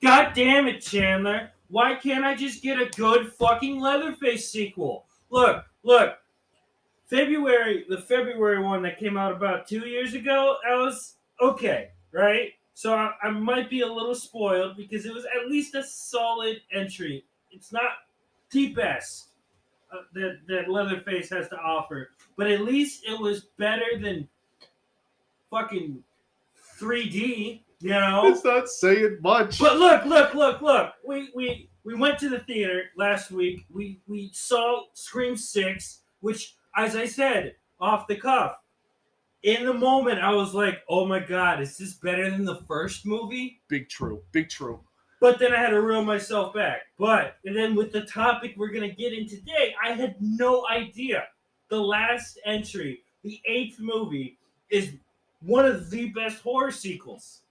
God damn it, Chandler. Why can't I just get a good fucking Leatherface sequel? Look. The February one that came out about 2 years ago, that was okay, right? So I might be a little spoiled because it was at least a solid entry. It's not the best that Leatherface has to offer, but at least it was better than fucking 3D, you know? It's not saying much. But look. We went to the theater last week. We saw Scream 6, which, as I said, off the cuff, in the moment I was like, oh my god, is this better than the first movie? Big true. But then I had to reel myself back. And then with the topic we're gonna get in today, I had no idea. The last entry, the 8th movie, is one of the best horror sequels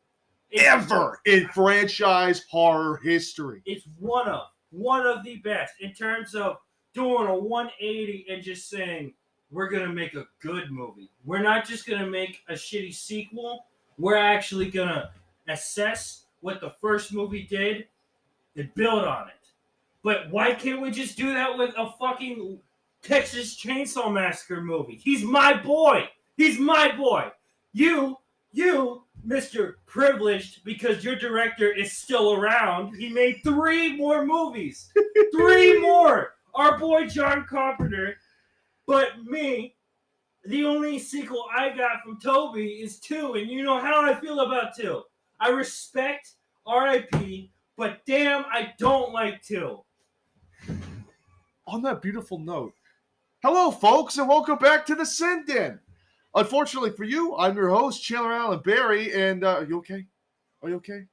Ever in franchise horror history. It's one of the best in terms of doing a 180 and just saying we're gonna make a good movie. We're not just gonna make a shitty sequel. We're actually gonna assess what the first movie did and build on it. But why can't we just do that with a fucking Texas Chainsaw Massacre movie? He's my boy. You, Mr. Privileged, because your director is still around. He made 3 more movies. 3 more. Our boy John Carpenter. But me, the only sequel I got from Toby is 2, and you know how I feel about 2. I respect R.I.P., but damn, I don't like 2. On that beautiful note, hello, folks, and welcome back to the Sin Den. Unfortunately for you, I'm your host, Chandler Allen Barry, and are you okay? Are you okay?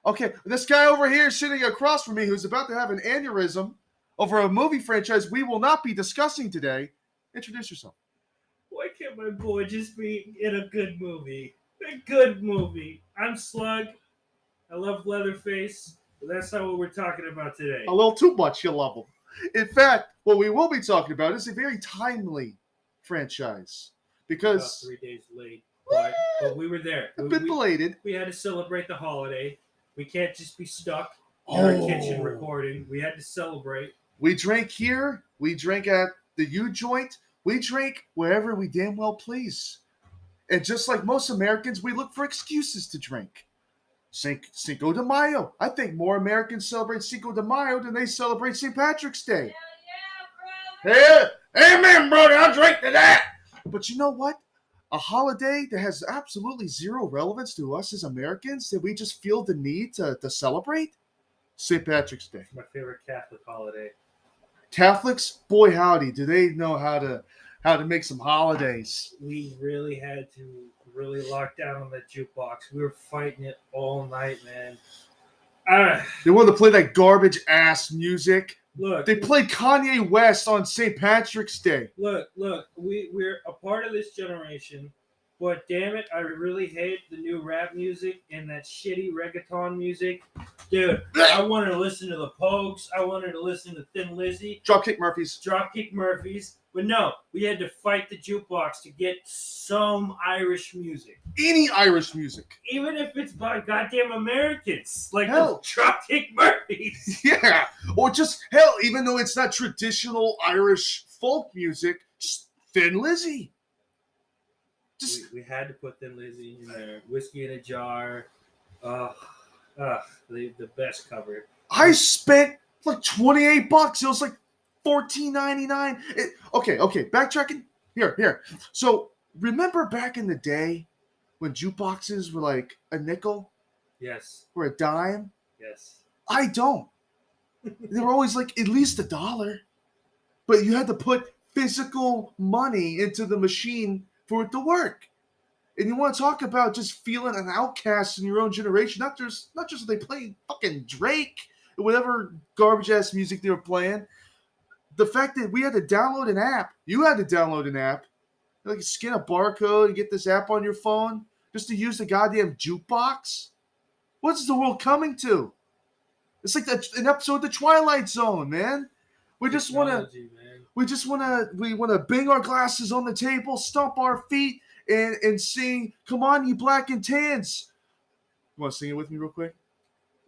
Okay, this guy over here sitting across from me who's about to have an aneurysm over a movie franchise we will not be discussing today. Introduce yourself. Why can't my boy just be in a good movie? A good movie. I'm Slug. I love Leatherface. But that's not what we're talking about today. A little too much, you love him. In fact, what we will be talking about is a very timely franchise. Because about 3 days late, but we were there. A bit belated. We had to celebrate the holiday. We can't just be stuck in our kitchen recording. We had to celebrate. We drank here. We drank at the U joint. We drank wherever we damn well please. And just like most Americans, we look for excuses to drink. Cinco de Mayo. I think more Americans celebrate Cinco de Mayo than they celebrate St. Patrick's Day. Yeah, brother. Yeah, amen, brother. I'll drink to that. But you know what? A holiday that has absolutely zero relevance to us as Americans that we just feel the need to celebrate? St. Patrick's Day. It's my favorite Catholic holiday. Catholics, boy howdy, do they know how to make some holidays. We really had to lock down on that jukebox. We were fighting it all night, man. They wanted to play that garbage ass music. Look, they played Kanye West on St. Patrick's Day. Look, we're a part of this generation, but damn it, I really hate the new rap music and that shitty reggaeton music. Dude, I wanted to listen to the Pogues. I wanted to listen to Thin Lizzy. Dropkick Murphys. But no, we had to fight the jukebox to get some Irish music. Any Irish music. Even if it's by goddamn Americans. Like the Dropkick Murphys. Yeah. Or just, hell, even though it's not traditional Irish folk music, just Thin Lizzy. We had to put Thin Lizzy in there. Whiskey in a Jar. The best cover. I spent like $28. It was like $14.99. Okay, backtracking. Here. So, remember back in the day when jukeboxes were like a nickel? Yes. Or a dime? Yes. I don't. They were always like at least $1. But you had to put physical money into the machine for it to work. And you want to talk about just feeling an outcast in your own generation. Not just they played fucking Drake or whatever garbage ass music they were playing. The fact that we had to download an app. You had to download an app. Like scan a barcode and get this app on your phone just to use the goddamn jukebox. What's the world coming to? It's like an episode of The Twilight Zone, man. We want to bang our glasses on the table, stomp our feet, and sing, "Come on, you black and tans." You want to sing it with me real quick?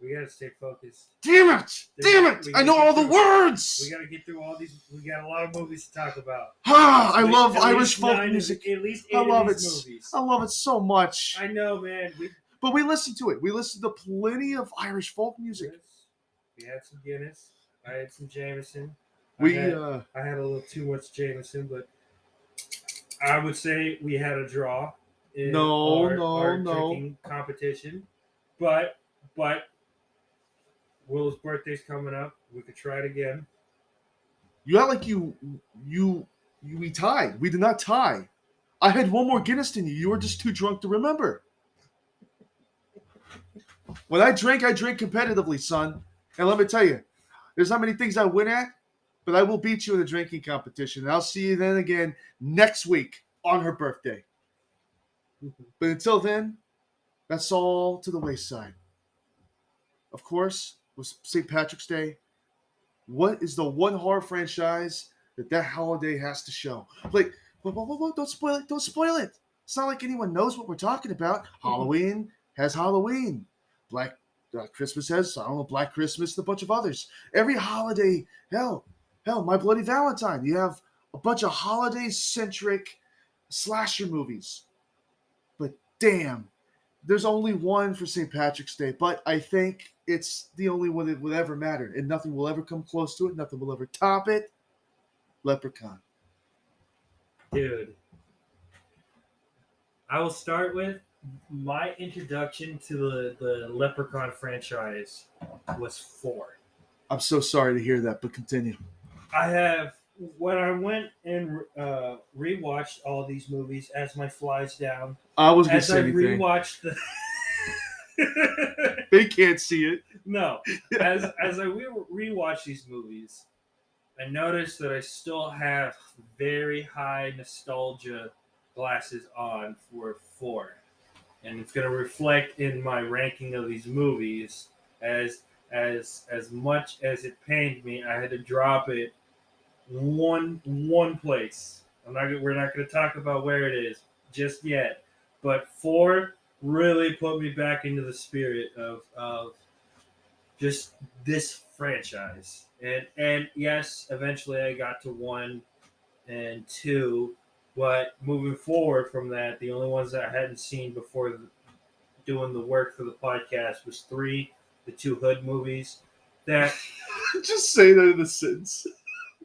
We gotta stay focused. Damn it! Damn it! I know all the words! We gotta get through all these. We got a lot of movies to talk about. Ah, I love Irish folk music. At least 8 I love of it. these movies. I love it so much. I know, man. But we listened to it. We listened to plenty of Irish folk music. Yes. We had some Guinness. I had some Jameson. I had a little too much Jameson, but I would say we had a draw in our drinking competition. But Will's birthday's coming up. We could try it again. You act like we tied. We did not tie. I had one more Guinness than you. You were just too drunk to remember. When I drink competitively, son. And let me tell you, there's not many things I win at, but I will beat you in a drinking competition. And I'll see you then again next week on her birthday. But until then, that's all to the wayside. Of course, with St. Patrick's Day, what is the one horror franchise that holiday has to show? Like, whoa, don't spoil it. Don't spoil it. It's not like anyone knows what we're talking about. Halloween has Halloween. Christmas has, I don't know, Black Christmas, and a bunch of others. Every holiday, hell, My Bloody Valentine. You have a bunch of holiday-centric slasher movies. But damn, there's only one for St. Patrick's Day, but I think it's the only one that would ever matter, and nothing will ever come close to it. Nothing will ever top it. Leprechaun. Dude. I will start with my introduction to the Leprechaun franchise was 4. I'm so sorry to hear that, but continue. When I went and rewatched all these movies as my flies down. I was going to say anything. Rewatched the. They can't see it. No, as I rewatched these movies, I noticed that I still have very high nostalgia glasses on for 4. And it's going to reflect in my ranking of these movies. As much as it pained me, I had to drop it one place. We're not going to talk about where it is just yet. But 4 really put me back into the spirit of just this franchise. And yes, eventually I got to 1 and 2. But moving forward from that, the only ones that I hadn't seen before doing the work for the podcast was 3, the 2 Hood movies. That just say that in a sentence.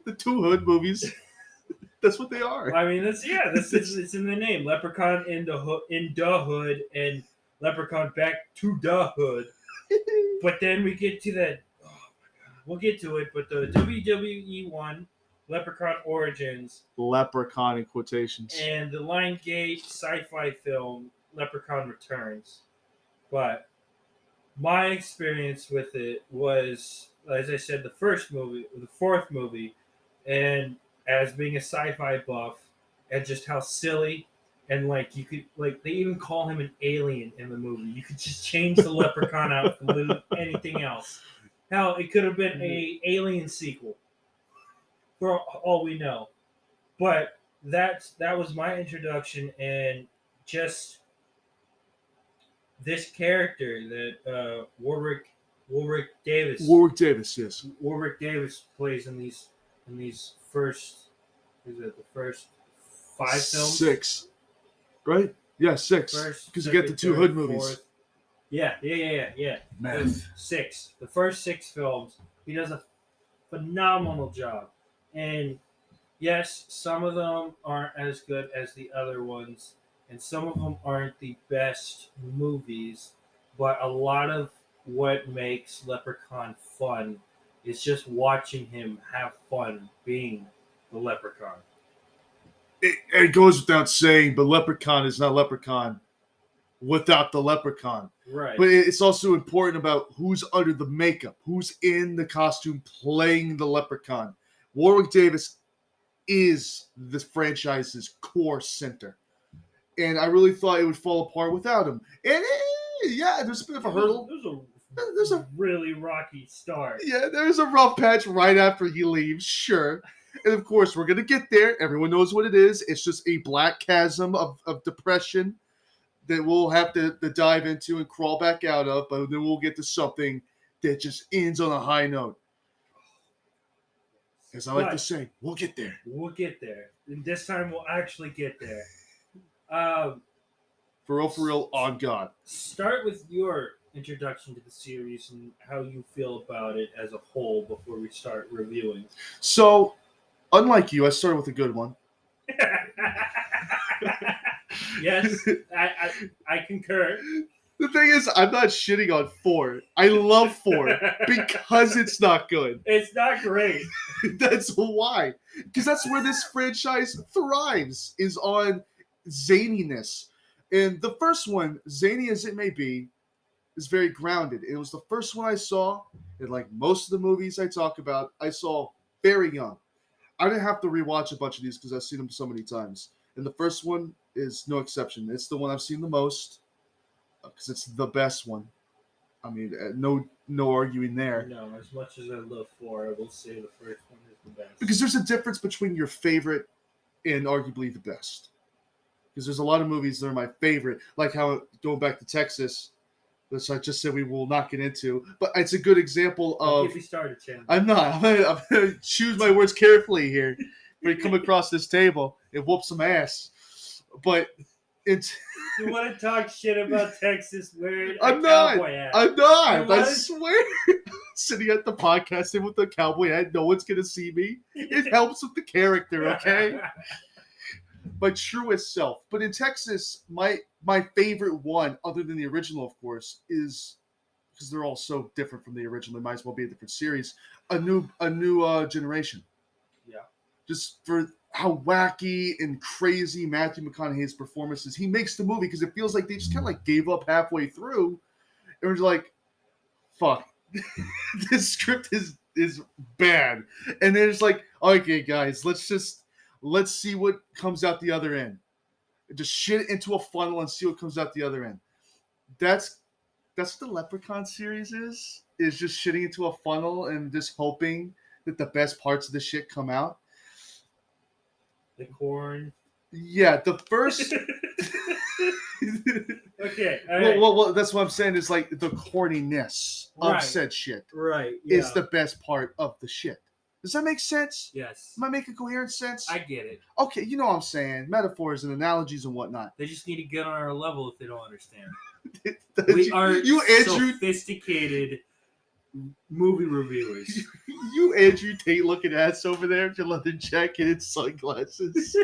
The 2 Hood movies. That's what they are. I mean, it's in the name. Leprechaun in the Hood and Leprechaun back to the Hood. But then we get to that. Oh my God, we'll get to it. But the WWE one. Leprechaun Origins. Leprechaun in quotations. And the Lionsgate sci-fi film, Leprechaun Returns. But my experience with it was, as I said, the 4th movie, and as being a sci-fi buff, and just how silly, and you could, they even call him an alien in the movie. You could just change the Leprechaun out from anything else. Hell, it could have been a Alien sequel. For all we know, but that was my introduction, and just this character that Warwick Davis. Warwick Davis, yes. Warwick Davis plays in these first. Is it the first 5 films? 6, right? Yeah, 6. Because you get the 2 Hood movies. 4th. Yeah. Math. 6. The first 6 films. He does a phenomenal job. And yes, some of them aren't as good as the other ones, and some of them aren't the best movies, but a lot of what makes Leprechaun fun is just watching him have fun being the Leprechaun. It goes without saying, but Leprechaun is not Leprechaun without the Leprechaun. Right. But it's also important about who's under the makeup, who's in the costume playing the Leprechaun. Warwick Davis is this franchise's core center. And I really thought it would fall apart without him. And there's a bit of a hurdle. There's a really rocky start. Yeah, there's a rough patch right after he leaves, sure. And of course, we're going to get there. Everyone knows what it is. It's just a black chasm of depression that we'll have to dive into and crawl back out of, but then we'll get to something that just ends on a high note. As I like to say, we'll get there. We'll get there. And this time we'll actually get there. For real, on God. Start with your introduction to the series and how you feel about it as a whole before we start reviewing. So, unlike you, I started with a good one. Yes, I concur. The thing is, I'm not shitting on 4. I love 4 because it's not good. It's not great. That's why. Because that's where this franchise thrives, is on zaniness. And the first one, zany as it may be, is very grounded. It was the first one I saw, and like most of the movies I talk about, I saw very young. I didn't have to rewatch a bunch of these because I've seen them so many times. And the first one is no exception. It's the one I've seen the most because it's the best one. I mean, no arguing there. No, as much as I love 4, I will say the first one is the best. Because there's a difference between your favorite and arguably the best. Because there's a lot of movies that are my favorite, like how, going back to Texas, which I just said we will not get into, but it's a good example of... If you started, Chan. I'm not. I'm going to choose my words carefully here when you come across this table and whoop some ass. But it's... You want to talk shit about Texas wearing a cowboy hat. I'm not. I swear. Sitting at the podcast and with the cowboy hat, no one's going to see me. It helps with the character, okay? My truest self. But in Texas, my favorite one, other than the original, of course, is, because they're all so different from the original, it might as well be a different series, a new generation. Yeah. Just for how wacky and crazy Matthew McConaughey's performance is. He makes the movie because it feels like they just kind of like gave up halfway through. And was like, fuck, this script is bad. And then it's like, okay, guys, let's see what comes out the other end. Just shit it into a funnel and see what comes out the other end. That's what the Leprechaun series is just shitting into a funnel and just hoping that the best parts of the shit come out. The corn. Yeah, the first... Okay. Right. Well, that's what I'm saying is like the corniness of said shit. Right. Yeah. Is the best part of the shit. Does that make sense? Yes. Am I making coherent sense? I get it. Okay, you know what I'm saying. Metaphors and analogies and whatnot. They just need to get on our level if they don't understand. We are sophisticated movie reviewers. You Andrew Tate looking ass over there with your leather jacket and sunglasses.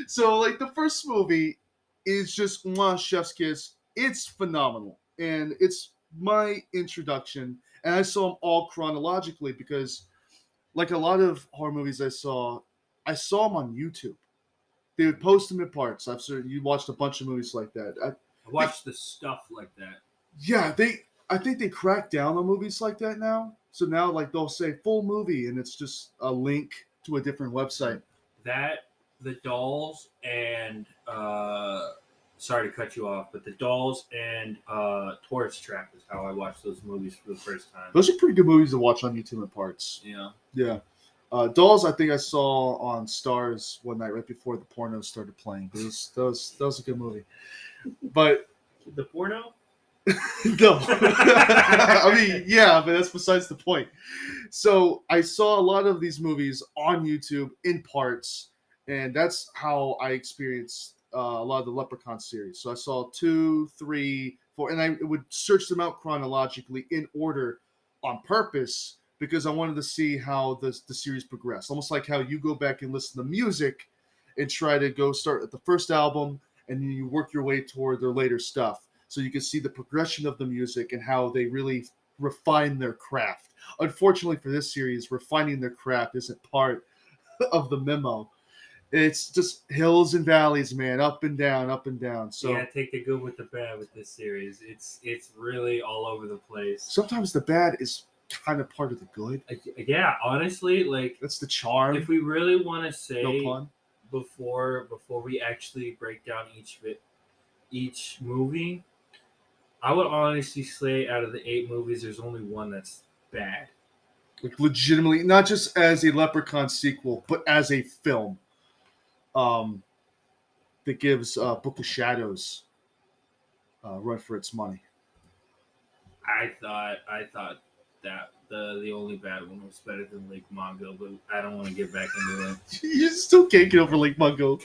So, like, the first movie is just chef's kiss. It's phenomenal. And it's my introduction. And I saw them all chronologically because, like a lot of horror movies I saw them on YouTube. They would post them in parts. You watched a bunch of movies like that. I watched the stuff like that. Yeah, I think they crack down on movies like that now. So now, like, they'll say full movie, and it's just a link to a different website. That, the Dolls, and sorry to cut you off, but the Dolls and Tourist Trap is how I watched those movies for the first time. Those are pretty good movies to watch on YouTube in parts. Yeah. Yeah. Dolls, I think I saw on Stars one night right before the porno started playing. That was a good movie. But the porno? No. I mean, yeah, but that's besides the point. So I saw a lot of these movies on YouTube in parts, and that's how I experienced a lot of the Leprechaun series. So I saw 2, 3, 4, and I would search them out chronologically in order on purpose because I wanted to see how the series progressed. Almost like how you go back and listen to music and try to go start at the first album and then you work your way toward their later stuff. So you can see the progression of the music and how they really refine their craft. Unfortunately for this series, refining their craft isn't part of the memo. It's just hills and valleys, man, up and down, up and down. So yeah, take the good with the bad with this series. It's really all over the place. Sometimes the bad is kind of part of the good. Yeah, honestly, like that's the charm. If we really want to say, no pun. Before we actually break down each movie, I would honestly say out of the 8 movies, there's only one that's bad. Like legitimately, not just as a Leprechaun sequel, but as a film. that gives Book of Shadows run for its money. I thought that the only bad one was better than Lake Mongo, but I don't want to get back into it. You still can't get over Lake Mungo.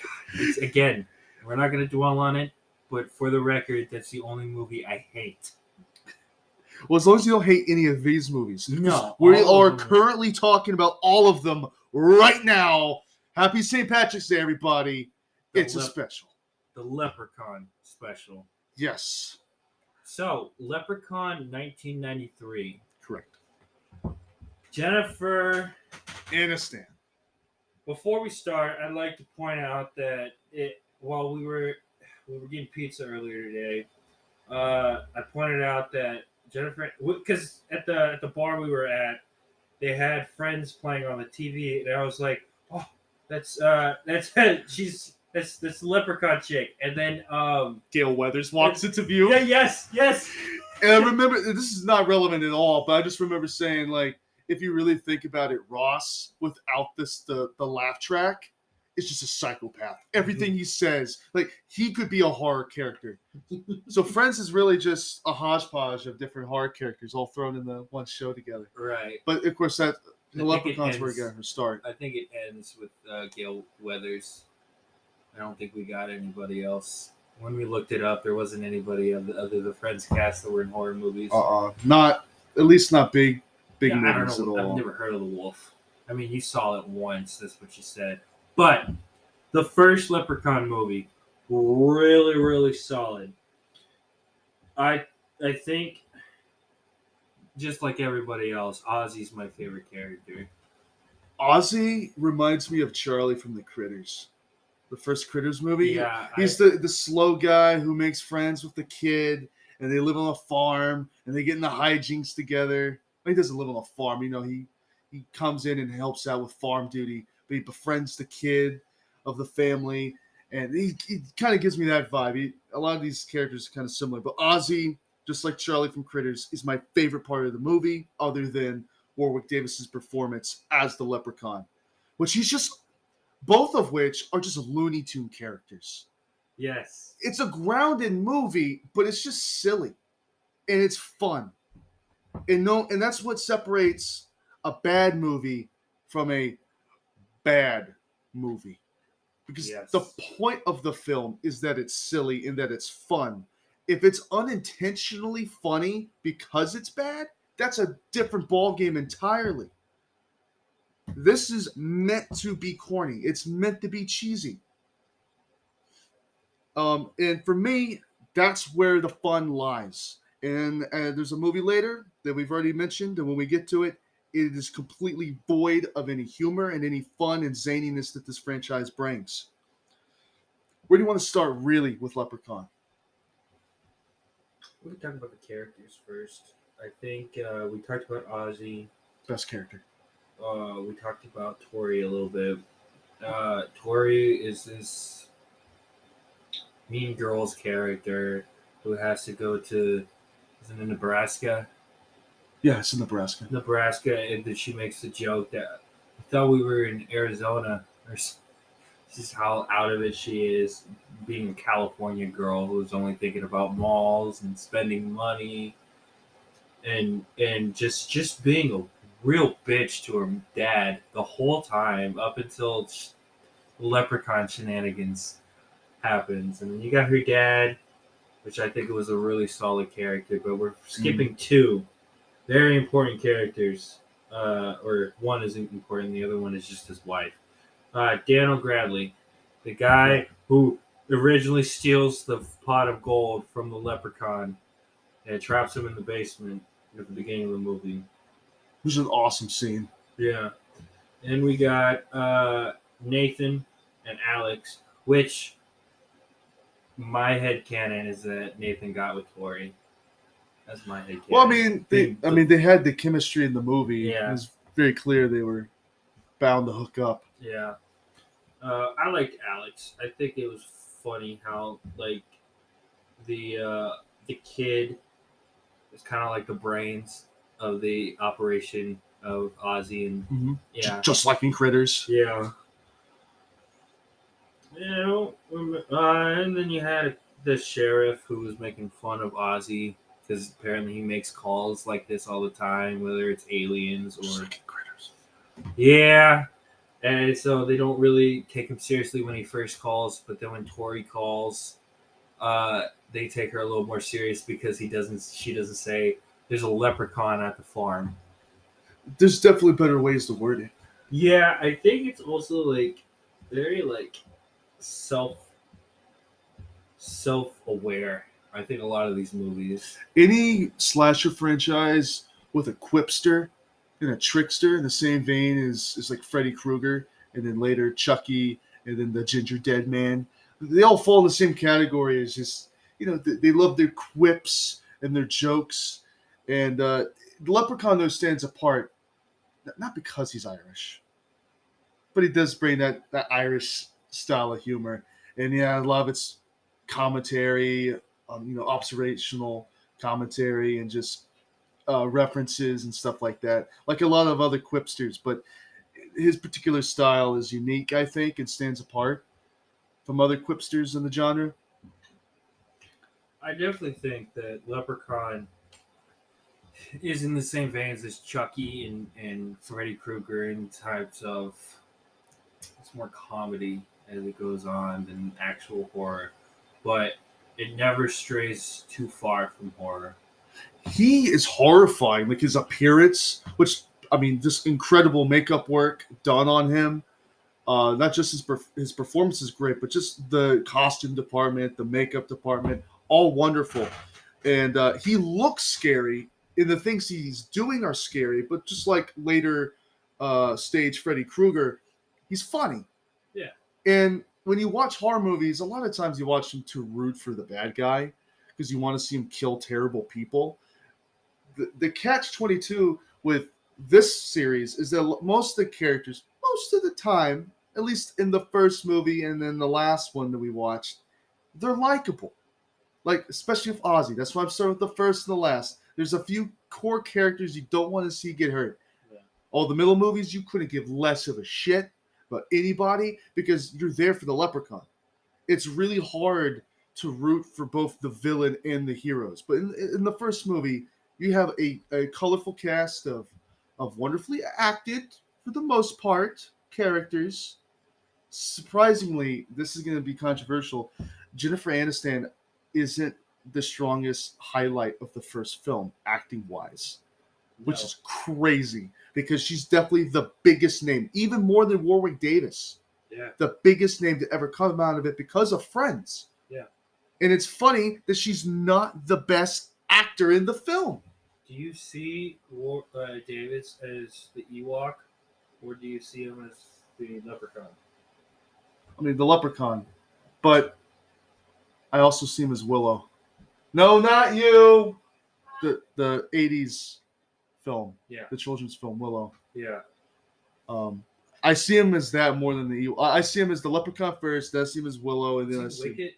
Again, we're not going to dwell on it, but for the record, that's the only movie I hate. Well, as long as you don't hate any of these movies. No, We all are of them. currently talking about all of them right now. Happy St. Patrick's Day, everybody. It's a special. The Leprechaun special. Yes. So, Leprechaun 1993. Correct. Jennifer Aniston. Before we start, I'd like to point out that while we were getting pizza earlier today, I pointed out that Jennifer, because at the bar we were at, they had Friends playing on the TV, and I was like, oh, that's the Leprechaun chick, and then Gale Weathers walks into view. Yeah, yes. And I remember, this is not relevant at all, but I just remember saying, like, if you really think about it, Ross, without the laugh track, is just a psychopath. Everything he says, like, he could be a horror character. So Friends is really just a hodgepodge of different horror characters all thrown in the one show together. Right. But, of course, the Leprechaun's where it got her start. I think it ends with Gale Weathers. I don't think we got anybody else. When we looked it up, there wasn't anybody other than the Friends cast that were in horror movies. Not, at least not big yeah, movies I don't know. at all. I've never heard of The Wolf. I mean, you saw it once. That's what you said. But the first Leprechaun movie, really, really solid. I think, just like everybody else, Ozzy's my favorite character. Ozzy reminds me of Charlie from the Critters. The first Critters movie. Yeah, he's the slow guy who makes friends with the kid, and they live on a farm, and they get into hijinks together. Well, he doesn't live on a farm, he comes in and helps out with farm duty, but he befriends the kid of the family, and he kind of gives me that vibe. A lot of these characters are kind of similar, but Ozzy, just like Charlie from Critters, is my favorite part of the movie, other than Warwick Davis's performance as the Leprechaun, which he's just. Both of which are just Looney Tune characters. Yes. It's a grounded movie, but it's just silly. And it's fun. And that's what separates a bad movie from a bad movie. Because the point of the film is that it's silly and that it's fun. If it's unintentionally funny because it's bad, that's a different ballgame entirely. This is meant to be corny. It's meant to be cheesy. And for me, that's where the fun lies. And there's a movie later that we've already mentioned, and when we get to it, it is completely void of any humor and any fun and zaniness that this franchise brings. Where do you want to start, really, with Leprechaun? We can talk about the characters first. I think we talked about Ozzy. Best character. We talked about Tori a little bit. Tori is this Mean Girls character who has to go to, is it in Nebraska? Yeah, it's in Nebraska. And then she makes the joke that I thought we were in Arizona. This is how out of it she is, being a California girl who's only thinking about malls and spending money, and just being a real bitch to her dad the whole time up until Leprechaun shenanigans happens. And then you got her dad, which I think was a really solid character, but we're skipping two very important characters. Or one isn't important, the other one is just his wife. Daniel Bradley, the guy who originally steals the pot of gold from the Leprechaun and traps him in the basement at the beginning of the movie. It was an awesome scene. Yeah. And we got Nathan and Alex, which my headcanon is that Nathan got with Tori. That's my headcanon. Well, they had the chemistry in the movie. Yeah. It was very clear they were bound to hook up. Yeah. I liked Alex. I think it was funny how, like, the kid is kind of like the brains of the operation of Ozzy, and just like in Critters. Yeah. Yeah, I don't remember. And then you had the sheriff who was making fun of Ozzy because apparently he makes calls like this all the time, whether it's aliens Just or like in Critters. yeah. And so they don't really take him seriously when he first calls, but then when Tori calls, they take her a little more serious because he doesn't. She doesn't say there's a leprechaun at the farm. There's definitely better ways to word it. Yeah, I think it's also like very like self self aware. I think a lot of these movies. Any slasher franchise with a quipster and a trickster in the same vein is like Freddy Krueger, and then later Chucky, and then the Ginger Dead Man. They all fall in the same category as just, they love their quips and their jokes. And the Leprechaun, though, stands apart, not because he's Irish, but he does bring that Irish style of humor. And yeah, a lot of it's commentary, observational commentary, and just references and stuff like that, like a lot of other quipsters. But his particular style is unique, I think, and stands apart from other quipsters in the genre. I definitely think that Leprechaun is in the same veins as Chucky and Freddy Krueger in types of it's more comedy as it goes on than actual horror, but it never strays too far from horror. He is horrifying, like his appearance, which, I mean, just incredible makeup work done on him. Not just his performance is great, but just the costume department, the makeup department, all wonderful. And he looks scary, and the things he's doing are scary. But just like later stage Freddy Krueger, he's funny. Yeah. And when you watch horror movies, a lot of times you watch them to root for the bad guy because you want to see him kill terrible people. The catch 22 with this series is that most of the characters, most of the time, at least in the first movie and then the last one that we watched, they're likable. Like, especially with Ozzy. That's why I'm starting with the first and the last. There's a few core characters you don't want to see get hurt. Yeah. All the middle movies, you couldn't give less of a shit about anybody because you're there for the leprechaun. It's really hard to root for both the villain and the heroes. But in the first movie, you have a colorful cast of wonderfully acted, for the most part, characters. Surprisingly, this is going to be controversial. Jennifer Aniston isn't the strongest highlight of the first film, acting wise, which No. is crazy because she's definitely the biggest name, even more than Warwick Davis, Yeah. the biggest name to ever come out of it because of Friends. Yeah. And it's funny that she's not the best actor in the film. Do you see Davis as the Ewok, or do you see him as the Leprechaun? I mean, the Leprechaun, but I also see him as Willow. No, not you. The '80s film, Yeah. the children's film Willow. Yeah. Um, I see him as that more than the. I see him as the Leprechaun first. Then I see him as Willow, and then I Was see. he Wicket?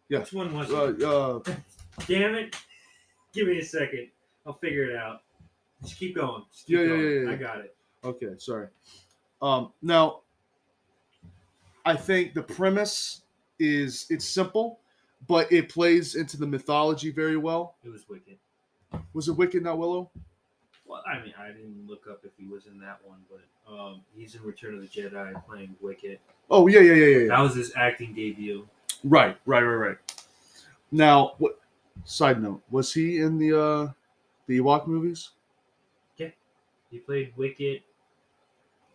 Yeah. Which one was it? Damn it! Give me a second. I'll figure it out. Just keep going. Just keep going. Yeah. I got it. Okay, sorry. Now, I think the premise it's simple, but it plays into the mythology very well. It was Wicket. Was it Wicked, not Willow? Well, I mean, I didn't look up if he was in that one, but he's in Return of the Jedi playing Wicket. Oh yeah. That was his acting debut. Right. Now, what? Side note: was he in the Ewok movies? Yeah, he played Wicket.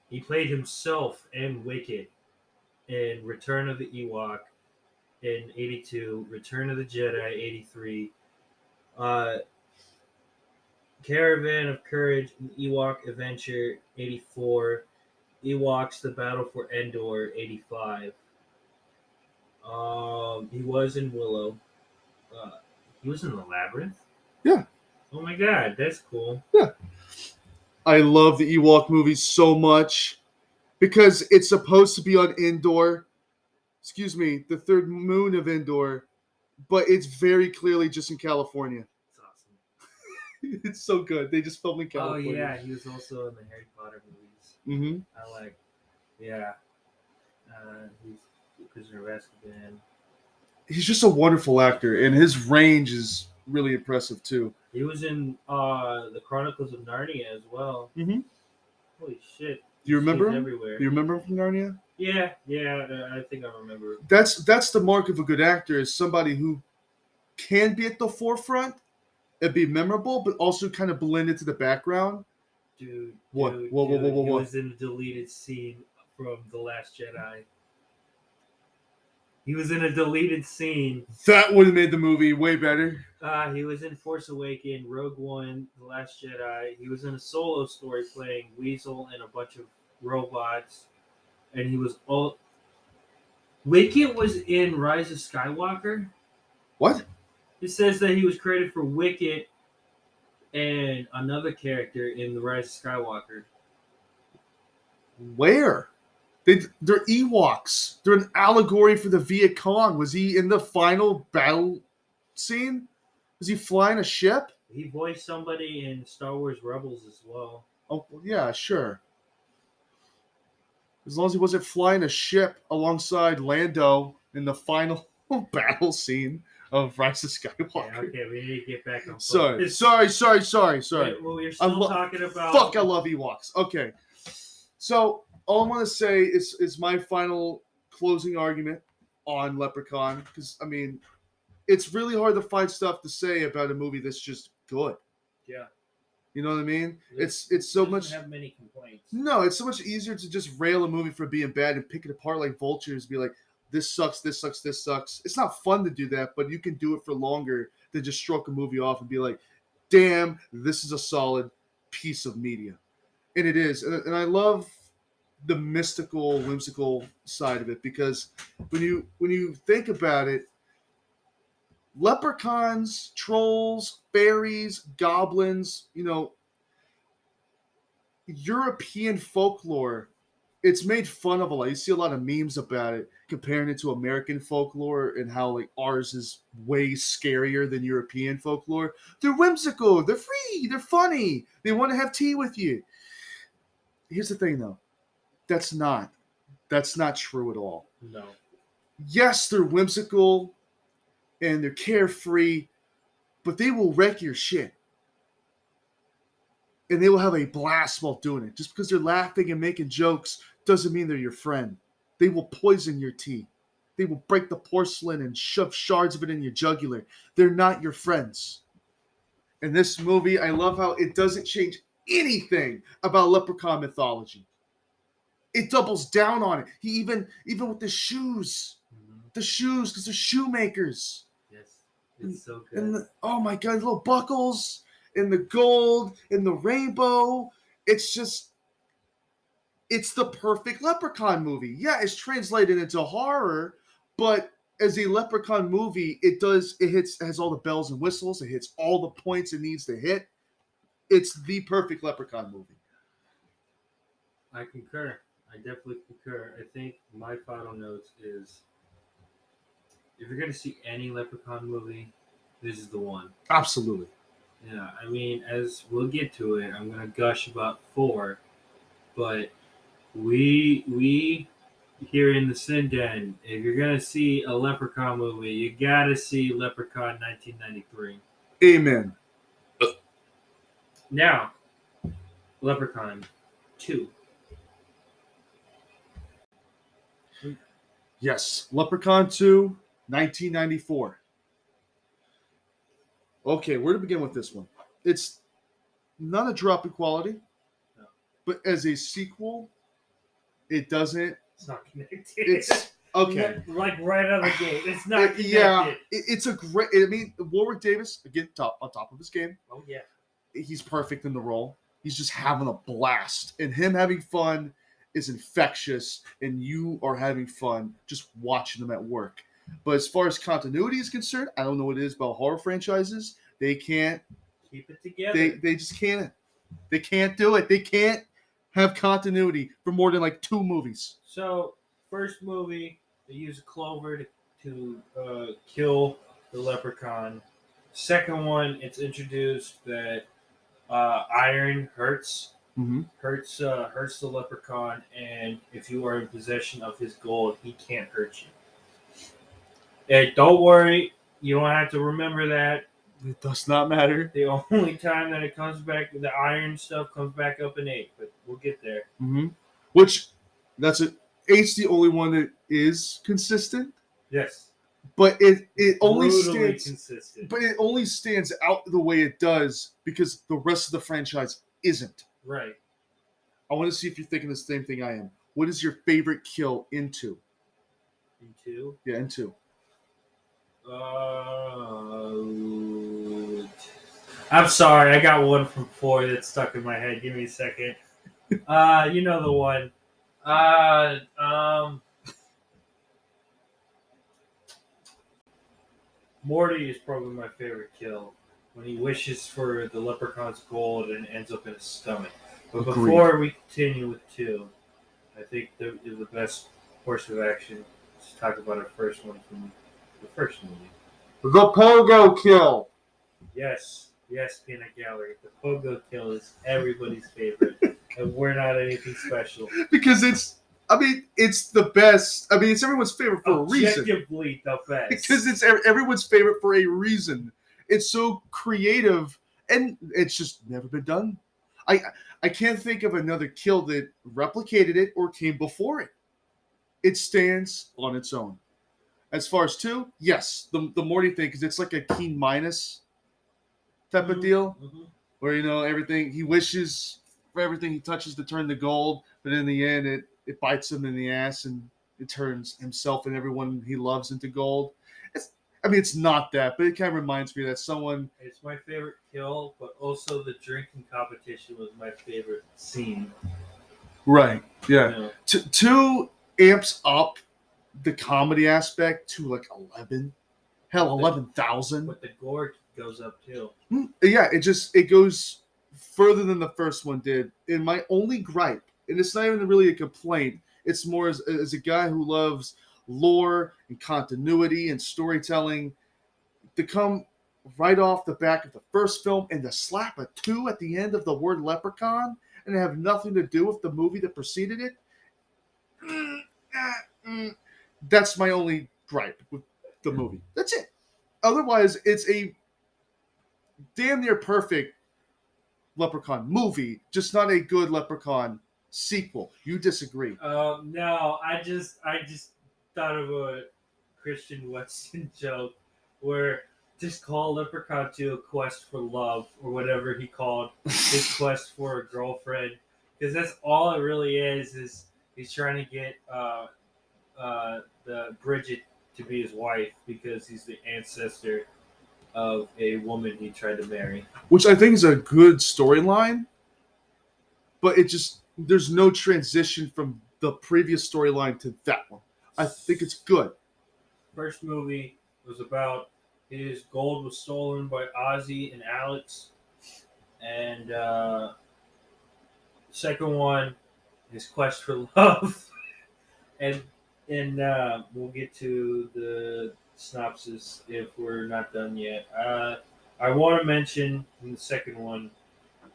He played himself and Wicket in Return of the Ewok in '82, Return of the Jedi '83, Caravan of Courage, Ewok Adventure '84, Ewoks: The Battle for Endor '85. He was in Willow. He was in the Labyrinth. Yeah. Oh my god, that's cool. Yeah. I love the Ewok movies so much because it's supposed to be on Endor. Excuse me, the third moon of Endor, but it's very clearly just in California. It's awesome. It's so good. They just filmed in Oh California. yeah, he was also in the Harry Potter movies. Mm-hmm. I like, yeah. He's Prisoner of Azkaban. He's just a wonderful actor, and his range is really impressive too. He was in the Chronicles of Narnia as well. Mm-hmm. Holy shit! Do you remember He's him? everywhere. Do you remember him from Narnia? Yeah, I think I remember. That's the mark of a good actor, is somebody who can be at the forefront and be memorable, but also kind of blend into the background. Dude, What? dude, Whoa, whoa, dude, whoa, whoa, he whoa. was in the deleted scene from The Last Jedi. He was in a deleted scene. That would have made the movie way better. He was in Force Awakens, Rogue One, The Last Jedi. He was in a solo story playing Weasel and a bunch of robots. And he was all. Wicket was in Rise of Skywalker. What? It says that he was credited for Wicket and another character in The Rise of Skywalker. Where? They're Ewoks. They're an allegory for the Viet Cong. Was he in the final battle scene? Was he flying a ship? He voiced somebody in Star Wars Rebels as well. Oh, yeah, sure. As long as he wasn't flying a ship alongside Lando in the final battle scene of Rise of Skywalker. Yeah, okay, we need to get back on Sorry. focus. Sorry. Well, we're still talking about. Fuck, I love Ewoks. Okay. So, all I want to say is my final closing argument on Leprechaun. Because, I mean, it's really hard to find stuff to say about a movie that's just good. Yeah. You know what I mean? This It's so doesn't much. have many complaints. No, it's so much easier to just rail a movie for being bad and pick it apart like vultures. Be like, this sucks, this sucks, this sucks. It's not fun to do that, but you can do it for longer than just stroke a movie off and be like, damn, this is a solid piece of media. And it is. And I love the mystical, whimsical side of it, because when you think about it, leprechauns, trolls, fairies, goblins, European folklore, it's made fun of a lot. You see a lot of memes about it, comparing it to American folklore and how like ours is way scarier than European folklore. They're whimsical, they're free, they're funny, they want to have tea with you. Here's the thing though. That's not true at all. No. Yes, they're whimsical and they're carefree, but they will wreck your shit. And they will have a blast while doing it. Just because they're laughing and making jokes doesn't mean they're your friend. They will poison your tea. They will break the porcelain and shove shards of it in your jugular. They're not your friends. In this movie, I love how it doesn't change anything about leprechaun mythology. It doubles down on it. He even with the shoes. The shoes, because they're shoemakers. Yes. It's so good. And oh my god, little buckles. In the gold, in the rainbow. It's the perfect Leprechaun movie. Yeah, it's translated into horror, but as a Leprechaun movie, it has all the bells and whistles, it hits all the points it needs to hit. It's the perfect Leprechaun movie. I concur. I definitely concur. I think my final notes is, if you're going to see any Leprechaun movie, this is the one. Absolutely. Yeah, I mean, as we'll get to it, I'm gonna gush about 4, but we here in the Sin Den, if you're gonna see a Leprechaun movie, you gotta see Leprechaun 1993. Amen. Now, Leprechaun 2. Yes, Leprechaun 2, 1994. Okay, where to begin with this one? It's not a drop in quality, No. but as a sequel, it doesn't. It's not connected. It's okay. Like right out of the gate, it's not connected. Yeah, it's a great. I mean, Warwick Davis again, on top of his game. Oh yeah, he's perfect in the role. He's just having a blast, and him having fun is infectious, and you are having fun just watching them at work. But as far as continuity is concerned, I don't know what it is about horror franchises. They can't keep it together. They just can't. They can't do it. They can't have continuity for more than like 2 movies. So, first movie, they use a clover to kill the leprechaun. Second one, it's introduced that iron hurts Mm-hmm. hurts the leprechaun, and if you are in possession of his gold, he can't hurt you. Hey, don't worry, you don't have to remember that. It does not matter. The only time that it comes back, the iron stuff comes back up in 8, but we'll get there. Mm-hmm. Which, that's it. 8's the only one that is consistent, Yes, but it only brutally stands. consistent. But it only stands out the way it does because the rest of the franchise isn't. Right. I want to see if you're thinking the same thing I am. What is your favorite kill in 2? In 2? Yeah, in 2. I'm sorry, I got one from 4 that's stuck in my head. Give me a second. You know the one. Morty is probably my favorite kill. When he wishes for the leprechaun's gold and ends up in his stomach. But Agreed. before we continue with 2, I think the best course of action is to talk about our first one from the first movie. The Pogo kill. Yes, Peanut Gallery. The Pogo kill is everybody's favorite, and we're not anything special. Because it's the best. I mean, it's everyone's favorite for a reason. Objectively the best. Because it's everyone's favorite for a reason. It's so creative, and it's just never been done. I can't think of another kill that replicated it or came before it. It stands on its own. As far as 2, yes, the Morty thing, because it's like a keen minus type of deal, where everything he wishes for everything he touches to turn to gold, but in the end it bites him in the ass and it turns himself and everyone he loves into gold. It's not that, but it kind of reminds me that someone. It's my favorite kill, but also the drinking competition was my favorite scene. Right. Yeah. 2 amps up the comedy aspect to like 11. Hell, 11,000. But the gore goes up too. Yeah, it goes further than the first one did. And my only gripe, and it's not even really a complaint, it's more as a guy who loves lore and continuity and storytelling, to come right off the back of the first film and to slap a 2 at the end of the word leprechaun and have nothing to do with the movie that preceded it. That's my only gripe with the movie. That's it. Otherwise, it's a damn near perfect Leprechaun movie, just not a good Leprechaun sequel. You disagree? No, I just thought of a Christian Weston joke where just call Leprechaun 2 a quest for love, or whatever he called his quest for a girlfriend, because that's all it really is he's trying to get the Bridget to be his wife because he's the ancestor of a woman he tried to marry. Which I think is a good storyline, but there's no transition from the previous storyline to that one. I think it's good. First movie was about his gold was stolen by Ozzy and Alex, and second one, his quest for love, and we'll get to the synopsis if we're not done yet. I want to mention in the second one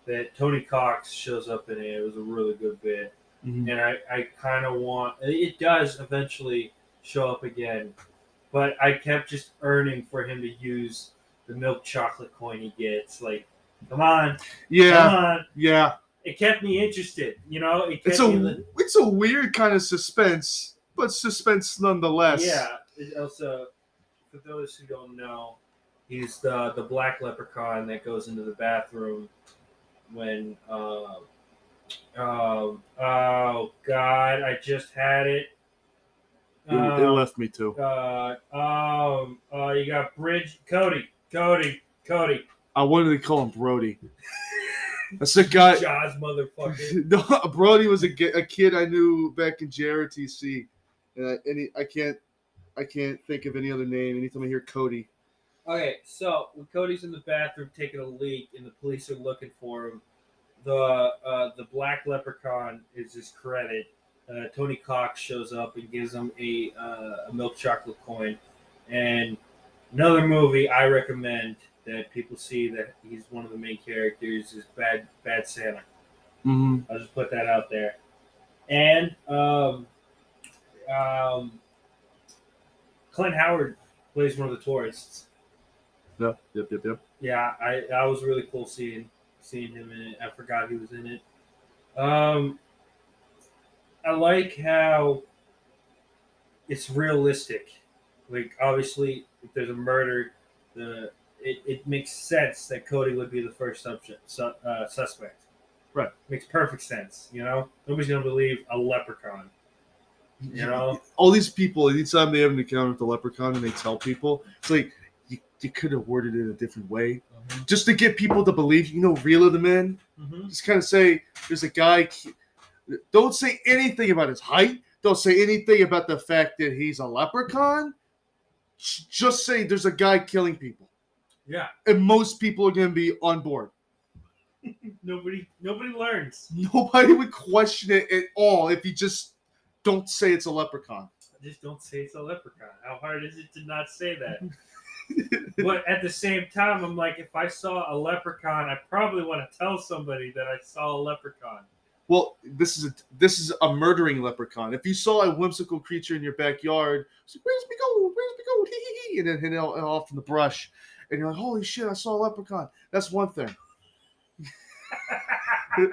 that Tony Cox shows up in it. It was a really good bit. Mm-hmm. And I kind of want... It does eventually show up again, but I kept just yearning for him to use the milk chocolate coin he gets. Like, come on. Yeah. Come on. Yeah. It kept me interested, It's a weird kind of suspense, but suspense nonetheless. Yeah. Also, for those who don't know, he's the black leprechaun that goes into the bathroom when oh God, I just had it. It left me too. You got Cody. I wanted to call him Brody. That's a guy. Jaws motherfucker. No, Brody was a kid I knew back in JRTC, and I can't think of any other name. Anytime I hear Cody. Okay, so when Cody's in the bathroom taking a leak and the police are looking for him, the black leprechaun is his credit. Tony Cox shows up and gives him a milk chocolate coin. And another movie I recommend that people see that he's one of the main characters is Bad Santa. Mm-hmm. I'll just put that out there. And um, Clint Howard plays one of the tourists. Yep. Yeah, I was really cool seeing him in it. I forgot he was in it. Um, I like how it's realistic. Like obviously, if there's a murder, it makes sense that Cody would be the first suspect. Right. Makes perfect sense. You know, nobody's gonna believe a leprechaun. You know, all these people, anytime they have an encounter with the leprechaun and they tell people, it's like you could have worded it a different way, just to get people to believe. Reel them in. Mm-hmm. Just kind of say there's a guy. Don't say anything about his height. Don't say anything about the fact that he's a leprechaun. Just say there's a guy killing people. Yeah. And most people are going to be on board. Nobody learns. Nobody would question it at all if you just don't say it's a leprechaun. Just don't say it's a leprechaun. How hard is it to not say that? But at the same time, I'm like, if I saw a leprechaun, I probably want to tell somebody that I saw a leprechaun. Well, this is a murdering leprechaun. If you saw a whimsical creature in your backyard, it's like, where's me go? Where's me go? Hee hee hee, and then hit it off in the brush, and you're like, holy shit, I saw a leprechaun. That's one thing. You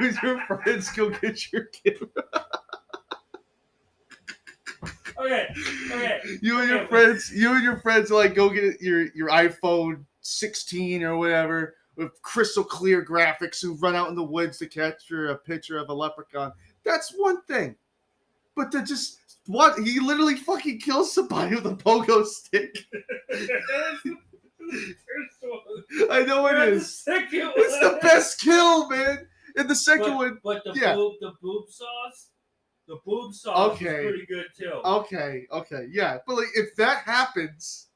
and your friends go get your camera. Okay. You and your friends like go get your iPhone 16 or whatever with crystal clear graphics and run out in the woods to capture a picture of a leprechaun. That's one thing. But to just he literally fucking kills somebody with a pogo stick. I know it is. It's the best kill, man. And the second one, but the boob sauce. The boob sauce is pretty good too. Okay, yeah. But like, if that happens,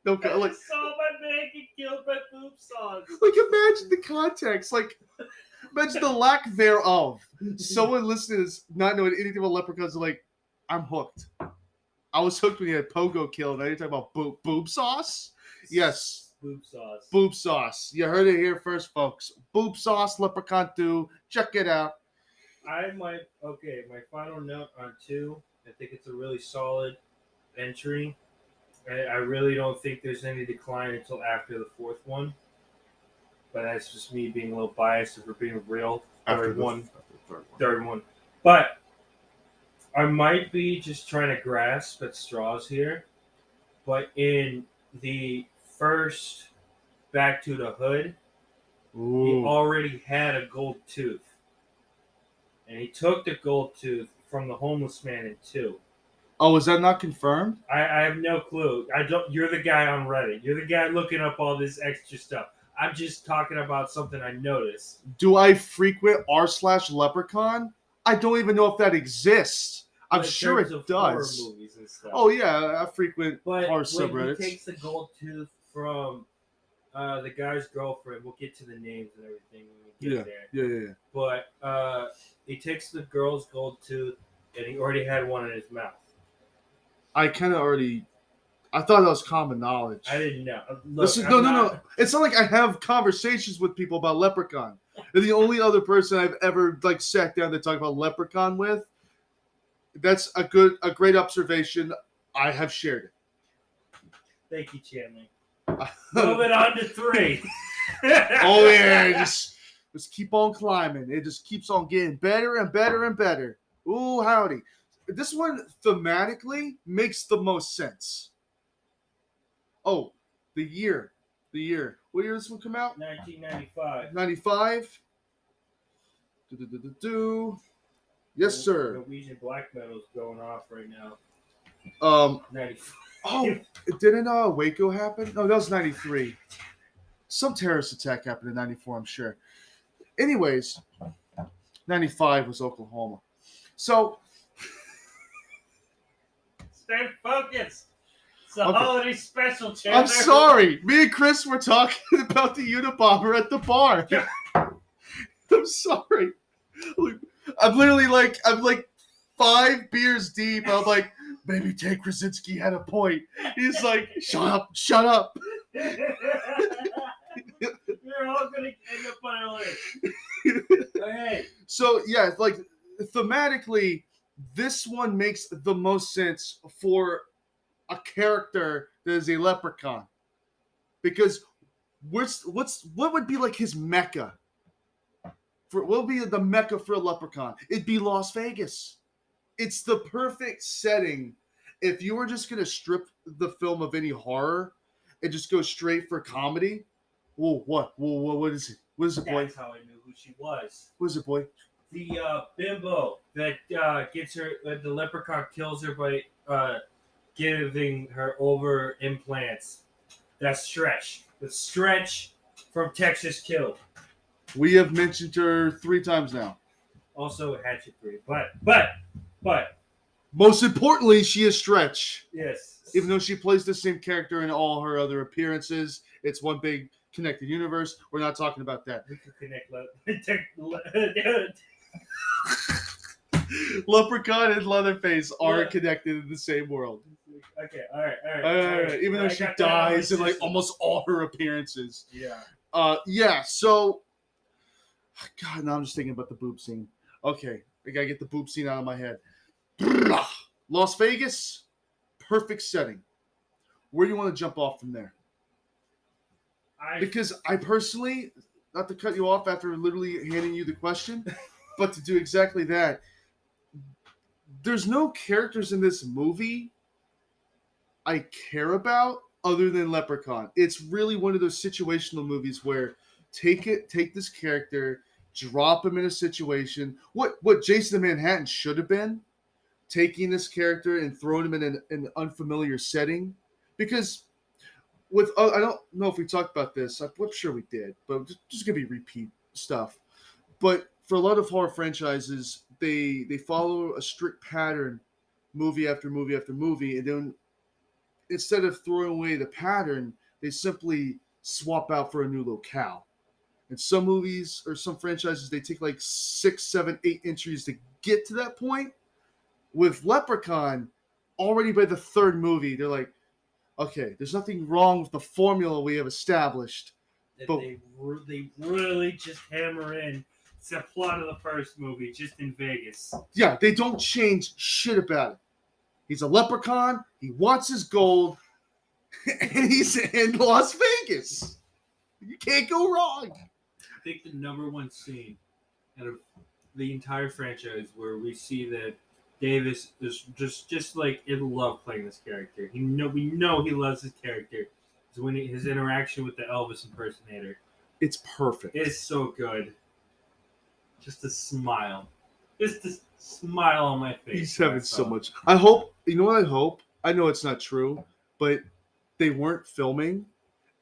okay, I just saw my man get killed by boob sauce. Like, imagine the context. Like, imagine the lack thereof. Someone listening is not knowing anything about leprechauns. Like, I'm hooked. I was hooked when you had pogo kill. Now you're talking about boob sauce? Yes. Boob sauce. Boob sauce. You heard it here first, folks. Boob sauce, Leprechaun 2. Check it out. My final note on 2, I think it's a really solid entry. I really don't think there's any decline until after the 4th one. But that's just me being a little biased if we're being real. Third one. But I might be just trying to grasp at straws here. But in the first Back to the Hood, he already had a gold tooth. And he took the gold tooth from the homeless man in 2. Oh, is that not confirmed? I have no clue. You're the guy on Reddit. You're the guy looking up all this extra stuff. I'm just talking about something I noticed. Do I frequent r/leprechaun? I don't even know if that exists. I'm sure it does. Movies and stuff. Oh yeah, I frequent r subreddits. When he takes the gold tooth from the guy's girlfriend, we'll get to the names and everything when we get there. Yeah. But he takes the girl's gold tooth, and he already had one in his mouth. I thought that was common knowledge. I didn't know. Look, no. It's not like I have conversations with people about Leprechaun. They're the only other person I've ever sat down to talk about Leprechaun with. That's a great observation. I have shared it. Thank you, Chandler. Moving on to 3. Oh yeah, just keep on climbing. It just keeps on getting better and better and better. Ooh, howdy. This one thematically makes the most sense. Oh, the year. What year did this one come out? 1995. 95. Yes, sir. Norwegian black metal's going off right now. 95. Oh, didn't Waco happen? No, that was 93. Some terrorist attack happened in 94, I'm sure. Anyways, 95 was Oklahoma. So, stay focused. It's a holiday special, Chandler. I'm sorry. Me and Chris were talking about the Unabomber at the bar. I'm sorry. I'm literally I'm 5 beers deep. I'm like, maybe Ted Krasinski had a point. He's like, shut up. You're all going to end up on a list. So yeah, like thematically, this one makes the most sense for a character that is a leprechaun, because what would be like his mecca? For what would be the mecca for a leprechaun? It'd be Las Vegas. It's the perfect setting. If you were just gonna strip the film of any horror and just go straight for comedy, whoa, what? Whoa, what is it? What is it, boy? That's how I knew who she was. What is it, boy? The bimbo that gets her, the leprechaun kills her by giving her over implants. That's Stretch. The Stretch from Texas Killed. We have mentioned her 3 times now. Also Hatchet 3. But. Most importantly, she is Stretch. Yes. Even though she plays the same character in all her other appearances, it's one big connected universe. We're not talking about that. We could connect. Leprechaun and Leatherface are Yeah. connected in the same world. Okay, all right. Even though she dies in like almost all her appearances. Yeah. Yeah. So, God, now I'm just thinking about the boob scene. Okay, I gotta get the boob scene out of my head. Las Vegas, perfect setting. Where do you want to jump off from there? Because I personally, not to cut you off after literally handing you the question, but to do exactly that, there's no characters in this movie I care about other than Leprechaun. It's really one of those situational movies where take this character, drop him in a situation. What Jason the Manhattan should have been, taking this character and throwing him in an unfamiliar setting. Because with I don't know if we talked about this. I'm sure we did, but just gonna be repeat stuff. But for a lot of horror franchises, they follow a strict pattern, movie after movie after movie, and then instead of throwing away the pattern, they simply swap out for a new locale. And some movies or some franchises, they take like 6, 7, 8 entries to get to that point. With Leprechaun, already by the 3rd movie, they're like, okay, there's nothing wrong with the formula we have established. But they really just hammer in. It's the plot of the first movie, just in Vegas. Yeah, they don't change shit about it. He's a leprechaun. He wants his gold. And he's in Las Vegas. You can't go wrong. I think the number one scene out of the entire franchise where we see that Davis is just like in love playing this character. We know he loves his character. Is when his interaction with the Elvis impersonator. It's perfect. It's so good. Just a smile. Just a smile on my face. He's having so much. I hope, you know what I hope? I know it's not true, but they weren't filming,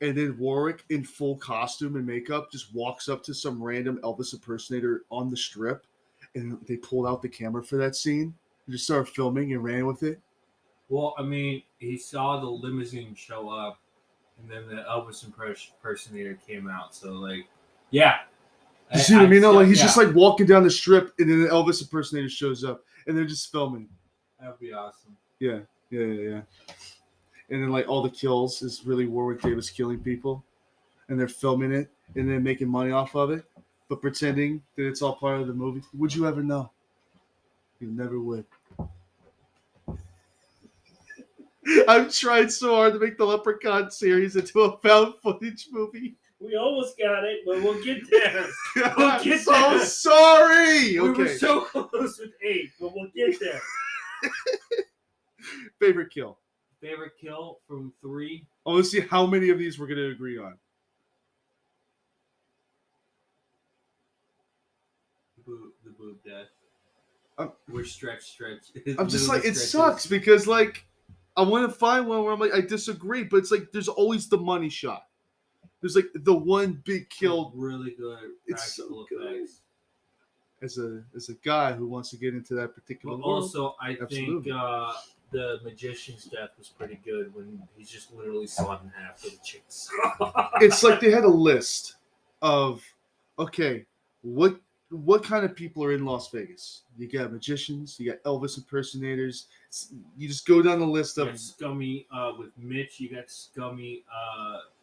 and then Warwick in full costume and makeup just walks up to some random Elvis impersonator on the strip, and they pulled out the camera for that scene and just started filming and ran with it. Well, I mean, he saw the limousine show up, and then the Elvis impersonator came out. So, like, yeah. You see what I mean? Like he's just like walking down the strip, and then the Elvis impersonator shows up, and they're just filming. That would be awesome. Yeah. And then like all the kills is really Warwick Davis killing people, and they're filming it and then making money off of it, but pretending that it's all part of the movie. Would you ever know? You never would. I've tried so hard to make the Leprechaun series into a found footage movie. We almost got it, but we'll get there. I'm so sorry. We were so close with 8, but we'll get there. Favorite kill from 3. I want to see how many of these we're going to agree on. The boob death. We're stretch. I'm just like, it sucks because like I want to find one where I'm like, I disagree, but it's like there's always the money shot. There's like the one big kill. Really good. It's so good. As a guy who wants to get into that particular world. Also, I think the magician's death was pretty good when he's just literally sawed in half with a chainsaw. It's like they had a list of, okay, what kind of people are in Las Vegas? You got magicians, you got Elvis impersonators. You just go down the list of scummy with Mitch. You got scummy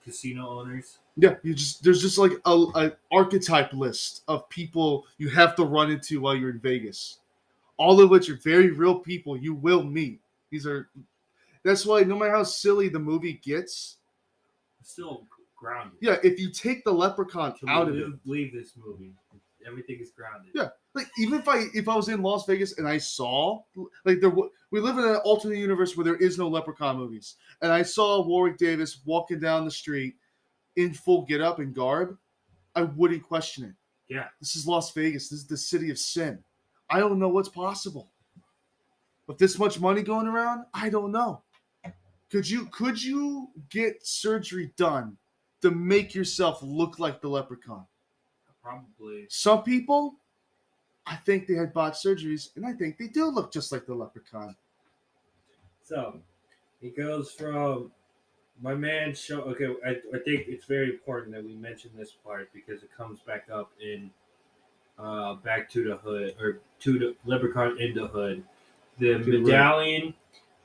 casino owners. Yeah, there's just like a archetype list of people you have to run into while you're in Vegas. All of which are very real people you will meet. These are That's why no matter how silly the movie gets, It's still grounded. yeah, if you take the Leprechaun To out of it, leave this movie, everything is grounded. yeah, like even if I was in Las Vegas and I saw we live in an alternate universe where there is no Leprechaun movies, and I saw Warwick Davis walking down the street in full get up and garb, I wouldn't question it. Yeah. This is Las Vegas. This is the city of sin. I don't know what's possible. With this much money going around, I don't know. Could you get surgery done to make yourself look like the Leprechaun? Probably. Some people, I think they had botched surgeries, and I think they do look just like the Leprechaun. So, he goes from my man show. Okay, I think it's very important that we mention this part because it comes back up in Back to the Hood, or to the Leprechaun in the Hood. The medallion,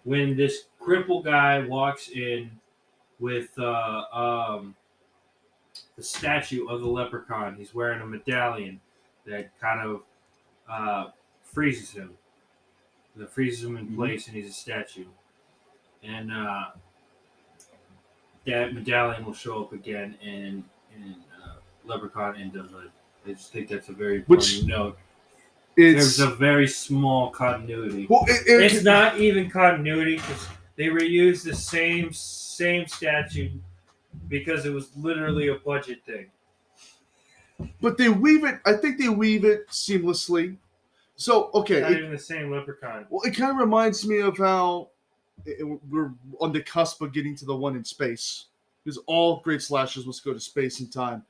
when this crippled guy walks in with the statue of the Leprechaun, he's wearing a medallion that kind of freezes him. That freezes him in place, and he's a statue. And that medallion will show up again in Leprechaun in the Hood. I just think that's a very important note. There's a very small continuity. Well, it's not even continuity because they reused the same statue because it was literally a budget thing. But they weave it. I think they weave it seamlessly. So okay, it's not even the same Leprechaun. Well, it kind of reminds me of how we're on the cusp of getting to the one in space, because all great slashers must go to space in time.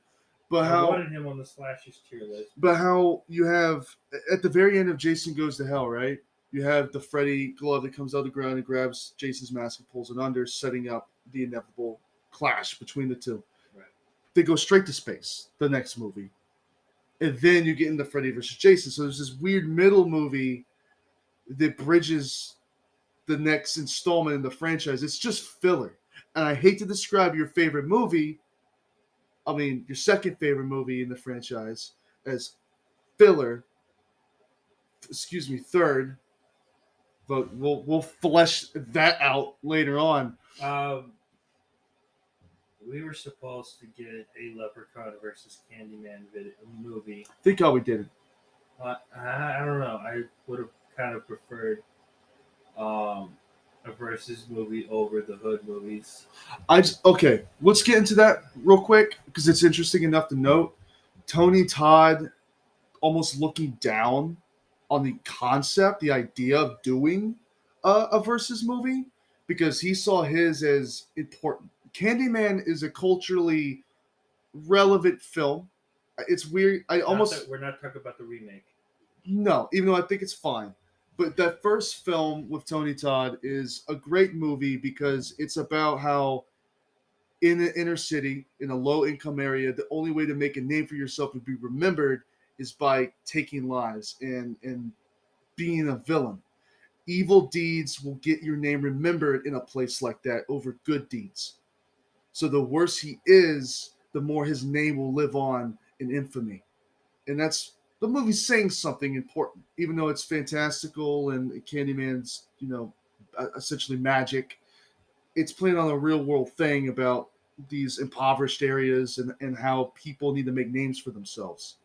But I wanted him on the slashers tier list. But how you have at the very end of Jason Goes to Hell, right? You have the Freddy glove that comes out of the ground and grabs Jason's mask and pulls it under, setting up the inevitable clash between the two. Right. They go straight to space, the next movie. And then you get into Freddy versus Jason. So there's this weird middle movie that bridges the next installment in the franchise. It's just filler. And I hate to describe your favorite movie, your second favorite movie in the franchise, as filler. Excuse me, third. But we'll flesh that out later on. We were supposed to get a Leprechaun versus Candyman movie. Think how we did it. I don't know. I would have kind of preferred a versus movie over the Hood movies. Okay, let's get into that real quick because it's interesting enough to note. Tony Todd almost looking down on the concept, the idea of doing a versus movie, because he saw his as important. Candyman is a culturally relevant film. It's weird. We're not talking about the remake. No, even though I think it's fine. But that first film with Tony Todd is a great movie because it's about how in the inner city, in a low-income area, the only way to make a name for yourself and be remembered is by taking lives and being a villain. Evil deeds will get your name remembered in a place like that over good deeds. So the worse he is, the more his name will live on in infamy. And that's the movie's saying something important, even though it's fantastical and Candyman's, essentially magic. It's playing on a real world thing about these impoverished areas and how people need to make names for themselves.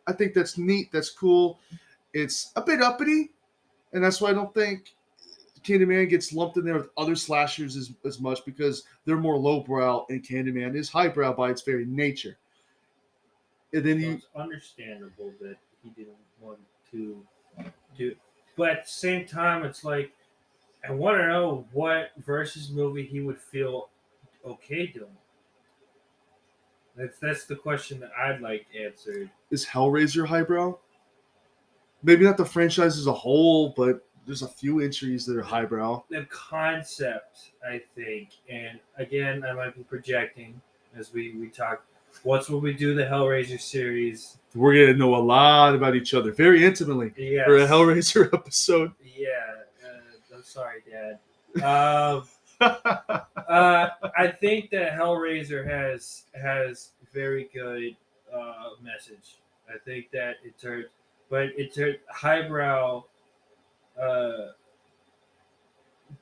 I think that's neat. That's cool. It's a bit uppity, and that's why I don't think Candyman gets lumped in there with other slashers as much, because they're more lowbrow and Candyman is highbrow by its very nature. And then it's understandable that he didn't want to do it. But at the same time, it's like, I want to know what versus movie he would feel okay doing. That's the question that I'd like answered. Is Hellraiser highbrow? Maybe not the franchise as a whole, but there's a few entries that are highbrow. The concept, I think, and again, I might be projecting as we talk. Once when we do the Hellraiser series, we're going to know a lot about each other very intimately for a Hellraiser episode. Yeah. I'm sorry, Dad. I think that Hellraiser has very good message. I think that it's a highbrow uh,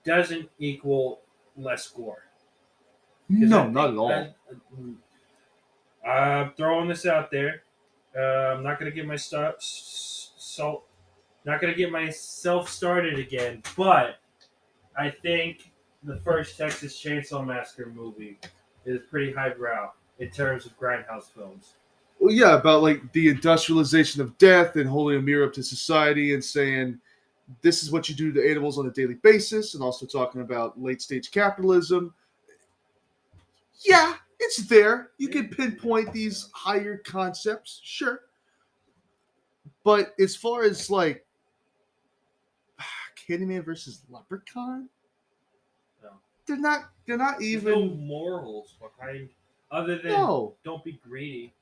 doesn't equal less gore. Because No, not at all. I'm throwing this out there. I'm not gonna get my not gonna get myself started again, but I think the first Texas Chainsaw Massacre movie is pretty highbrow in terms of grindhouse films. Well, yeah, about like the industrialization of death and holding a mirror up to society and saying this is what you do to animals on a daily basis, and also talking about late stage capitalism. Yeah, it's there. You can pinpoint these higher concepts, sure. But as far as like Candyman versus Leprechaun, No. they're not There's no even morals behind other than no. don't be greedy.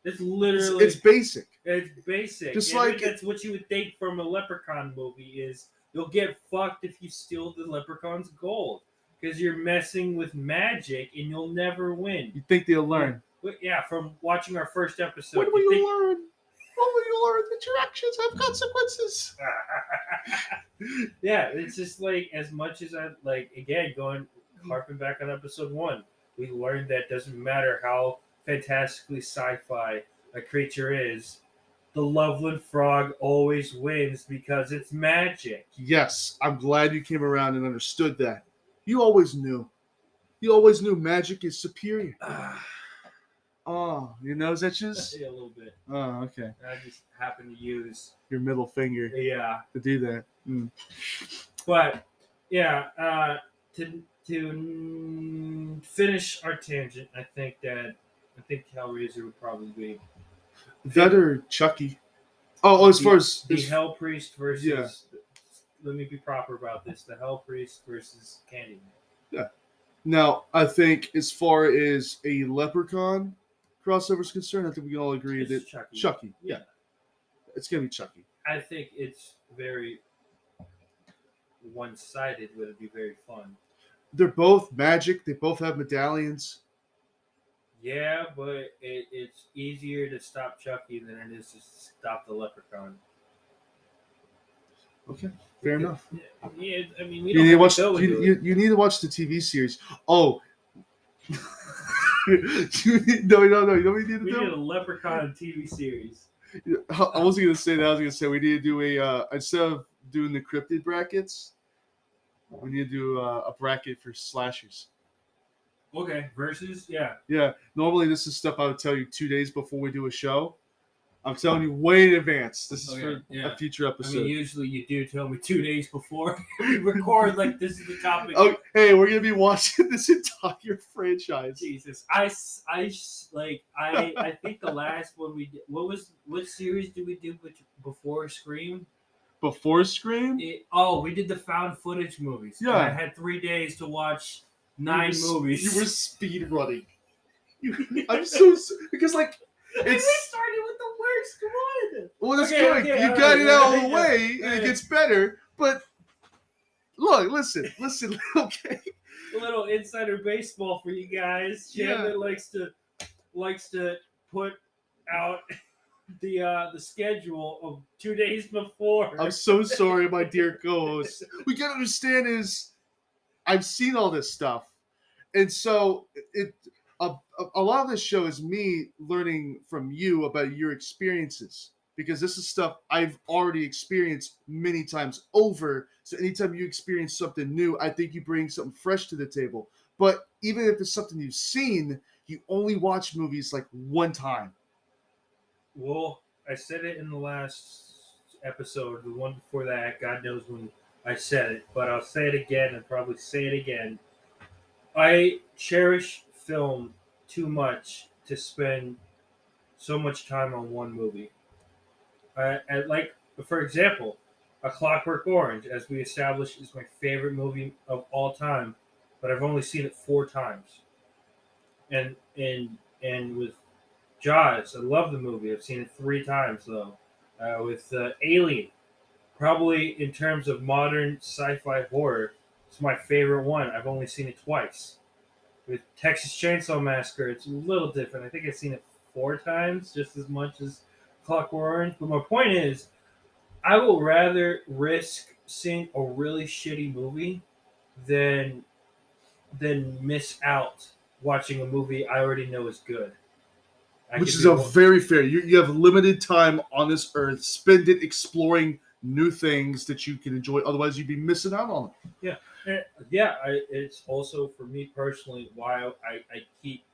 It's It's, literally it's basic. it's basic. Just And like that's what you would think from a Leprechaun movie is you'll get fucked if you steal the Leprechaun's gold because you're messing with magic and you'll never win. you think they'll learn. But yeah, from watching our first episode, When will you think you learn? When will you learn that your actions have consequences? yeah, it's just like as much as I like again going harping back on episode 1, we learned that doesn't matter how fantastically sci-fi a creature is, the Loveland frog always wins because it's magic. Yes, I'm glad you came around and understood that. You always knew. You always knew magic is superior. Oh, your nose itches? Yeah, a little bit. Oh, okay. I just happen to use Your middle finger yeah, to do that. Mm. but yeah, finish our tangent, I think Hellraiser would probably be That or Chucky. Oh, as far as the Hell Priest versus. Yeah. Let me be proper about this: the Hell Priest versus Candyman. now, I think as far as a Leprechaun crossover is concerned, I think we can all agree It's that Chucky. Chucky. Yeah, it's gonna be Chucky. I think it's very one-sided, but it'd be very fun. They're both magic. They both have medallions. Yeah, but it's easier to stop Chucky than it is to stop the Leprechaun. Okay, fair enough. Yeah, I mean, we You don't need to have watch. to go into You, it. you need to watch the TV series. Oh, no. You know what we need to We did a do? Leprechaun TV series. I wasn't gonna say that. I was gonna say we need to do a instead of doing the cryptid brackets, we need to do a bracket for slashers. Okay, versus yeah. Yeah, normally this is stuff I would tell you 2 days before we do a show. I'm telling you way in advance. This is Okay, for yeah. a future I episode. mean, usually you do tell me 2 days before we record. Like this is the topic. Oh, hey, we're gonna be watching this entire franchise. Jesus, like I think the last one we did. What series did we do before Scream? Before Scream, We did the found footage movies. Yeah. And I had 3 days to watch 9 movies. You were speed running. I'm so because like And we it's started with the worst one. well, that's Okay, good. okay, You all got right, it out of yeah, the yeah, way, and yeah. it gets better. But look, listen. Okay, A little insider baseball for you guys. Chandler likes to put out the schedule of 2 days before. I'm so sorry, my dear co-host. We gotta understand is I've seen all this stuff, and so a lot of this show is me learning from you about your experiences because this is stuff I've already experienced many times over. So anytime you experience something new, I think you bring something fresh to the table. But even if it's something you've seen, you only watch movies like one time. Well, I said it in the last episode. The one before that, God knows when I said it, but I'll say it again and probably say it again. I cherish film too much to spend so much time on one movie. Like, for example, A Clockwork Orange, as we established, is my favorite movie of all time, but I've only seen it 4 times. And with Jaws, I love the movie. I've seen it 3 times though. With Alien, probably in terms of modern sci-fi horror, It's my favorite one. I've only seen it twice. With Texas Chainsaw Massacre, it's a little different. I think I've seen it 4 times, just as much as Clockwork Orange. But my point is, I will rather risk seeing a really shitty movie than miss out watching a movie I already know is good. Which is a very fair. You have limited time on this earth. Spend it exploring new things that you can enjoy. Otherwise, you'd be missing out on it. Yeah. It's also for me personally why I keep.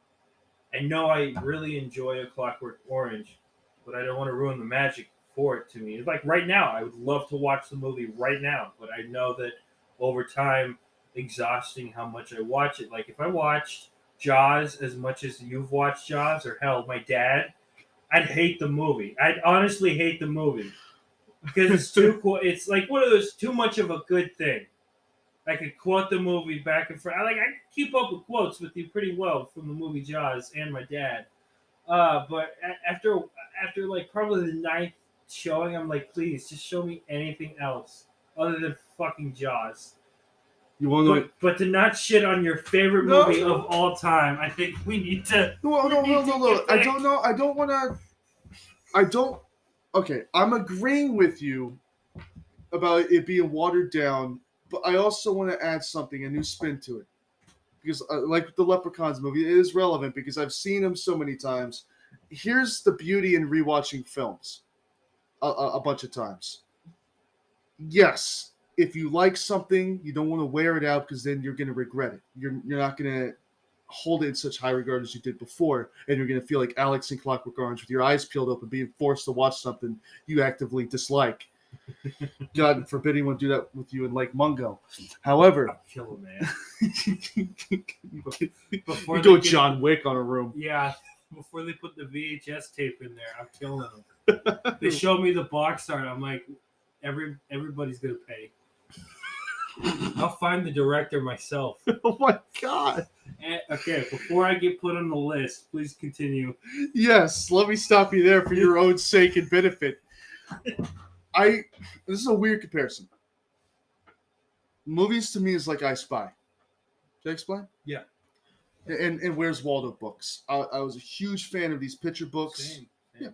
I know I really enjoy A Clockwork Orange, but I don't want to ruin the magic for it to me. It's like right now, I would love to watch the movie right now, but I know that over time, exhausting how much I watch it. Like if I watched Jaws as much as you've watched Jaws, or hell, my dad, I'd hate the movie. I'd honestly hate the movie because it's too cool. It's like one of those too much of a good thing. I could quote the movie back and forth. I keep up with quotes with you pretty well from the movie Jaws and my dad. But after like probably the 9th showing, I'm like, please just show me anything else other than fucking Jaws. You want to but to not shit on your favorite movie of all time, I think we need to. No. I don't know. I don't want to. I don't. Okay, I'm agreeing with you about it being watered down, but I also want to add something, a new spin to it. Because, like the Leprechauns movie, it is relevant because I've seen them so many times. Here's the beauty in rewatching films a bunch of times. Yes, if you like something, you don't want to wear it out because then you're going to regret it. You're not going to hold it in such high regard as you did before, and you're going to feel like Alex in Clockwork Orange with your eyes peeled open, being forced to watch something you actively dislike. God forbid anyone do that with you in Lake Mungo. However, I'll kill him, man. You go John Wick on a room. Yeah, before they put the VHS tape in there, I'm killing them. They showed me the box art. I'm like, everybody's gonna pay. I'll find the director myself. Oh my God. Okay, before I get put on the list, please continue. Yes, let me stop you there for your own sake and benefit. This is a weird comparison. Movies to me is like I Spy. Should I explain? Yeah. And Where's Waldo books. I was a huge fan of these picture books. Same. Yeah.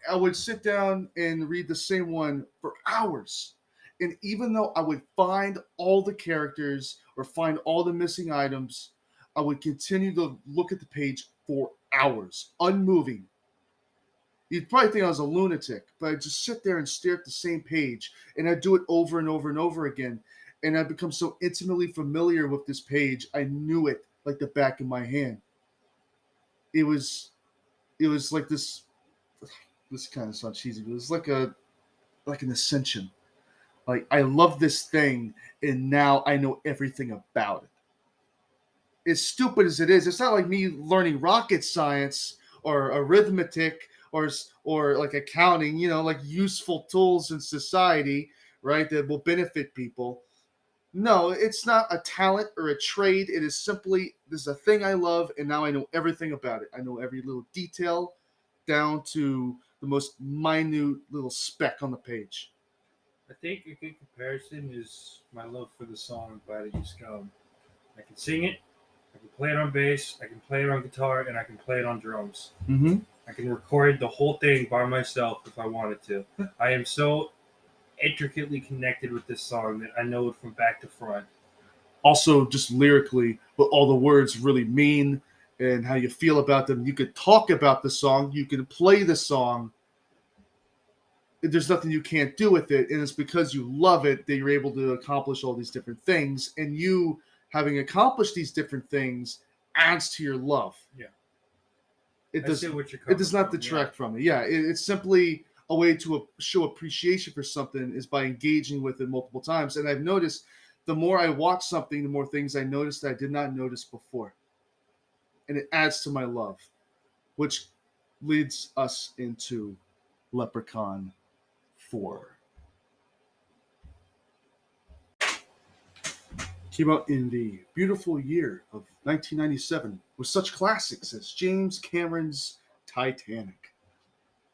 I would sit down and read the same one for hours. And even though I would find all the characters or find all the missing items, I would continue to look at the page for hours, unmoving. You'd probably think I was a lunatic, but I'd just sit there and stare at the same page, and I'd do it over and over and over again. And I'd become so intimately familiar with this page, I knew it like the back of my hand. It was like this kind of sounds cheesy, but it was like an ascension. Like, I love this thing, and now I know everything about it. As stupid as it is, it's not like me learning rocket science or arithmetic or like accounting, like useful tools in society, right, that will benefit people. No, it's not a talent or a trade. It is simply, this is a thing I love, and now I know everything about it. I know every little detail down to the most minute little speck on the page. I think a good comparison is my love for the song "By the Scum." I can sing it, I can play it on bass, I can play it on guitar, and I can play it on drums. Mm-hmm. I can record the whole thing by myself if I wanted to. I am so intricately connected with this song that I know it from back to front. Also, just lyrically, what all the words really mean and how you feel about them. You could talk about the song, you could play the song. There's nothing you can't do with it, and it's because you love it that you're able to accomplish all these different things. And you, having accomplished these different things, adds to your love. Yeah. It does not detract from it. Yeah, it's simply a way to show appreciation for something is by engaging with it multiple times. And I've noticed the more I watch something, the more things I notice that I did not notice before. And it adds to my love, which leads us into Leprechaun 4. Came out in the beautiful year of 1997 with such classics as James Cameron's Titanic.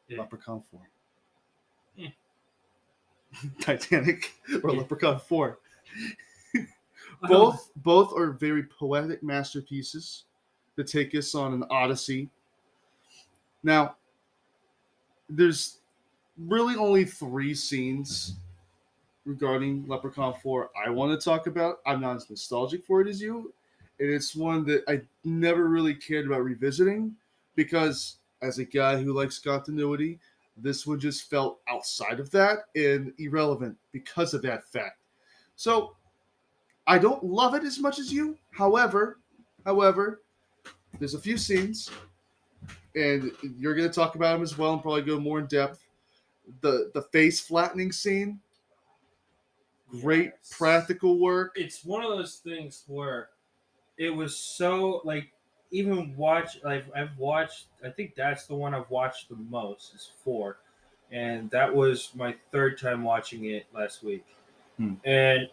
Yeah. Leprechaun 4. Yeah. Titanic or Leprechaun 4. Both are very poetic masterpieces that take us on an odyssey. Now, there's really only 3 scenes regarding Leprechaun 4 I want to talk about. I'm not as nostalgic for it as you, and it's one that I never really cared about revisiting because, as a guy who likes continuity, this one just felt outside of that and irrelevant because of that fact. So I don't love it as much as you. However, there's a few scenes, and you're going to talk about them as well and probably go more in depth. The face flattening scene, great practical work. It's one of those things where it was so like even watch like I've watched. I think that's the one I've watched the most is 4, and that was my 3rd time watching it last week, and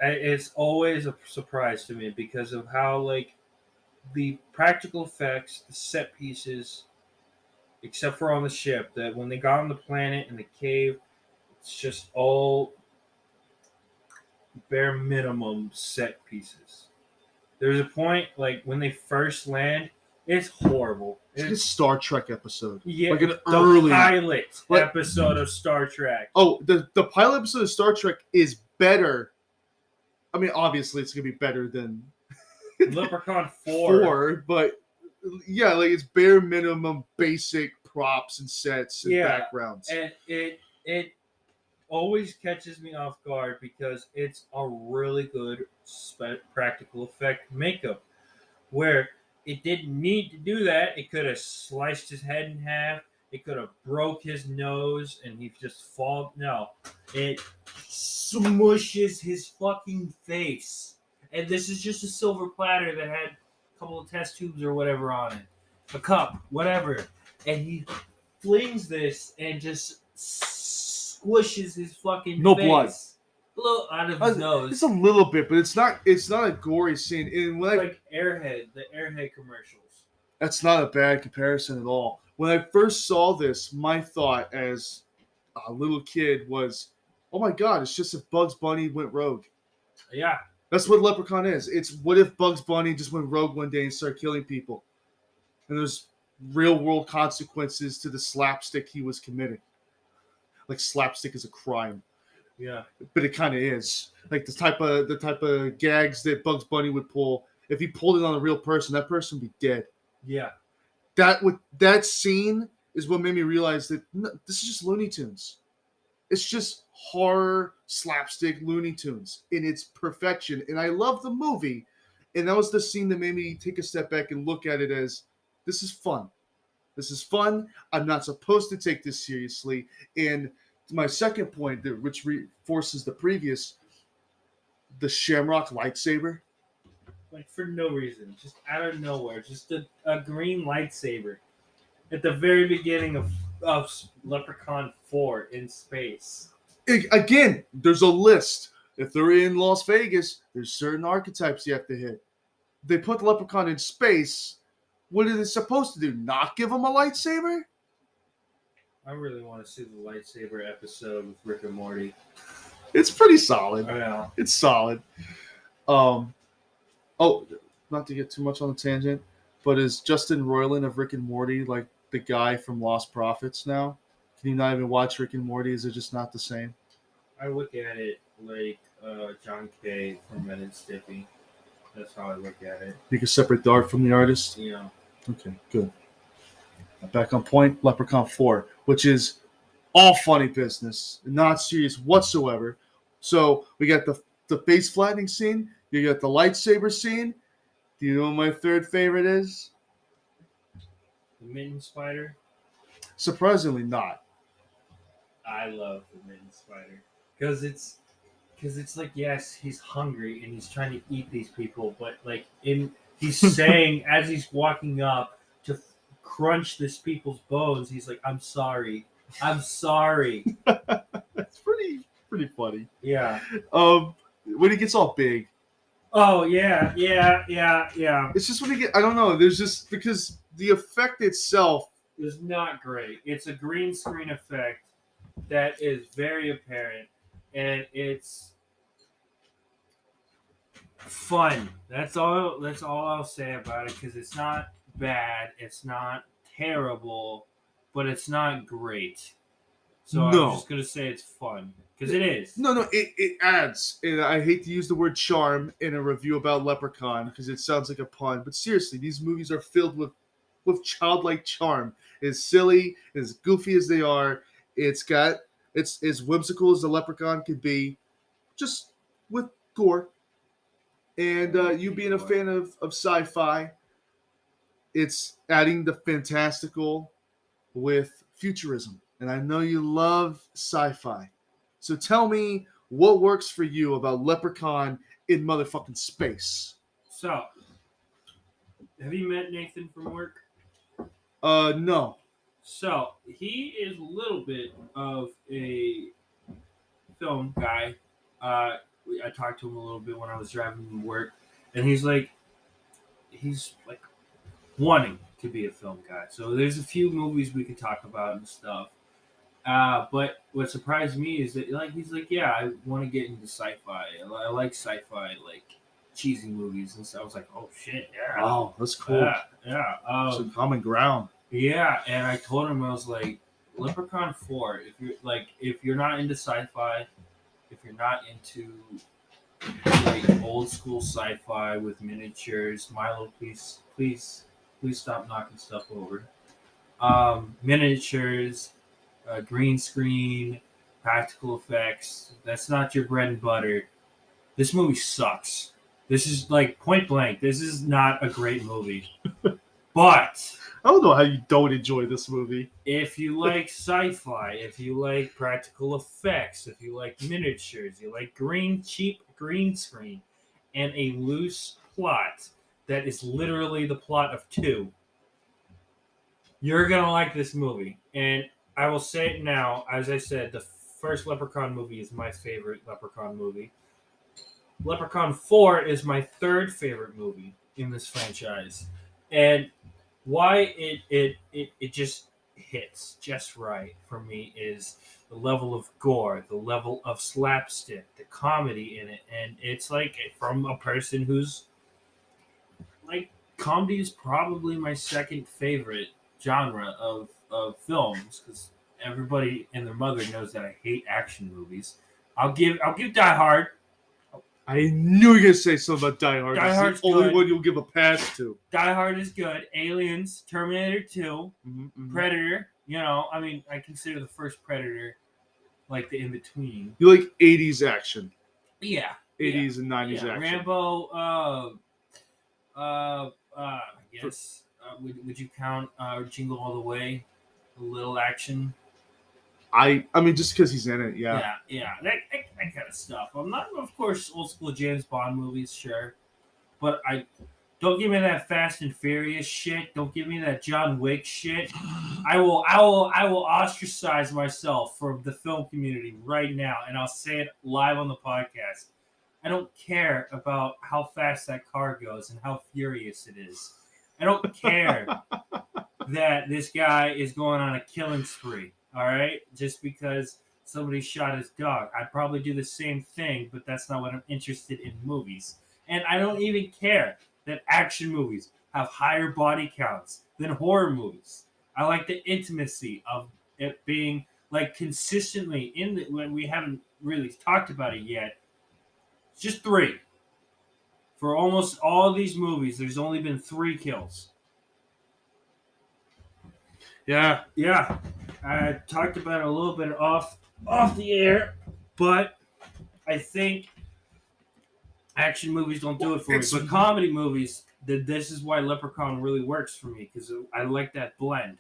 it's always a surprise to me because of how like the practical effects, the set pieces, except for on the ship, that when they got on the planet and the cave, it's just all bare minimum set pieces. There's a point like when they first land, it's horrible. It's like a Star Trek episode. Yeah, like an the early pilot episode of Star Trek. Oh, the pilot episode of Star Trek is better. I mean, obviously, it's gonna be better than Leprechaun 4. But yeah, like it's bare minimum basic props and sets and backgrounds. And it always catches me off guard because it's a really good practical effect makeup where it didn't need to do that. It could have sliced his head in half. It could have broke his nose and he just fall. No, it smushes his fucking face. And this is just a silver platter that had a couple of test tubes or whatever on it. A cup, whatever. And he flings this and just squishes his fucking face. Blood. Blood out of his nose. It's a little bit, but it's not a gory scene. And like Airhead, the Airhead commercials. That's not a bad comparison at all. When I first saw this, my thought as a little kid was, oh my god, it's just if Bugs Bunny went rogue. Yeah. That's what Leprechaun is. It's what if Bugs Bunny just went rogue one day and started killing people. And there's real world consequences to the slapstick he was committing. Like slapstick is a crime. Yeah. But it kind of is. Like the type of gags that Bugs Bunny would pull. If he pulled it on a real person, that person would be dead. Yeah. That scene is what made me realize that this is just Looney Tunes. It's just horror slapstick Looney Tunes in its perfection. And I love the movie. And that was the scene that made me take a step back and look at it as, this is fun. This is fun. I'm not supposed to take this seriously. And my second point, which reinforces the previous, the Shamrock lightsaber. Like for no reason. Just out of nowhere. Just a green lightsaber. At the very beginning of Leprechaun 4 in space. Again, there's a list. If they're in Las Vegas, there's certain archetypes you have to hit. They put Leprechaun in space. What are they supposed to do? Not give him a lightsaber? I really want to see the lightsaber episode with Rick and Morty. It's pretty solid. I know. It's solid. Not to get too much on the tangent, but is Justin Roiland of Rick and Morty like the guy from Lost Prophets now? Can you not even watch Rick and Morty? Is it just not the same? I look at it like John Kay from Ren and Stimpy. That's how I look at it. You can separate the art from the artist? Yeah. Okay, good. Back on point, Leprechaun 4, which is all funny business, not serious whatsoever. So we got the face flattening scene, you got the lightsaber scene. Do you know what my third favorite is? The mitten spider? Surprisingly not. I love the mitten spider. Because it's like, yes, he's hungry and he's trying to eat these people, but like he's saying as he's walking up to crunch this people's bones, he's like, I'm sorry. That's pretty funny. Yeah. When he gets all big. Oh yeah. It's just when he I don't know, there's just because the effect itself is not great. It's a green screen effect that is very apparent, and it's Fun. That's all. That's all I'll say about it because it's not bad. It's not terrible, but it's not great. So I'm No. just gonna say it's fun because it is. No, it adds. And I hate to use the word charm in a review about Leprechaun because it sounds like a pun. But seriously, these movies are filled with childlike charm. As silly, as goofy as they are, it's as whimsical as the Leprechaun could be, just with gore. And you being a fan of sci-fi, it's adding the fantastical with futurism. And I know you love sci-fi. So tell me what works for you about Leprechaun in motherfucking space. So, have you met Nathan from work? No. So he is a little bit of a film guy. I talked to him a little bit when I was driving to work, and he's like wanting to be a film guy. So there's a few movies we could talk about and stuff. But what surprised me is that he's like, yeah, I want to get into sci-fi. I like sci-fi, like cheesy movies and stuff. I was like, oh shit, yeah, Oh, that's cool. yeah. Some common ground. Yeah, and I told him I was like, Leprechaun 4. If you're not into sci-fi, if you're not into like old school sci-fi with miniatures, Milo, please stop knocking stuff over. Miniatures, green screen, practical effects. That's not your bread and butter. This movie sucks. This is like point blank. This is not a great movie. But I don't know how you don't enjoy this movie. if you like sci-fi, if you like practical effects, if you like miniatures, you like cheap green screen, and a loose plot that is literally the plot of 2, you're gonna like this movie. And I will say it now, as I said, the first Leprechaun movie is my favorite Leprechaun movie. Leprechaun 4 is my third favorite movie in this franchise. And why it just hits just right for me is the level of gore, the level of slapstick, the comedy in it, and it's like from a person who's like comedy is probably my second favorite genre of films because everybody and their mother knows that I hate action movies. I'll give Die Hard. I knew you were gonna say something about Die Hard. Die It's Hard's the only good. one you'll give a pass to. Die Hard is good. Aliens, Terminator 2, Mm-hmm. Predator. You know, I mean, I consider the first Predator like the in between. You like 80s action, Yeah, 80s and 90s action. Rambo. I guess would you count Jingle All the Way? A little action. I mean, just because he's in it, yeah. That kind of stuff. I'm not, of course, old school James Bond movies, sure, but I don't give me that Fast and Furious shit. Don't give me that John Wick shit. I will ostracize myself from the film community right now, and I'll say it live on the podcast. I don't care about how fast that car goes and how furious it is. I don't care that this guy is going on a killing spree. All right, just because somebody shot his dog, I'd probably do the same thing, but that's not what I'm interested in movies. And I don't even care that action movies have higher body counts than horror movies. I like the intimacy of it being like consistently in the when we haven't really talked about it yet. It's just 3. For almost all these movies, there's only been 3 kills. Yeah. I talked about it a little bit off the air, but I think action movies don't do it for me. But comedy movies, this is why Leprechaun really works for me because I like that blend.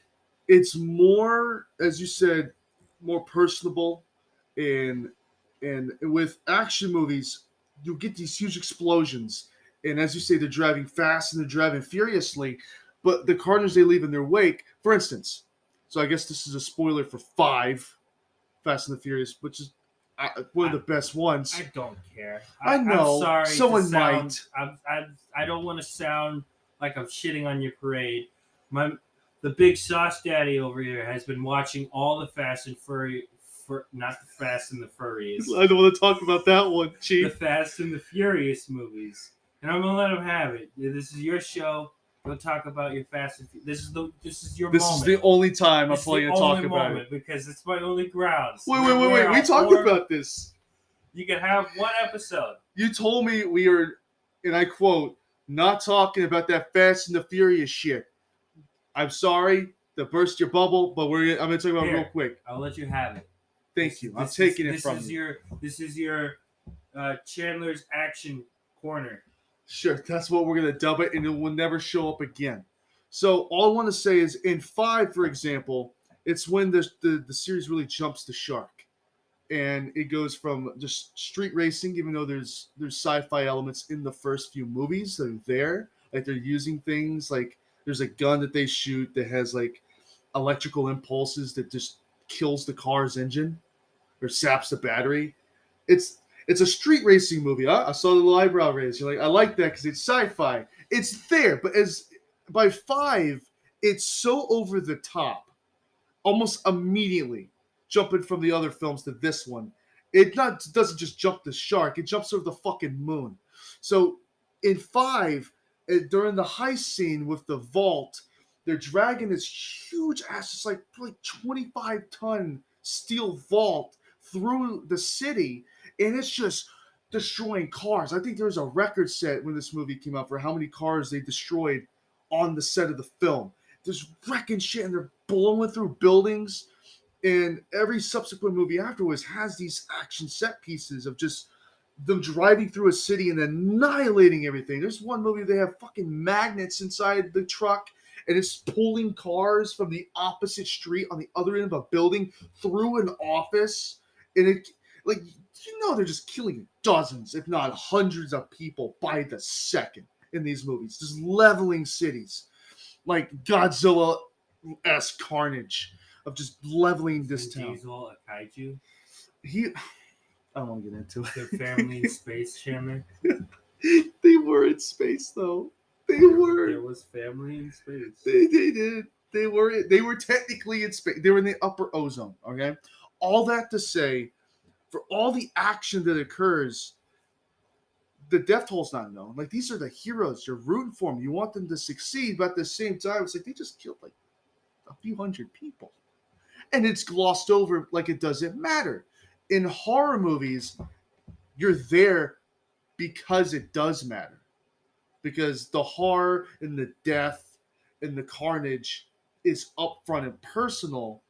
It's more, as you said, more personable, and with action movies, you get these huge explosions, and as you say, they're driving fast and they're driving furiously, but the carnage they leave in their wake. For instance, so I guess this is a spoiler for 5, Fast and the Furious, which is one of the best ones. I don't care. I know. I'm sorry. Someone might. I don't want to sound like I'm shitting on your parade. The big sauce daddy over here has been watching all the Fast and not the Fast and the Furious, I don't want to talk about that one, the Chief. Fast and the Furious movies. And I'm gonna let him have it. This is your show. Go talk about your Fast and This is your This moment. is the only time I'm This is planning the to talk only about moment it. because it's my only grounds. Wait. We talked about this. You can have one episode. You told me we are, and I quote, not talking about that Fast and the Furious shit. I'm sorry to burst your bubble, but I'm going to talk about it real quick. I'll let you have it. Thank you. I'm taking it from you. This is your Chandler's action corner. Sure, that's what we're going to dub it, and it will never show up again. So all I want to say is in 5, for example, it's when the series really jumps the shark. And it goes from just street racing, even though there's sci-fi elements in the first few movies that are there. Like they're using things like there's a gun that they shoot that has like electrical impulses that just kills the car's engine or saps the battery. It's a street racing movie. I saw the little eyebrow raise. You're like, I like that because it's sci-fi. It's there, but by 5, it's so over the top, almost immediately jumping from the other films to this one. It doesn't just jump the shark; it jumps over the fucking moon. So in 5, during the heist scene with the vault, they're dragging this huge ass, just like 25-ton steel vault through the city, and it's just destroying cars. I think there was a record set when this movie came out for how many cars they destroyed on the set of the film. Just wrecking shit, and they're blowing through buildings. And every subsequent movie afterwards has these action set pieces of just them driving through a city and annihilating everything. There's one movie they have fucking magnets inside the truck, and it's pulling cars from the opposite street on the other end of a building through an office. And it, like, they're just killing dozens, if not hundreds of people by the second in these movies. Just leveling cities. Like Godzilla-esque carnage of just leveling this town. Diesel, a kaiju. I don't want to get into it. Their family in space, Chandler. They were in space, though. There was family in space. They did. They were technically in space. They were in the upper ozone. Okay. All that to say, for all the action that occurs, the death toll's not known. Like, these are the heroes. You're rooting for them. You want them to succeed, but at the same time, it's like they just killed like a few hundred people. And it's glossed over like it doesn't matter. In horror movies, you're there because it does matter. Because the horror and the death and the carnage is upfront and personal.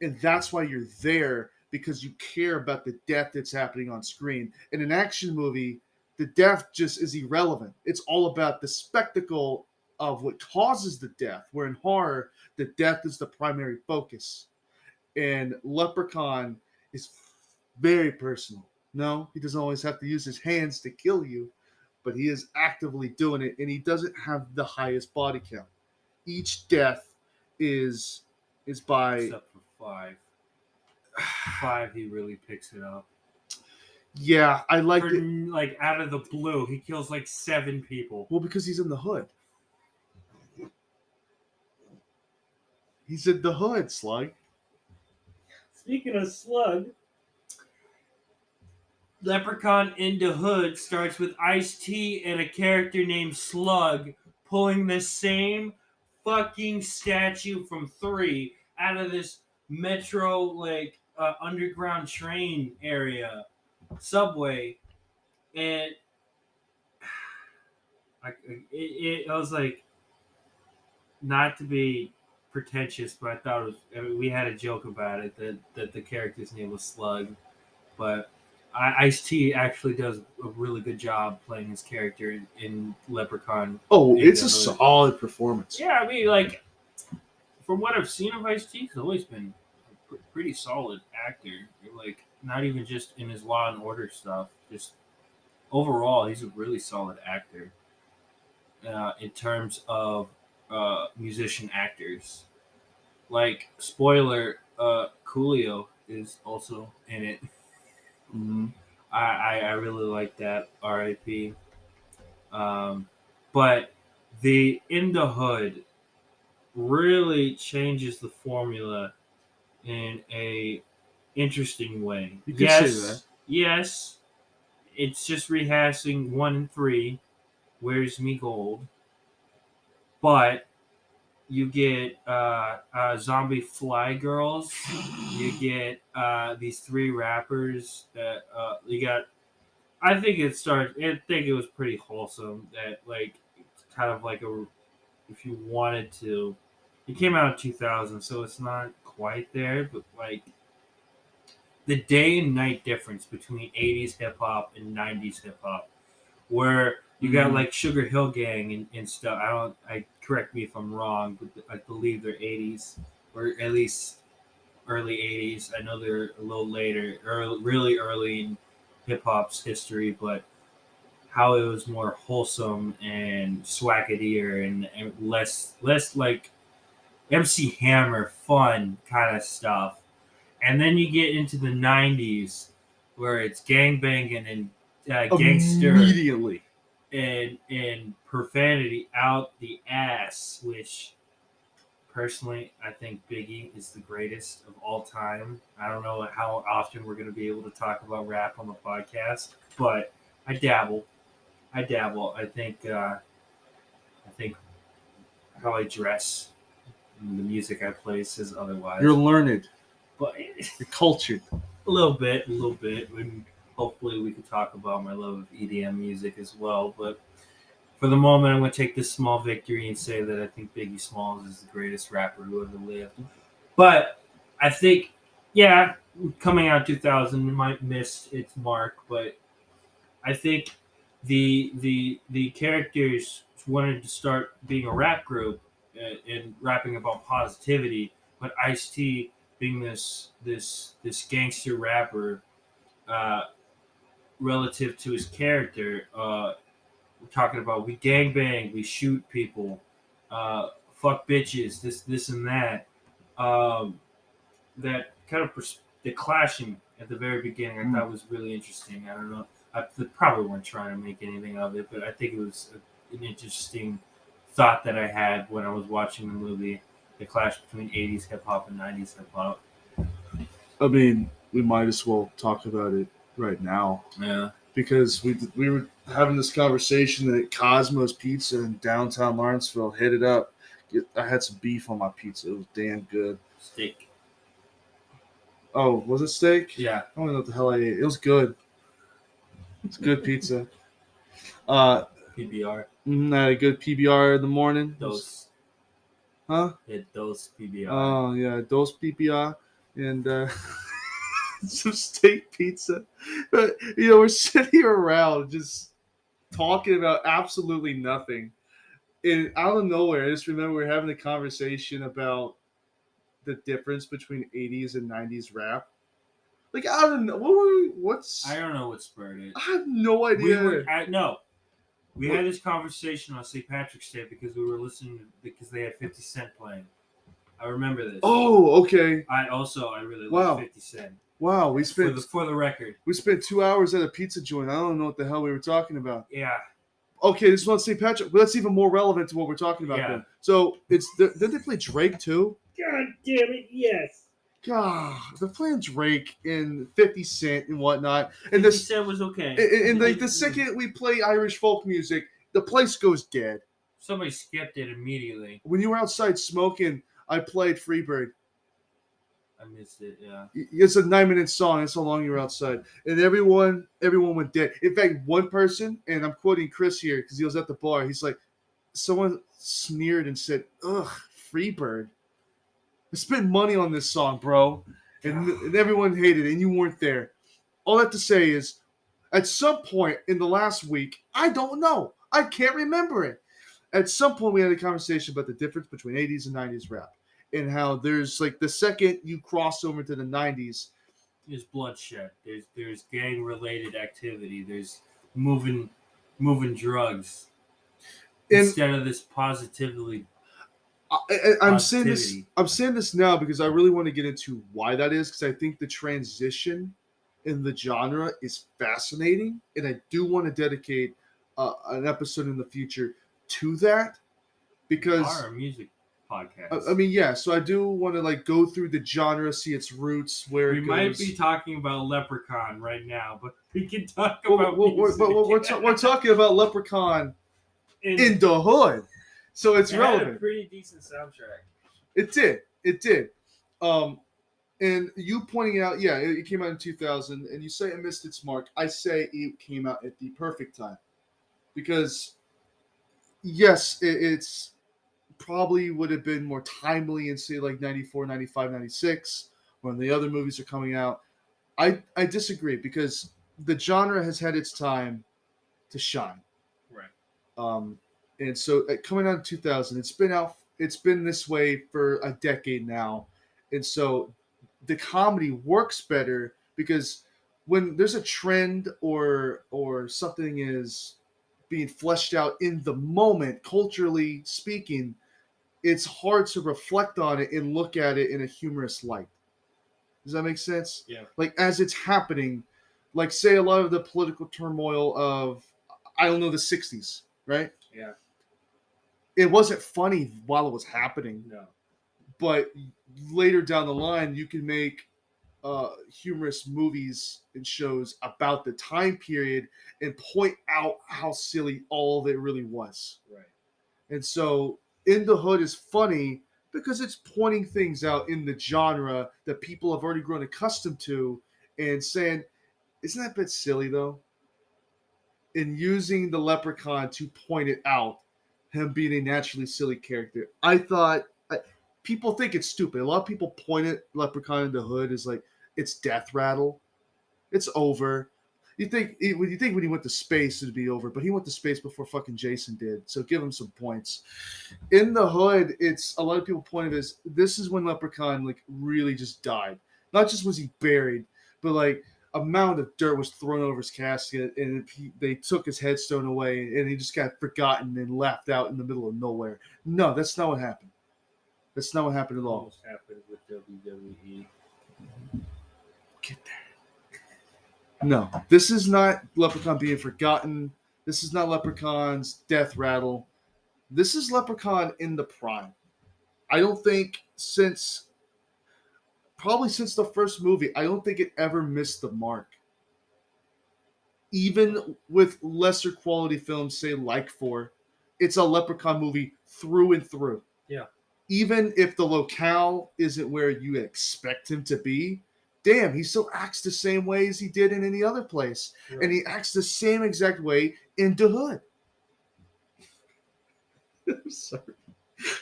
And that's why you're there, because you care about the death that's happening on screen. In an action movie, the death just is irrelevant. It's all about the spectacle of what causes the death, where in horror, the death is the primary focus. And Leprechaun is very personal. No, he doesn't always have to use his hands to kill you, but he is actively doing it, and he doesn't have the highest body count. Each death is by... Except for 5. 5, he really picks it up. Yeah, I like it. Like, out of the blue, he kills like 7 people. Well, because he's in the hood. He's in the hood, Slug. Speaking of Slug, Leprechaun in the Hood starts with Ice-T and a character named Slug pulling the same fucking statue from 3 out of this metro, like, underground train area, subway, and I was like, not to be pretentious, but I thought it was. I mean, we had a joke about it that the character's name was Slug, but Ice-T actually does a really good job playing his character in Leprechaun. Oh, it's a solid performance. Yeah, I mean, like, from what I've seen of Ice-T, he's always been a pretty solid actor. Like, not even just in his Law and Order stuff, just overall, he's a really solid actor. In terms of musician actors, like, spoiler, Coolio is also in it. Mm-hmm. I really like that. R.I.P. But the In the Hood really changes the formula in a interesting way. You could say that. Yes, it's just rehashing 1 and 3. Where's Me Gold? But you get zombie fly girls. You get these 3 rappers that you got. I think it started. I think it was pretty wholesome. That like, kind of like a, if you wanted to, it came out in 2000, so it's not quite there. But like the day and night difference between 80s hip hop and 90s hip hop, where you got like Sugar Hill Gang and stuff. I correct me if I'm wrong, but I believe they're 80s or at least early 80s. I know they're a little later, really early in hip hop's history, but how it was more wholesome and swaggadier and less like MC Hammer fun kind of stuff. And then you get into the 90s where it's gangbanging and gangster Immediately. and profanity out the ass, which personally I think Biggie is the greatest of all time. I don't know how often we're going to be able to talk about rap on the podcast, but I dabble. I think how I dress and the music I play says otherwise. You're learned. But You're cultured. a little bit. And hopefully we can talk about my love of EDM music as well. But for the moment, I'm going to take this small victory and say that I think Biggie Smalls is the greatest rapper who ever lived. But I think, yeah, coming out 2000, it might miss its mark, but I think the characters wanted to start being a rap group and rapping about positivity, but Ice-T being this gangster rapper relative to his character, we're talking about we gangbang, we shoot people, fuck bitches, this and that. That kind of the clashing at the very beginning I thought was really interesting. I don't know. They probably weren't trying to make anything of it, but I think it was an interesting thought that I had when I was watching the movie, the clash between 80s hip hop and 90s hip hop. I mean, we might as well talk about it right now. Yeah. Because we were having this conversation at Cosmo's Pizza in downtown Lawrenceville. Hit it up. I had some beef on my pizza. It was damn good. Steak. Oh, was it steak? Yeah. I don't know what the hell I ate. It was good. It's good pizza. PBR. I had a good PBR in the morning. Dos. Huh? Dos PBR. Oh, yeah. Dos PBR. And some steak pizza. But, we're sitting around just talking about absolutely nothing. And out of nowhere, I just remember we were having a conversation about the difference between 80s and 90s rap. Like, I don't know. I don't know what spurred it. I have no idea. We had this conversation on St. Patrick's Day because we were listening because they had 50 Cent playing. I remember this. Oh, okay. I really like 50 Cent. Wow, we spent for the record. We spent 2 hours at a pizza joint. I don't know what the hell we were talking about. Yeah. Okay, this one's St. Patrick. But that's even more relevant to what we're talking about then. So did they play Drake too? God damn it, yes. God, they're playing Drake and 50 Cent and whatnot. And 50 Cent was okay. And like the second we play Irish folk music, the place goes dead. Somebody skipped it immediately. When you were outside smoking, I played Freebird. I missed it, yeah. It's a 9-minute song. That's how long you were outside. And everyone went dead. In fact, one person, and I'm quoting Chris here because he was at the bar, he's like, someone sneered and said, ugh, Freebird. I spent money on this song, bro. And everyone hated it, and you weren't there. All I have to say is, at some point in the last week, I don't know. I can't remember it. At some point, we had a conversation about the difference between 80s and 90s rap. And how there's like the second you cross over to the 90s, there's bloodshed. There's gang related activity. There's moving drugs instead of this positively. I'm saying this now because I really want to get into why that is, because I think the transition in the genre is fascinating, and I do want to dedicate an episode in the future to that because Our music podcast. I mean, yeah. So I do want to like go through the genre, see its roots, where we it might goes. be talking about Leprechaun right now, but we can talk Well, about we're talking about Leprechaun in the Hood, so it's it relevant. had a pretty decent soundtrack. It did. And you pointing out, yeah, it came out in 2000, and you say it missed its mark. I say it came out at the perfect time. Because, yes, it's probably would have been more timely in, say, like 94, 95, 96, when the other movies are coming out. I disagree, because the genre has had its time to shine. Right. And so coming out in 2000, it's been this way for a decade now. And so the comedy works better because when there's a trend or something is being fleshed out in the moment, culturally speaking, it's hard to reflect on it and look at it in a humorous light. Does that make sense? Yeah. Like as it's happening, like say a lot of the political turmoil of, I don't know, the 60s, right? Yeah. It wasn't funny while it was happening. No. But later down the line, you can make humorous movies and shows about the time period and point out how silly all of it really was. Right. And so In the Hood is funny because it's pointing things out in the genre that people have already grown accustomed to and saying, isn't that a bit silly though? And using the Leprechaun to point it out, him being a naturally silly character. I thought, people think it's stupid. A lot of people point at Leprechaun in the Hood as like, it's death rattle. It's over. You think when he went to space it'd be over, but he went to space before fucking Jason did. So give him some points. In the Hood, it's a lot of people point at this. This is when Leprechaun like really just died. Not just was he buried, but like a mound of dirt was thrown over his casket, and they took his headstone away, and he just got forgotten and left out in the middle of nowhere. No, that's not what happened. That's not what happened at all. Almost happened with WWE. Get there. No, this is not Leprechaun being forgotten. This is not Leprechaun's death rattle. This is Leprechaun in the prime. I don't think probably since the first movie, I don't think it ever missed the mark. Even with lesser quality films, say like 4, it's a Leprechaun movie through and through. Yeah. Even if the locale isn't where you expect him to be, damn, he still acts the same way as he did in any other place. Right. And he acts the same exact way in the Hood. I'm sorry.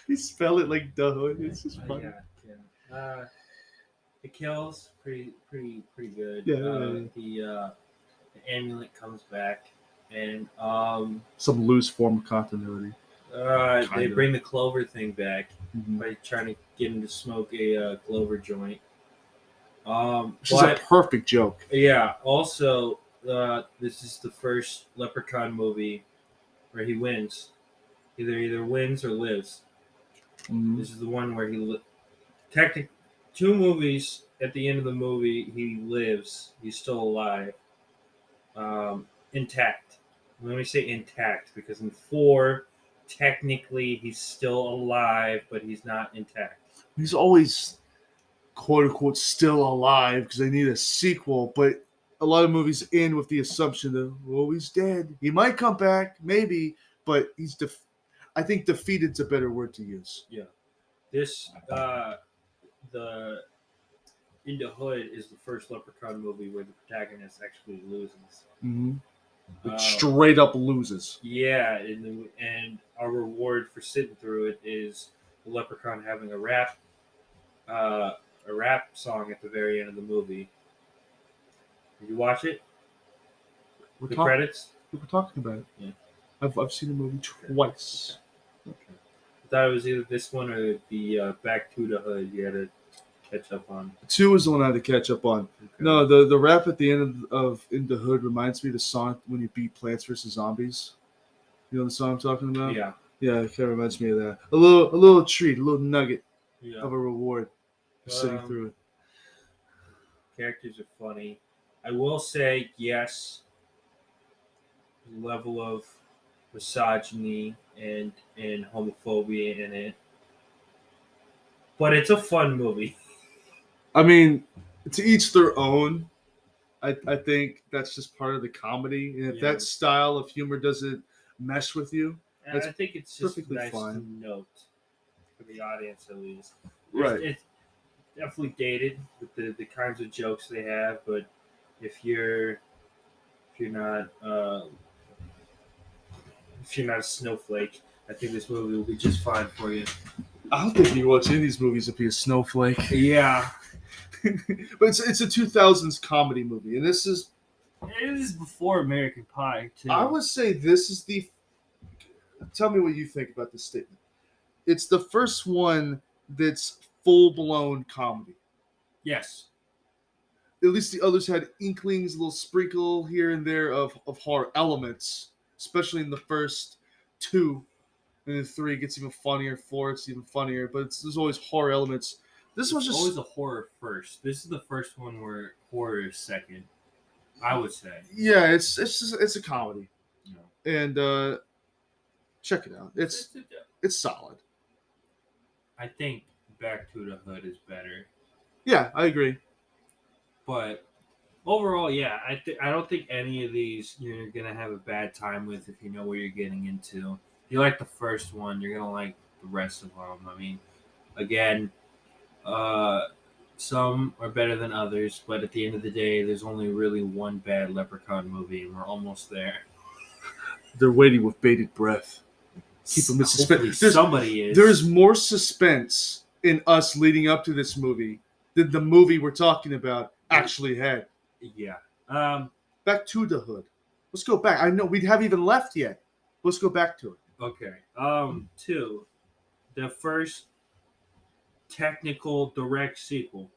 You spell it like the Hood. It's just funny. Yeah. It kills pretty good. Yeah. The amulet comes back, and some loose form of continuity. They bring the Clover thing back by trying to get him to smoke a Clover joint. Which is a perfect joke. Yeah. Also, this is the first Leprechaun movie where he wins. Either wins or lives. Mm-hmm. This is the one where he technically 2 movies. At the end of the movie, he lives. He's still alive, intact. Let me say intact because in 4, technically he's still alive, but he's not intact. He's always, quote unquote, still alive because they need a sequel. But a lot of movies end with the assumption that, well, he's dead. He might come back, maybe, but he's I think defeated's a better word to use. Yeah. This the In the Hood is the first Leprechaun movie where the protagonist actually loses. Mm-hmm. Straight up loses. Yeah, and our reward for sitting through it is the Leprechaun having a rap song at the very end of the movie. Did you watch it? Credits? We were talking about it. Yeah. I've seen the movie twice. Okay. I thought it was either this one or the Back to the Hood you had to catch up on. 2 is the one I had to catch up on. Okay. No, the rap at the end of In the Hood reminds me of the song when you beat Plants vs. Zombies. You know the song I'm talking about? Yeah. Yeah, it kind of reminds me of that. A little treat, a little nugget of a reward for sitting through it. Characters are funny. I will say, yes, level of misogyny and homophobia in it. but it's a fun movie. I mean, to each their own. I think that's just part of the comedy. And if Yeah. that style of humor doesn't mesh with you, And that's I think it's just perfectly nice fine. to note for the audience at least. Right. It's definitely dated with the kinds of jokes they have, but if you're not if you're not a snowflake, I think this movie will be just fine for you. I don't think you watch any of these movies if you're a snowflake. Yeah, But it's a 2000s comedy movie, and this is. it is before American Pie too. I would say this is the. Tell me what you think about this statement. It's the first one that's full blown comedy. Yes. At least the others had inklings, a little sprinkle here and there of horror elements, especially in the first two. And then 3 gets even funnier, 4 it's even funnier, but there's always horror elements. This was It's just always a horror first. This is the first one where horror is second. I would say. yeah, it's a comedy, No. and check it out. It's solid. I think Back to the Hood is better, Yeah, I agree. but overall, yeah, I don't think any of these you're gonna have a bad time with if you know what you're getting into. If you like the first one, you're gonna like the rest of them. I mean, again, some are better than others, but at the end of the day, there's only really one bad Leprechaun movie, and we're almost there. They're waiting with bated breath. Keep them in Hopefully suspense. somebody is. There's more suspense in us leading up to this movie than the movie we're talking about actually had. Yeah. Back to the Hood. Let's go back. I know we haven't even left yet. Let's go back to it. Okay. 2, the first technical direct sequel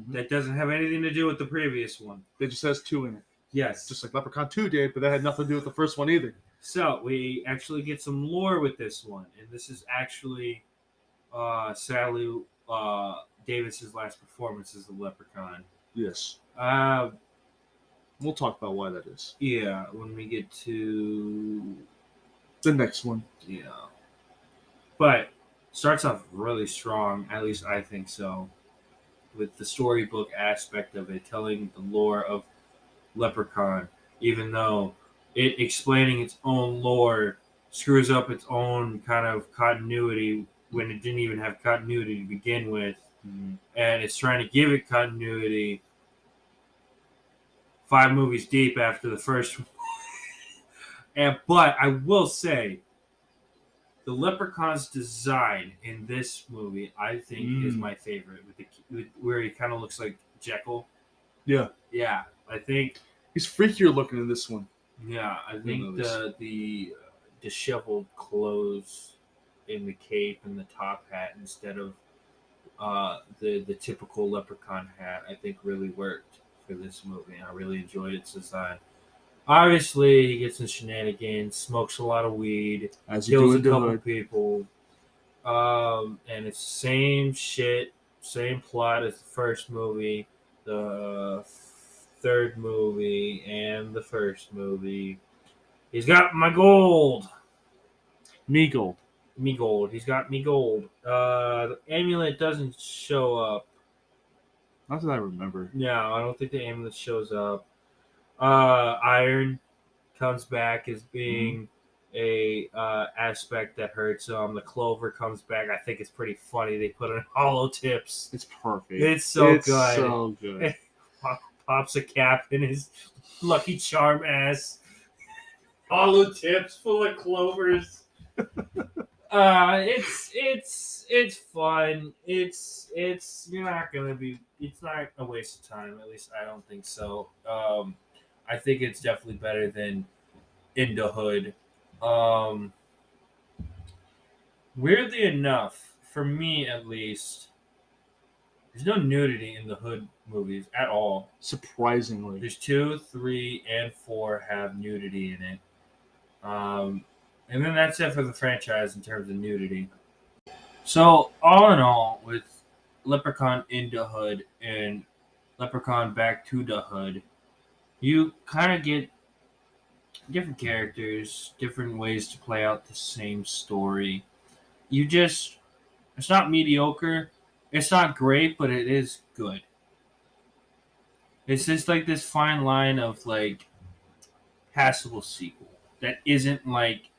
that doesn't have anything to do with the previous one. It just has 2 in it. Yes. Just like Leprechaun 2 did, but that had nothing to do with the first one either. So we actually get some lore with this one, and this is actually, sadly, Davis's last performance as the Leprechaun. Yes. Uh, We'll talk about why that is. yeah, when we get to The next one. yeah, but starts off really strong. At least I think so, with the storybook aspect of it, telling the lore of Leprechaun, even though it explaining its own lore screws up its own kind of continuity when it didn't even have continuity to begin with, and it's trying to give it continuity 5 movies deep after the first one. But I will say, the Leprechaun's design in this movie, I think, is my favorite. Where he kind of looks like Jekyll. Yeah. Yeah, I think. He's freakier looking in this one. Yeah, I think the disheveled clothes in the cape and the top hat instead of the typical Leprechaun hat, I think really worked for this movie. I really enjoyed its design. Obviously, he gets in shenanigans, smokes a lot of weed, As you kills do a in the couple Hood. people, and it's same shit, same plot as the first movie, the third movie, and the first movie. He's got my gold. Me gold. Me gold. He's got me gold. The amulet doesn't show up. Not that I remember. No, I don't think the amulet shows up. Iron comes back as being a aspect that hurts him. The clover comes back. I think it's pretty funny. They put in hollow tips. It's perfect. It's so good. So good. Pops a cap in his Lucky Charm ass. Hollow tips full of clovers. It's fun. It's you're not gonna be. It's not a waste of time. At least I don't think so. I think it's definitely better than In the Hood. Weirdly enough, for me at least, there's no nudity in the Hood movies at all. Surprisingly. There's 2, 3, and 4 have nudity in it. And then that's it for the franchise in terms of nudity. So, all in all, with Leprechaun in the Hood and Leprechaun Back to the Hood, you kind of get different characters, different ways to play out the same story. You just, It's not mediocre. It's not great, but it is good. It's just like this fine line of like passable sequel that isn't like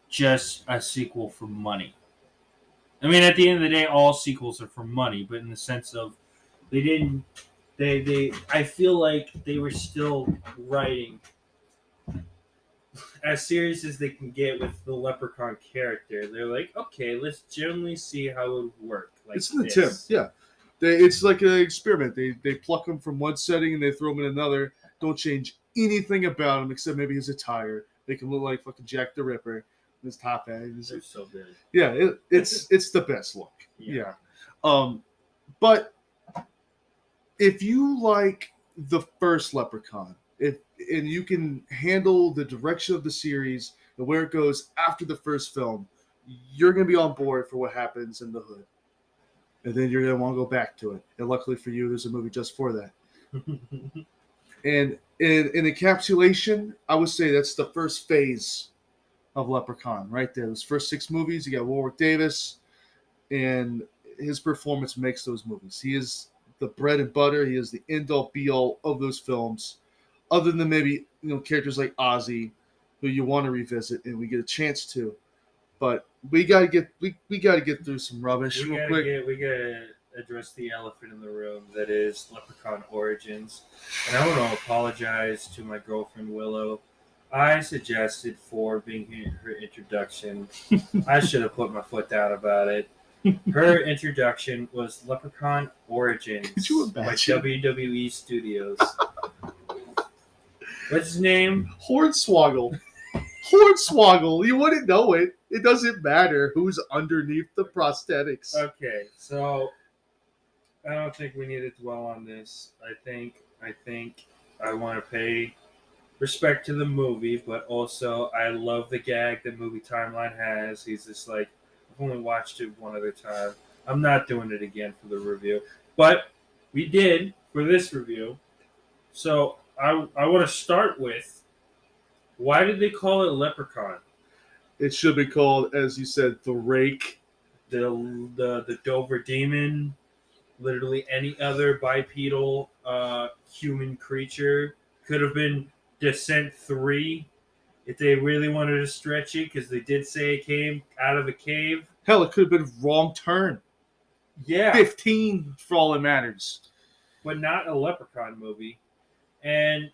just a sequel for money. I mean, at the end of the day, all sequels are for money, but in the sense of they didn't. They. I feel like they were still writing as serious as they can get with the Leprechaun character. They're like, okay, let's generally see how it would work. Like It's an this. attempt, yeah. It's like an experiment. They pluck him from one setting and they throw him in another. Don't change anything about him except maybe his attire. Make him look like fucking Jack the Ripper. His top hat. They're so good. Yeah, it's the best look. Yeah. But if you like the first Leprechaun, and you can handle the direction of the series and where it goes after the first film, you're gonna be on board for what happens in the hood. And then you're gonna want to go back to it. And luckily for you, there's a movie just for that. And in encapsulation, I would say that's the first phase of Leprechaun right there. Those first 6 movies, you got Warwick Davis, and his performance makes those movies. He is the bread and butter. He is the end all be all of those films. Other than maybe characters like Ozzy, who you want to revisit, and we get a chance to. But we gotta get through some rubbish real quick. We gotta address the elephant in the room that is Leprechaun Origins, and I want to apologize to my girlfriend Willow. I suggested Ford being her introduction. I should have put my foot down about it. Her introduction was Leprechaun Origins Could you by imagine? WWE Studios. What's his name? Hornswoggle. Hornswoggle. You wouldn't know it. It doesn't matter who's underneath the prosthetics. Okay, so I don't think we need to dwell on this. I think I want to pay respect to the movie, but also I love the gag that Movie Timeline has. He's just like, I've only watched it one other time. I'm not doing it again for the review, but we did for this review. So I want to start with, why did they call it Leprechaun? It should be called, as you said, the Rake. The Dover Demon, literally any other bipedal human creature. Could have been Descent 3 if they really wanted to stretch it, because they did say it came out of a cave. Hell, it could have been Wrong Turn. Yeah. 15 for all that matters. But not a Leprechaun movie. And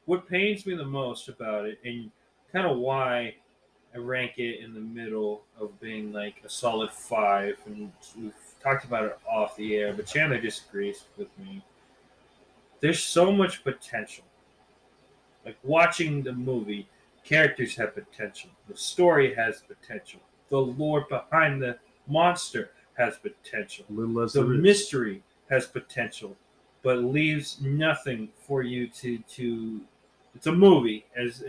what pains me the most about it, and kind of why I rank it in the middle of being like a solid 5, and we've talked about it off the air, but Chandler disagrees with me. There's so much potential. Like, watching the movie, characters have potential. The story has potential. The lore behind the monster has potential. The mystery has potential, but leaves nothing for you to. It's a movie, as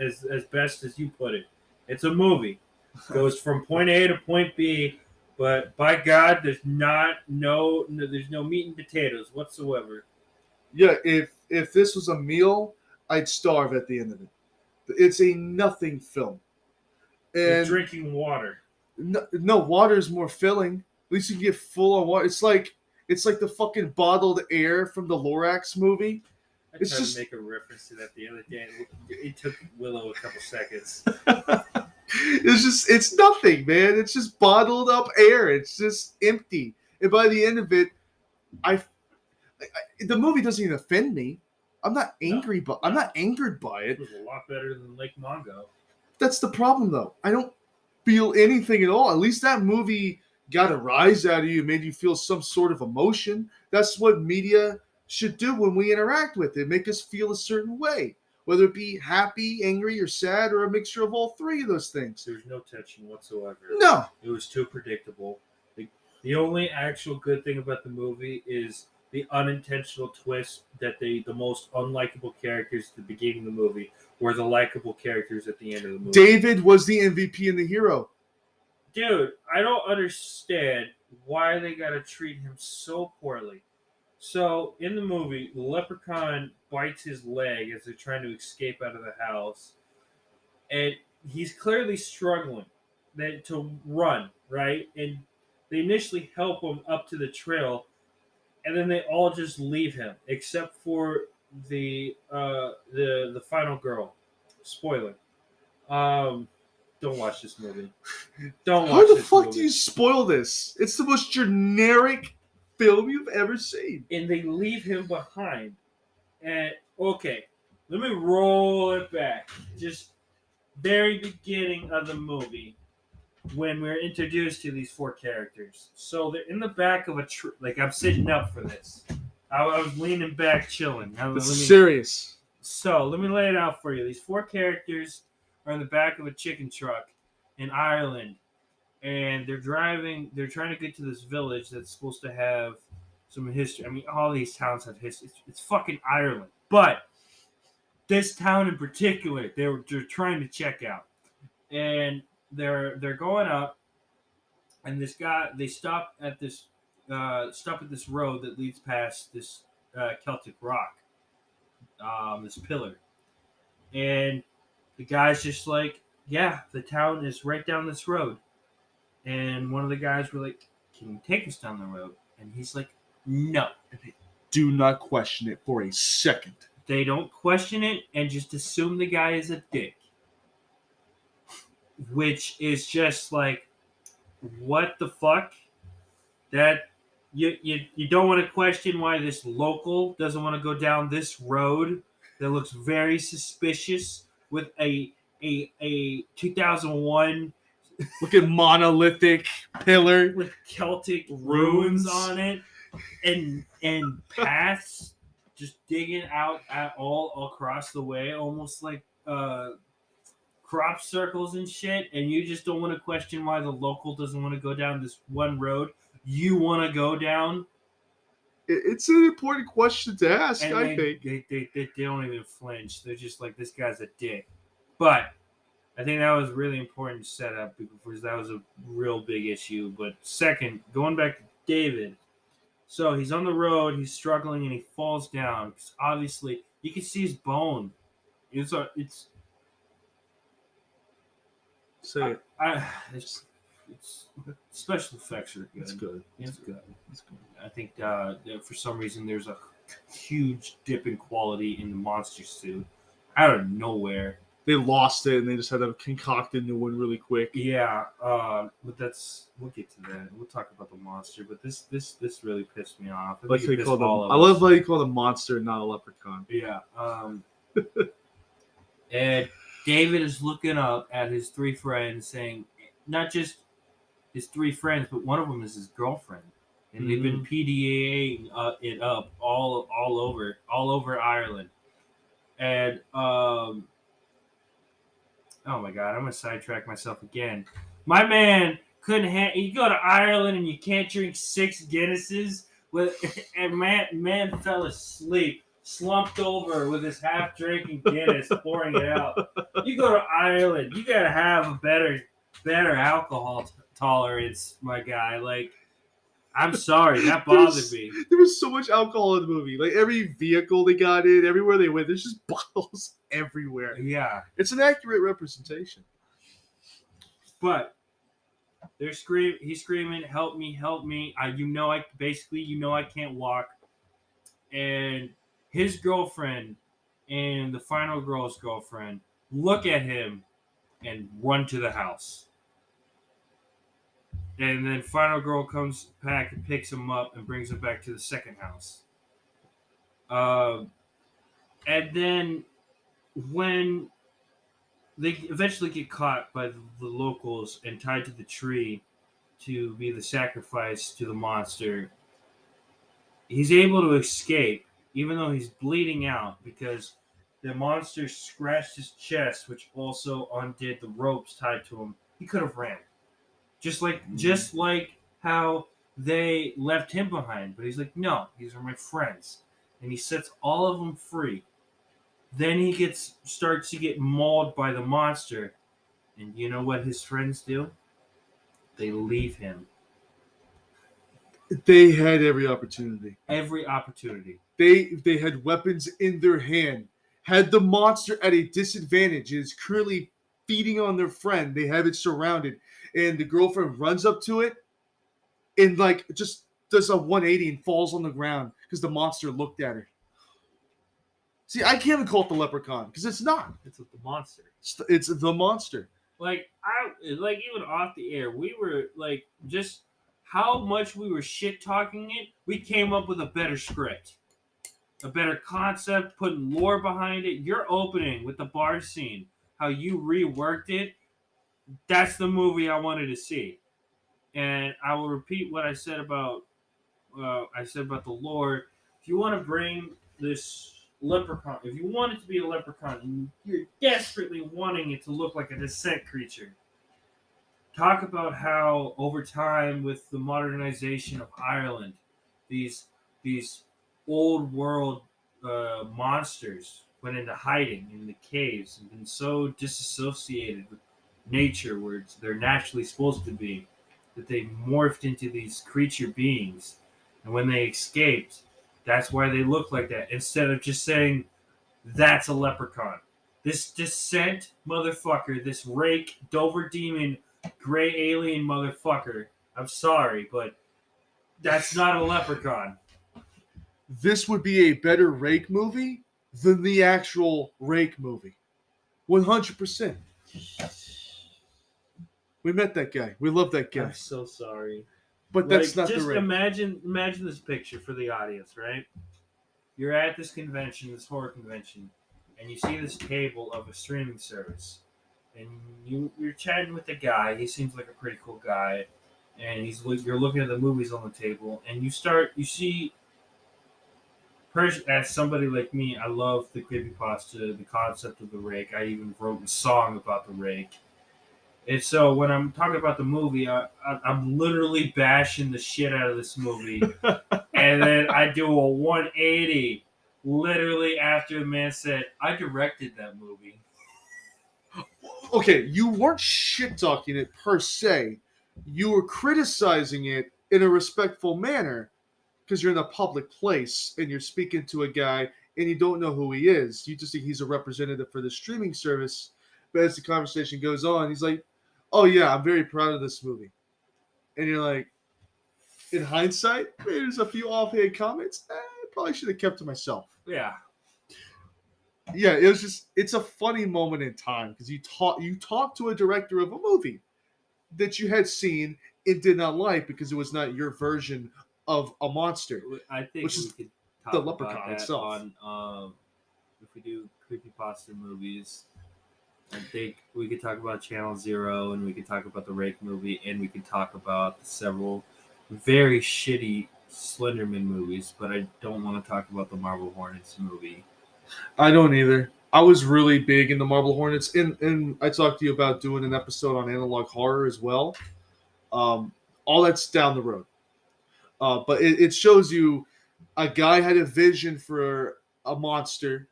best as you put it. It's a movie. Goes from point A to point B, but by God, there's no meat and potatoes whatsoever. Yeah, if this was a meal, I'd starve at the end of it. It's a nothing film. You're And drinking water. no, water is more filling. At least you can get full on water. It's like the fucking bottled air from the Lorax movie. I It's tried just- to make a reference to that the other day. It took Willow a couple seconds. It's nothing, man. It's just bottled up air. It's just empty. And by the end of it, the movie doesn't even offend me. I'm not angry, but I'm not angered by It it. was a lot better than Lake Mongo. That's the problem, though. I don't feel anything at all. At least that movie got a rise out of you, made you feel some sort of emotion. That's what media should do when we interact with it. Make us feel a certain way, whether it be happy, angry, or sad, or a mixture of all 3 of those things. There was no tension whatsoever. No. It was too predictable. The only actual good thing about the movie is the unintentional twist that the most unlikable characters at the beginning of the movie were the likable characters at the end of the movie. David was the MVP and the hero. Dude, I don't understand why they gotta treat him so poorly. So, in the movie, the leprechaun bites his leg as they're trying to escape out of the house. And he's clearly struggling to run, right? And They initially help him up to the trail, and then they all just leave him, except for the final girl. Spoiler. Um, don't watch this movie. Don't watch How the this fuck movie. do you spoil this? It's the most generic film you've ever seen. And they leave him behind. And okay, let me roll it back. Just very beginning of the movie when we're introduced to these four characters. So they're in the back of a like I'm sitting up for this. I was leaning back, chilling. This is serious. So let me lay it out for you. These four characters are in the back of a chicken truck in Ireland, and they're driving. They're trying to get to this village that's supposed to have some history. I mean, all these towns have history. It's fucking Ireland, but this town in particular, they're trying to check out, and they're going up, and this guy they stop at this road that leads past this Celtic rock, this pillar, and the guy's just like, yeah, the town is right down this road, and one of the guys were like, can you take us down the road? And he's like, no. Do not question it for a second. They don't question it and just assume the guy is a dick. Which is just like, what the fuck? That you don't want to question why this local doesn't want to go down this road that looks very suspicious with a 2001 looking monolithic pillar with Celtic ruins on it and paths just digging out at all across the way, almost like crop circles and shit, and you just don't want to question why the local doesn't want to go down this one road you want to go down. It's an important question to ask, and I think. They don't even flinch. They're just like, this guy's a dick. But I think that was really important to set up because that was a real big issue. But second, going back to David, so he's on the road, he's struggling, and he falls down. Obviously, you can see his bone. It's Say it. It's special effects are good. It's good. It's good. I think for some reason there's a huge dip in quality in the monster suit out of nowhere. They lost it and they just had to concoct a new one really quick. Yeah, but we'll get to that. We'll talk about the monster, but this really pissed me off. I love how you call the monster not a leprechaun. Yeah. And David is looking up at his three friends, saying, not just his three friends, but one of them is his girlfriend, and they've been PDAing it up all over Ireland, and oh my god, I'm gonna sidetrack myself again. My man couldn't. You go to Ireland and you can't drink 6 Guinnesses, and man fell asleep, slumped over with his half-drinking Guinness, pouring it out. You go to Ireland, you gotta have a better alcohol tolerance, my guy. Like, I'm sorry, that bothered me. There was so much alcohol in the movie. Like, every vehicle they got in, everywhere they went, there's just bottles everywhere. Yeah. It's an accurate representation. But he's screaming, help me, help me. I can't walk. And his girlfriend and the final girl's girlfriend look at him and run to the house. And then final girl comes back and picks him up and brings him back to the second house. And then when they eventually get caught by the locals and tied to the tree to be the sacrifice to the monster, he's able to escape, even though he's bleeding out, because the monster scratched his chest, which also undid the ropes tied to him. He could have ran. Just like how they left him behind. But he's like, no, these are my friends. And he sets all of them free. Then he starts to get mauled by the monster. And you know what his friends do? They leave him. They had every opportunity. Every opportunity. They had weapons in their hand. Had the monster at a disadvantage, it is currently feeding on their friend. They have it surrounded. And the girlfriend runs up to it. and like just does a 180 and falls on the ground because the monster looked at her. See, I can't even call it the Leprechaun because it's not. It's the monster. It's the monster. Like even off the air, we were like just how much we were shit talking it. We came up with a better script, a better concept, putting lore behind it. Your opening with the bar scene, how you reworked it. That's the movie I wanted to see, and I will repeat what I said about the lore. If you want to bring this leprechaun, if you want it to be a leprechaun, and you're desperately wanting it to look like a descent creature, talk about how over time with the modernization of Ireland, these old world monsters went into hiding in the caves and been so disassociated with nature where they're naturally supposed to be that they morphed into these creature beings, and when they escaped, that's why they look like that. Instead of just saying that's a leprechaun, this descent motherfucker, this rake Dover demon gray alien motherfucker. I'm sorry, but that's not a leprechaun. This would be a better Rake movie than the actual Rake movie. 100%. We met that guy. We love that guy. I'm so sorry. But that's not the just Rake. imagine this picture for the audience, right? You're at this convention, this horror convention, and you see this table of a streaming service. And you're chatting with the guy. He seems like a pretty cool guy, and you're looking at the movies on the table, and you see. As somebody like me, I love the creepypasta, the concept of the rake. I even wrote a song about the rake. And so when I'm talking about the movie, I'm literally bashing the shit out of this movie, and then I do a 180, literally after the man said, "I directed that movie." Okay, you weren't shit talking it per se. You were criticizing it in a respectful manner because you're in a public place and you're speaking to a guy and you don't know who he is. You just think he's a representative for the streaming service. But as the conversation goes on, he's like, "Oh yeah, I'm very proud of this movie." And you're like, in hindsight, maybe there's a few offhand comments. I probably should have kept to myself. Yeah. Yeah, it's a funny moment in time because you talk to a director of a movie that you had seen and did not like because it was not your version of a monster. I think which we is could talk the about Leprechaun that itself. on if we do creepypasta movies. I think we could talk about Channel Zero, and we could talk about the Rake movie, and we could talk about several very shitty Slenderman movies, but I don't want to talk about the Marble Hornets movie. I don't either. I was really big in the Marble Hornets, and I talked to you about doing an episode on analog horror as well. All that's down the road. But it shows you a guy had a vision for a monster,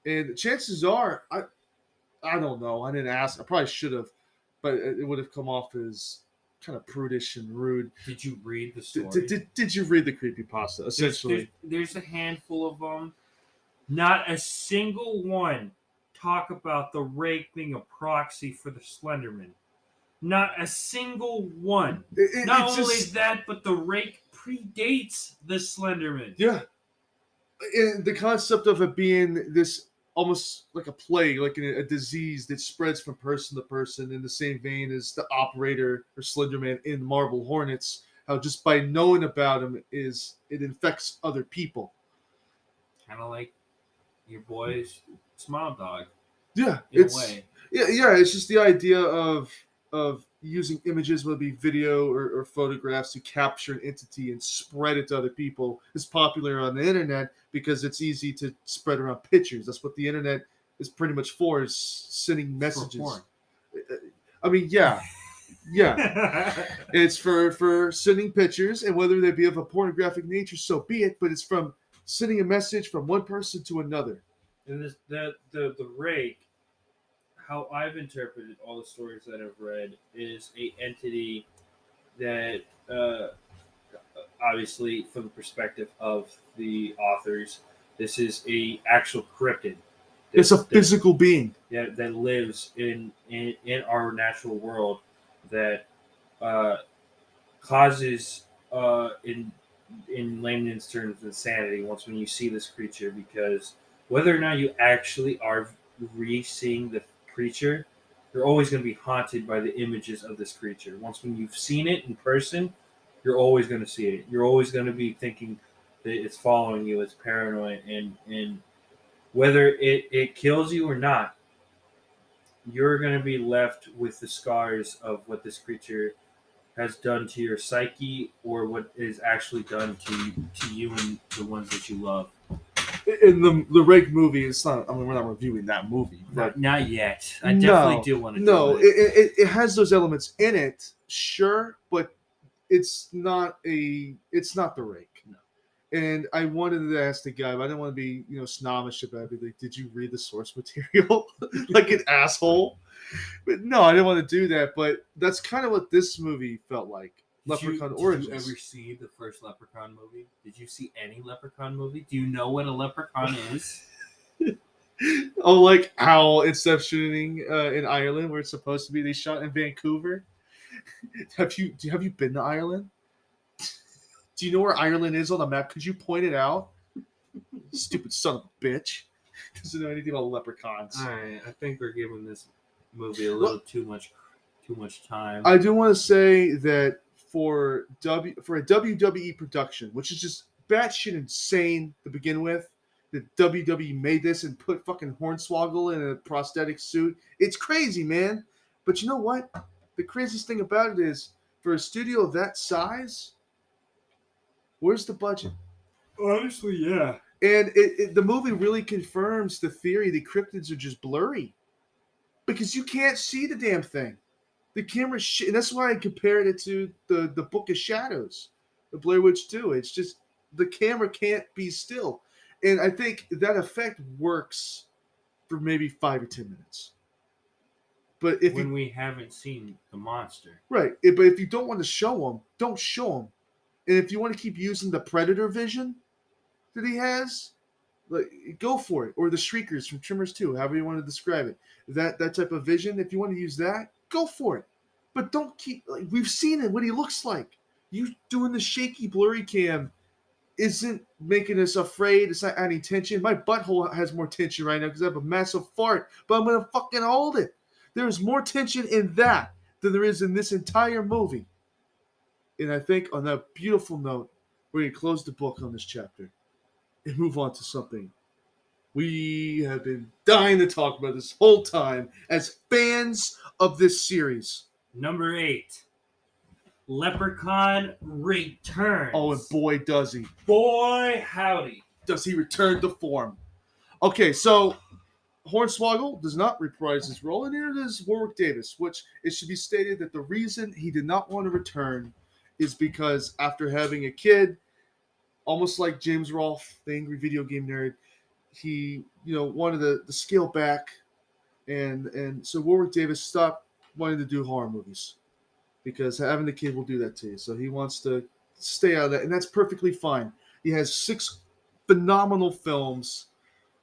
and chances are, I don't know. I didn't ask. I probably should have, but it would have come off as kind of prudish and rude. Did you read the story? Did you read the creepypasta, essentially? There's a handful of them. Not a single one talk about the rake being a proxy for the Slenderman. Not a single one. Not only that, but the rake predates the Slenderman. Yeah. And the concept of it being this almost like a plague, like a disease that spreads from person to person in the same vein as the operator or Slenderman in Marble Hornets, how just by knowing about him it infects other people. Kind of like your boy's Smile Dog. Yeah. In a way. Yeah, it's just the idea of using images, whether it be video or photographs, to capture an entity and spread it to other people is popular on the internet because it's easy to spread around pictures. That's what the internet is pretty much for, is sending messages. For porn. I mean, yeah. It's for sending pictures, and whether they be of a pornographic nature, so be it, but it's from sending a message from one person to another. And the rake, how I've interpreted all the stories that I've read, is a entity that, obviously, from the perspective of the authors, this is a actual cryptid. It's a physical being. That lives in our natural world that causes in layman's terms insanity once when you see this creature, because whether or not you actually are re-seeing the creature, you're always going to be haunted by the images of this creature. Once when you've seen it in person, you're always going to see it. You're always going to be thinking that it's following you. It's paranoid, and whether it kills you or not, you're going to be left with the scars of what this creature has done to your psyche, or what is actually done to you and the ones that you love. In the Rake movie, it's not. I mean, we're not reviewing that movie, but Not yet. I definitely do want to. No, do it. it has those elements in it, sure, but it's not the Rake. No. And I wanted to ask the guy, but I didn't want to be snobbish about it. Like, did you read the source material like an asshole? But no, I didn't want to do that. But that's kind of what this movie felt like. Leprechaun Origins. Did you ever see the first Leprechaun movie? Did you see any Leprechaun movie? Do you know what a leprechaun is? Oh, like how instead of shooting in Ireland, where it's supposed to be, they shot in Vancouver. Have you been to Ireland? Do you know where Ireland is on the map? Could you point it out? Stupid son of a bitch. Doesn't know anything about leprechauns. All right, I think we're giving this movie a little too much time. I do want to say that for a WWE production, which is just batshit insane to begin with, that WWE made this and put fucking Hornswoggle in a prosthetic suit. It's crazy, man. But you know what? The craziest thing about it is, for a studio of that size, where's the budget? Honestly, yeah. And the movie really confirms the theory that cryptids are just blurry. Because you can't see the damn thing. The camera and that's why I compared it to the Book of Shadows, the Blair Witch 2. It's just the camera can't be still. And I think that effect works for maybe 5 or 10 minutes. But if we haven't seen the monster. Right. But if you don't want to show them, don't show them. And if you want to keep using the predator vision that he has, like, go for it. Or the shriekers from Tremors 2, however you want to describe it. That type of vision, if you want to use that, go for it. But don't keep, like, we've seen it, what he looks like. You doing the shaky blurry cam isn't making us afraid. It's not adding tension. My butthole has more tension right now because I have a massive fart, but I'm going to fucking hold it. There's more tension in that than there is in this entire movie. And I think on that beautiful note, we're going to close the book on this chapter and move on to something we have been dying to talk about this whole time as fans of this series. Number 8. Leprechaun returns. Oh, and boy, does he. Boy, howdy. Does he return to form. Okay, so Hornswoggle does not reprise his role, and here it is Warwick Davis, which it should be stated that the reason he did not want to return is because after having a kid, almost like James Rolfe, the angry video game nerd, he wanted to scale back, and so Warwick Davis stopped wanting to do horror movies because having a kid will do that to you. So he wants to stay out of that, and that's perfectly fine. He has 6 phenomenal films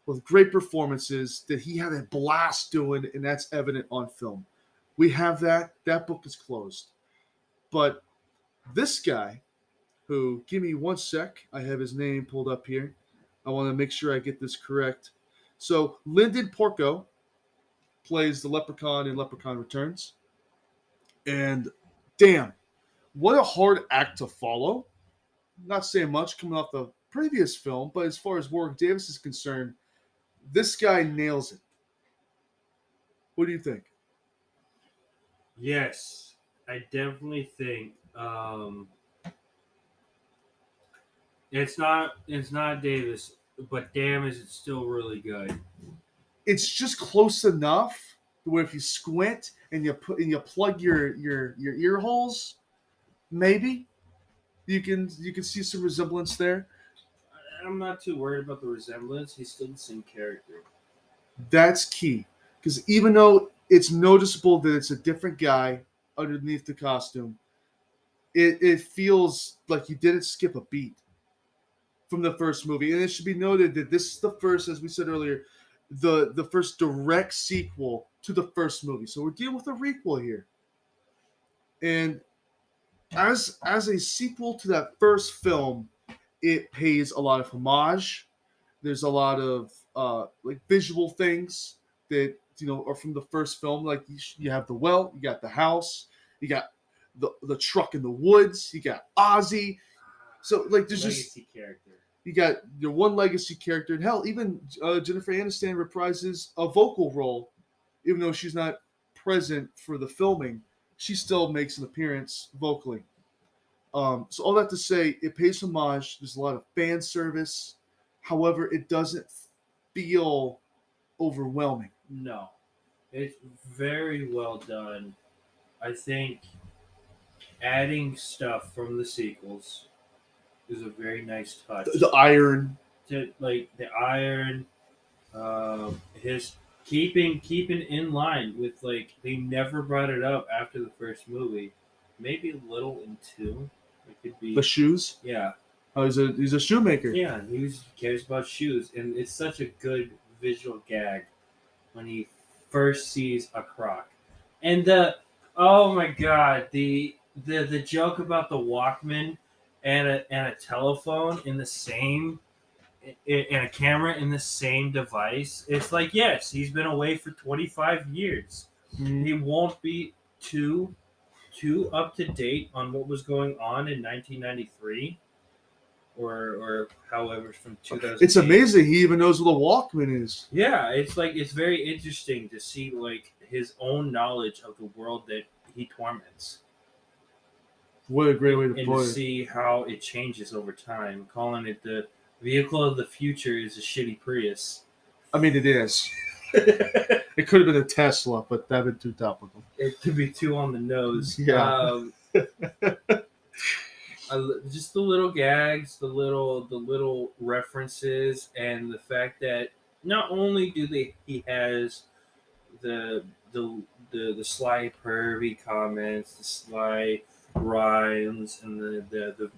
with great performances that he had a blast doing, and that's evident on film. We have that. That book is closed. But this guy, who, give me one sec, I have his name pulled up here. I want to make sure I get this correct. So Lyndon Porco plays the Leprechaun in Leprechaun Returns. And damn, what a hard act to follow. Not saying much coming off the previous film, but as far as Warwick Davis is concerned, this guy nails it. What do you think? Yes, I definitely think it's not Davis, but damn, is it still really good? It's just close enough where if you squint and you plug your ear holes, maybe you can see some resemblance there. I'm not too worried about the resemblance. He's still the same character. That's key, because even though it's noticeable that it's a different guy underneath the costume, it feels like you didn't skip a beat from the first movie. And it should be noted that this is the first, as we said earlier, the first direct sequel to the first movie. So we're dealing with a requel here. And as a sequel to that first film, it pays a lot of homage. There's a lot of like visual things that are from the first film. Like you have the well, you got the house, you got the truck in the woods, you got Ozzy. So like there's just Legacy character. you got your one legacy character, and hell, even Jennifer Aniston reprises a vocal role, even though she's not present for the filming. She still makes an appearance vocally. So all that to say, it pays homage. There's a lot of fan service. However, it doesn't feel overwhelming. No, it's very well done. I think adding stuff from the sequels is a very nice touch. The iron. Like the iron, his keeping in line with, like, they never brought it up after the first movie. Maybe a little in two. It could be The shoes. yeah. Oh, he's a shoemaker. Yeah, he cares about shoes, and it's such a good visual gag when he first sees a croc, and oh my god, the joke about the Walkman and a telephone in the same and a camera in the same device. It's like, yes, he's been away for 25 years. Mm-hmm. He won't be too up to date on what was going on in 1993. Or however from 2000. It's amazing he even knows what a Walkman is. Yeah, it's like it's very interesting to see like his own knowledge of the world that he torments. What a great way to and put to it. see how it changes over time. Calling it the vehicle of the future is a shitty Prius. I mean, it is. It could have been a Tesla, but that'd been too topical. It could be too on the nose. Yeah. Just the little gags, the little references, and the fact that not only he has the sly pervy comments, the sly rhymes, and the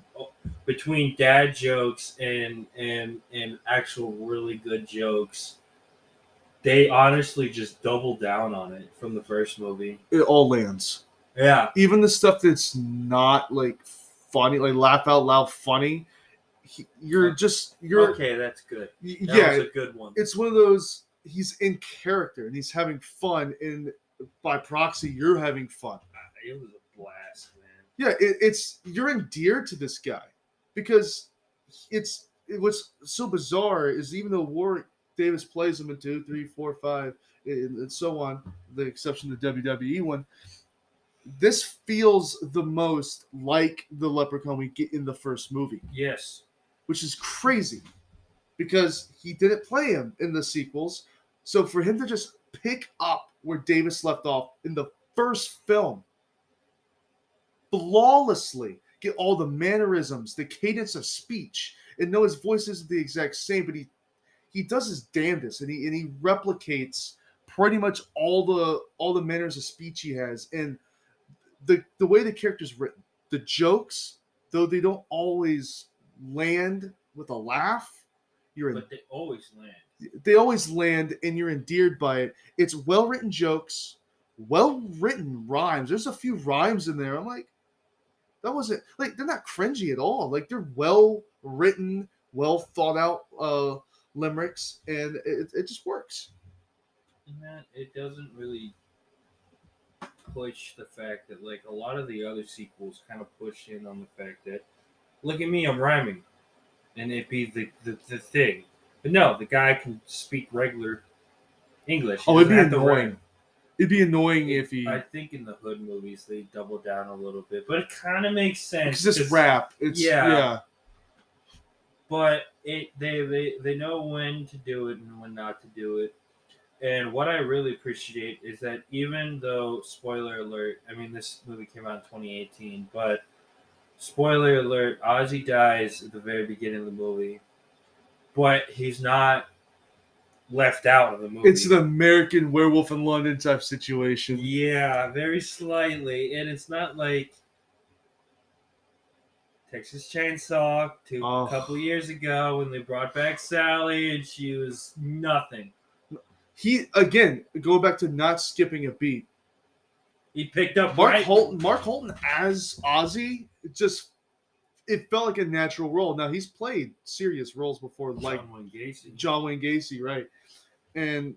between dad jokes and actual really good jokes. They honestly just double down on it from the first movie. It all lands. Yeah. Even the stuff that's not like funny, like laugh out loud funny, you're okay. That's good. That was a good one. It's one of those. He's in character and he's having fun, and by proxy, you're having fun. It was a blast, man. Yeah, it's you're endeared to this guy because what's so bizarre is even though Warwick Davis plays him in 2, 3, 4, 5, and so on, the exception of the WWE one. This feels the most like the Leprechaun we get in the first movie. Yes. Which is crazy because he didn't play him in the sequels. So for him to just pick up where Davis left off in the first film, flawlessly get all the mannerisms, the cadence of speech, and know his voice isn't the exact same, but he does his damnedest, and he replicates pretty much all the manners of speech he has, and the way the character's written, the jokes, though they don't always land with a laugh, but they always land. They always land, and you're endeared by it. It's well written jokes, well written rhymes. There's a few rhymes in there. I'm like, that wasn't like they're not cringy at all. Like they're well written, well thought out limericks, and it just works. And it doesn't really push the fact that like a lot of the other sequels kind of push in on the fact that look at me, I'm rhyming, and it'd be the thing. But no, the guy can speak regular English. Oh, it'd be annoying. It'd be annoying if he. I think in the Hood movies they double down a little bit, but it kind of makes sense. Because it's rap. It's yeah. But they know when to do it and when not to do it. And what I really appreciate is that even though, spoiler alert, I mean, this movie came out in 2018, but spoiler alert, Ozzy dies at the very beginning of the movie, but he's not left out of the movie. It's an American Werewolf in London type situation. Yeah, very slightly. And it's not like Texas Chainsaw a couple years ago when they brought back Sally and she was nothing. He, again, go back to not skipping a beat. He picked up Mark right. Holton as Ozzy, it felt like a natural role. Now he's played serious roles before, like John Wayne Gacy, right? And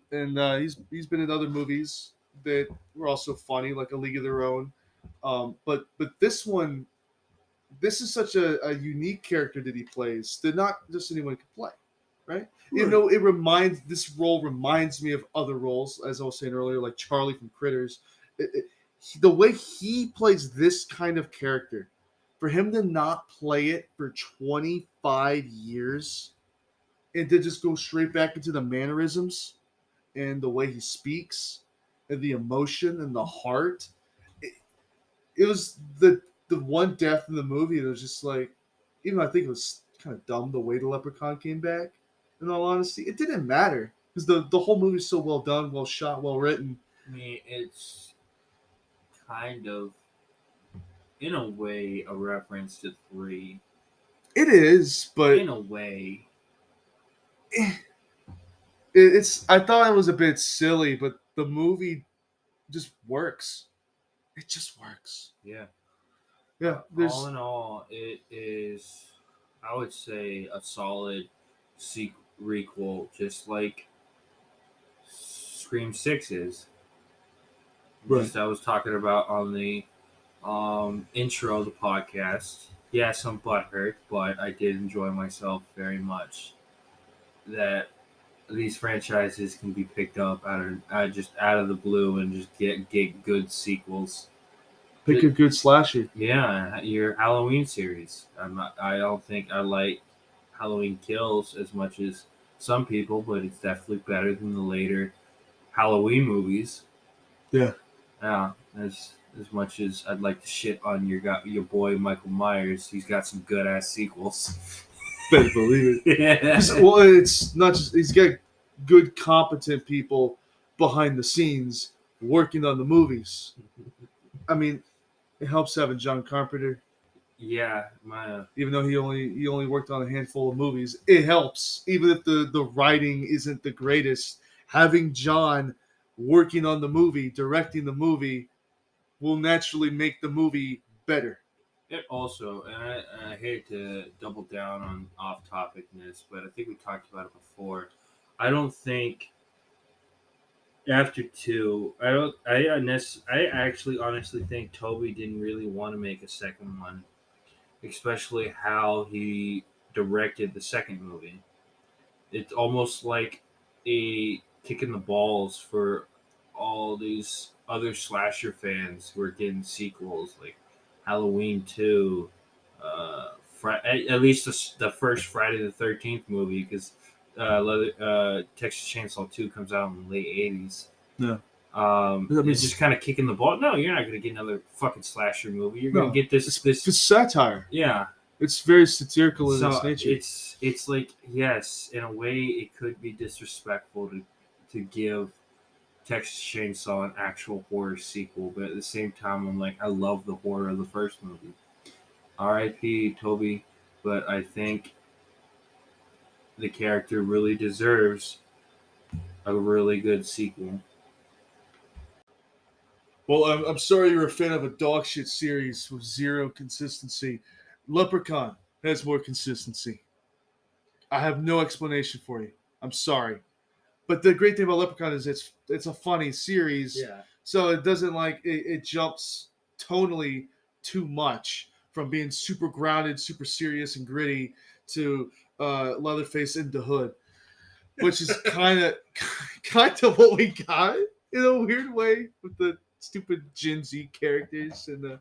he's been in other movies that were also funny, like A League of Their Own. But this one, this is such a unique character that he plays that not just anyone could play, right? You know, this role reminds me of other roles, as I was saying earlier, like Charlie from Critters. The way he plays this kind of character, for him to not play it for 25 years and to just go straight back into the mannerisms and the way he speaks and the emotion and the heart, it was the one death in the movie that was just like, even though I think it was kind of dumb the way the Leprechaun came back, in all honesty, it didn't matter because the whole movie is so well done, well shot, well written. I mean, it's kind of, in a way, a reference to 3. It is, but in a way, it's. I thought it was a bit silly, but the movie just works. It just works. Yeah. Yeah. All in all, it is, I would say, a solid requel, just like Scream 6 is. Right. Just I was talking about on the intro of the podcast. Yes, I'm butthurt, but I did enjoy myself very much. That these franchises can be picked up out of the blue and just get good sequels. Pick a good slasher. Yeah, your Halloween series. I don't think I like Halloween Kills as much as some people, but it's definitely better than the later Halloween movies. Yeah. Yeah, as much as I'd like to shit on your boy Michael Myers, he's got some good ass sequels. Better believe it. Yeah. Well, it's not just he's got good, competent people behind the scenes working on the movies. I mean, it helps having John Carpenter. Yeah, even though he only worked on a handful of movies, it helps. Even if the writing isn't the greatest, having John working on the movie, directing the movie, will naturally make the movie better. It also, and I hate to double down on off-topicness, but I think we talked about it before. I don't think after 2, I actually honestly think Toby didn't really want to make a second one, especially how he directed the second movie. It's almost like a kick in the balls for all these other slasher fans who are getting sequels like Halloween 2, at least the first Friday the 13th movie, because Texas Chainsaw 2 comes out in the late 80s. Yeah. It's just kind of kicking the ball. No, you're not going to get another fucking slasher movie. You're going to get this satire. Yeah. It's very satirical in its nature. It's like, yes, in a way, it could be disrespectful to give Texas Chainsaw an actual horror sequel, but at the same time, I'm like, I love the horror of the first movie. R.I.P. Toby, but I think the character really deserves a really good sequel. Well, I'm sorry you're a fan of a dog shit series with zero consistency. Leprechaun has more consistency. I have no explanation for you. I'm sorry. But the great thing about Leprechaun is it's a funny series. Yeah. So it doesn't it jumps tonally too much from being super grounded, super serious and gritty to Leatherface into Hood, which is kind of what we got in a weird way with the stupid Gen Z characters and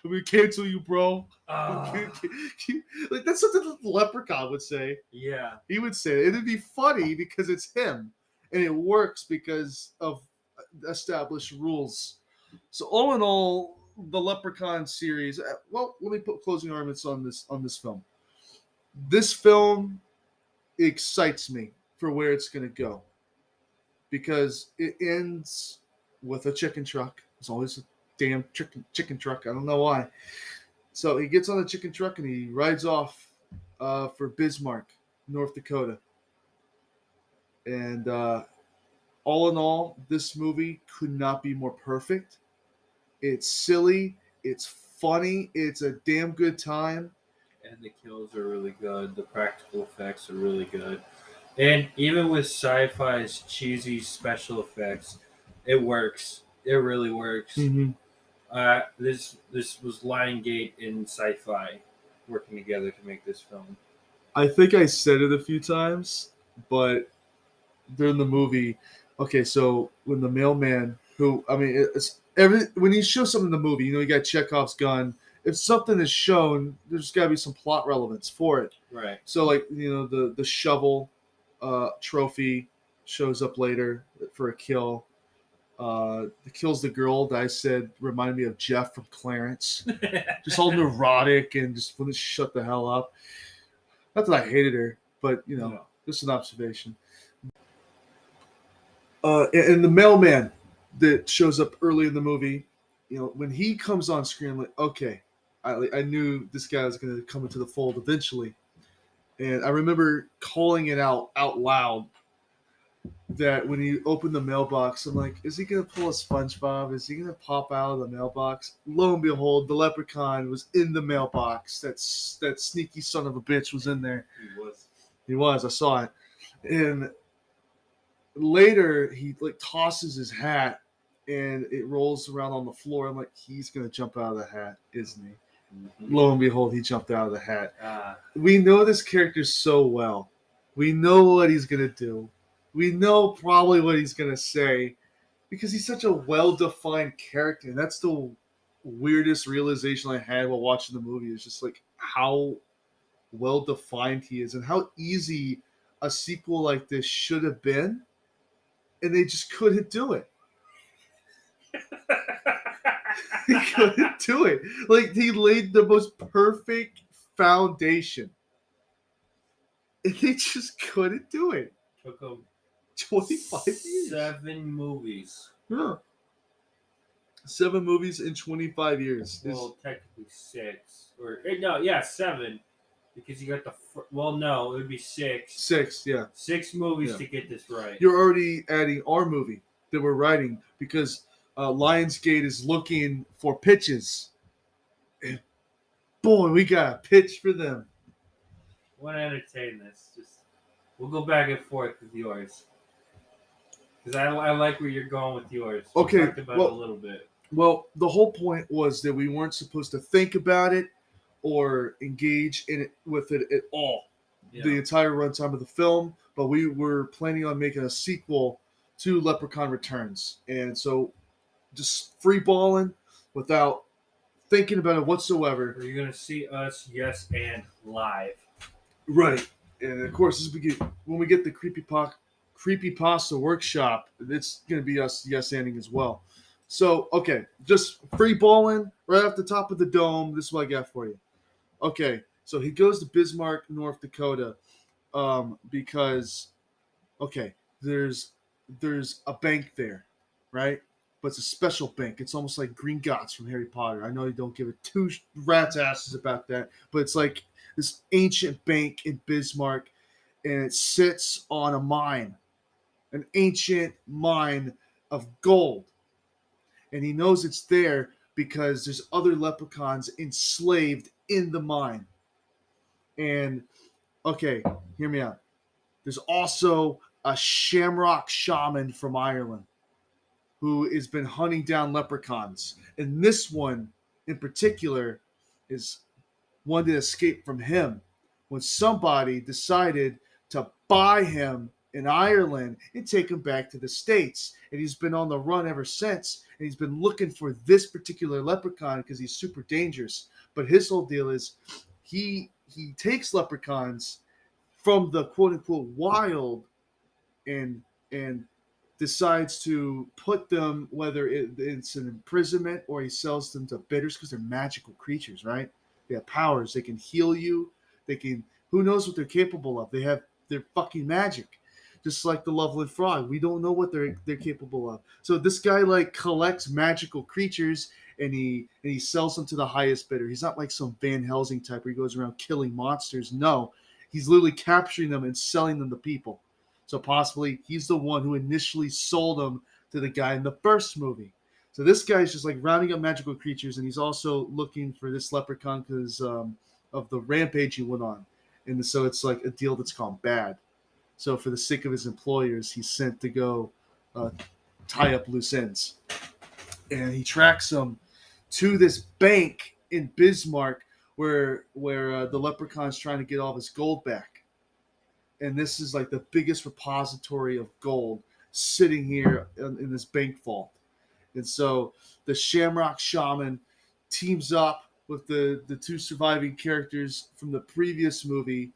we cancel you, bro. Like that's something the Leprechaun would say. Yeah, he would say it. It'd be funny because it's him, and it works because of established rules. So all in all, the Leprechaun series. Well, let me put closing arguments on this film. This film excites me for where it's going to go because it ends with a chicken truck. It's always a damn chicken truck. I don't know why. So he gets on the chicken truck and he rides off for Bismarck, North Dakota. And all in all, this movie could not be more perfect. It's silly. It's funny. It's a damn good time. And the kills are really good. The practical effects are really good. And even with sci-fi's cheesy special effects, it works. It really works. Mm-hmm. This was Lionsgate and Sci-Fi working together to make this film. I think I said it a few times, but during the movie, okay, so when the mailman, who I mean, it's every when he shows something in the movie, you got Chekhov's gun. If something is shown, there's got to be some plot relevance for it. Right. So, like the shovel trophy shows up later for a kill. The kills the girl that I said reminded me of Jeff from Clarence. Just all neurotic and just wouldn't shut the hell up. Not that I hated her, but No. just an observation. And the mailman that shows up early in the movie, when he comes on screen, I'm like, okay, I knew this guy was going to come into the fold eventually. And I remember calling it out loud that when he opened the mailbox, I'm like, is he going to pull a SpongeBob? Is he going to pop out of the mailbox? Lo and behold, the Leprechaun was in the mailbox. That sneaky son of a bitch was in there. He was. I saw it. And later, he tosses his hat, and it rolls around on the floor. I'm like, he's going to jump out of the hat, isn't he? Mm-hmm. Lo and behold, he jumped out of the hat. We know this character so well. We know what he's going to do. We know probably what he's going to say because he's such a well-defined character. And that's the weirdest realization I had while watching the movie is just how well-defined he is and how easy a sequel like this should have been. And they just couldn't do it. He couldn't do it. He laid the most perfect foundation. And they just couldn't do it. Took them 25 years. 7 movies. Yeah. 7 movies in 25 years. Well, technically 6. 7. Because you got no, it would be 6. 6, yeah. 6 movies to get this right. You're already adding our movie that we're writing because Lionsgate is looking for pitches. And boy, we got a pitch for them. I want to entertain this. We'll go back and forth with yours. Because I like where you're going with yours. Okay. We talked about it a little bit. Well, the whole point was that we weren't supposed to think about it or engage in it with it at all. Yeah. The entire runtime of the film, but we were planning on making a sequel to Leprechaun Returns. And so just free balling without thinking about it whatsoever. You're going to see us, yes, and live. Right. And of course, when we get the Creepypasta workshop, it's going to be us yes-anding as well. So, okay, just free balling right off the top of the dome. This is what I got for you. Okay, so he goes to Bismarck, North Dakota, because, okay, there's a bank there, right? But it's a special bank. It's almost like Green Gots from Harry Potter. I know you don't give a two rat's asses about that, but it's like this ancient bank in Bismarck, and it sits on a mine, an ancient mine of gold. And he knows it's there because there's other leprechauns enslaved in the mine. And, okay, hear me out. There's also a shamrock shaman from Ireland who has been hunting down leprechauns. And this one, in particular, is one that escaped from him when somebody decided to buy him in Ireland and take him back to the States. And he's been on the run ever since. And he's been looking for this particular leprechaun because he's super dangerous. But his whole deal is he takes leprechauns from the quote-unquote wild and decides to put them, whether it's an imprisonment or he sells them to bidders because they're magical creatures, right? They have powers. They can heal you. They can, who knows what they're capable of. They're fucking magic. Just like the Loveland Frog. We don't know what they're capable of. So this guy collects magical creatures and he sells them to the highest bidder. He's not like some Van Helsing type where he goes around killing monsters. No. He's literally capturing them and selling them to people. So possibly he's the one who initially sold them to the guy in the first movie. So this guy's just like rounding up magical creatures, and he's also looking for this leprechaun because of the rampage he went on. And so it's like a deal that's gone bad. So for the sake of his employers, he's sent to go tie up loose ends. And he tracks him to this bank in Bismarck where the leprechaun's trying to get all of his gold back. And this is like the biggest repository of gold sitting here in this bank vault. And so the Shamrock Shaman teams up with the two surviving characters from the previous movie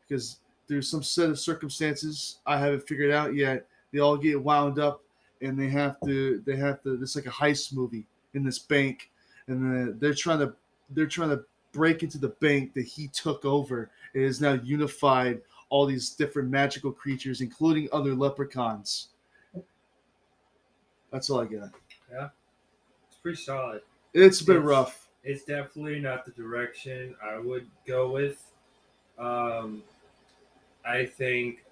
because there's some set of circumstances I haven't figured out yet. They all get wound up and they have to it's like a heist movie in this bank, and they're trying to break into the bank that he took over. It is now unified all these different magical creatures, including other leprechauns. That's all I got. Yeah, it's pretty solid. It's a bit rough. It's definitely not the direction I would go with. I think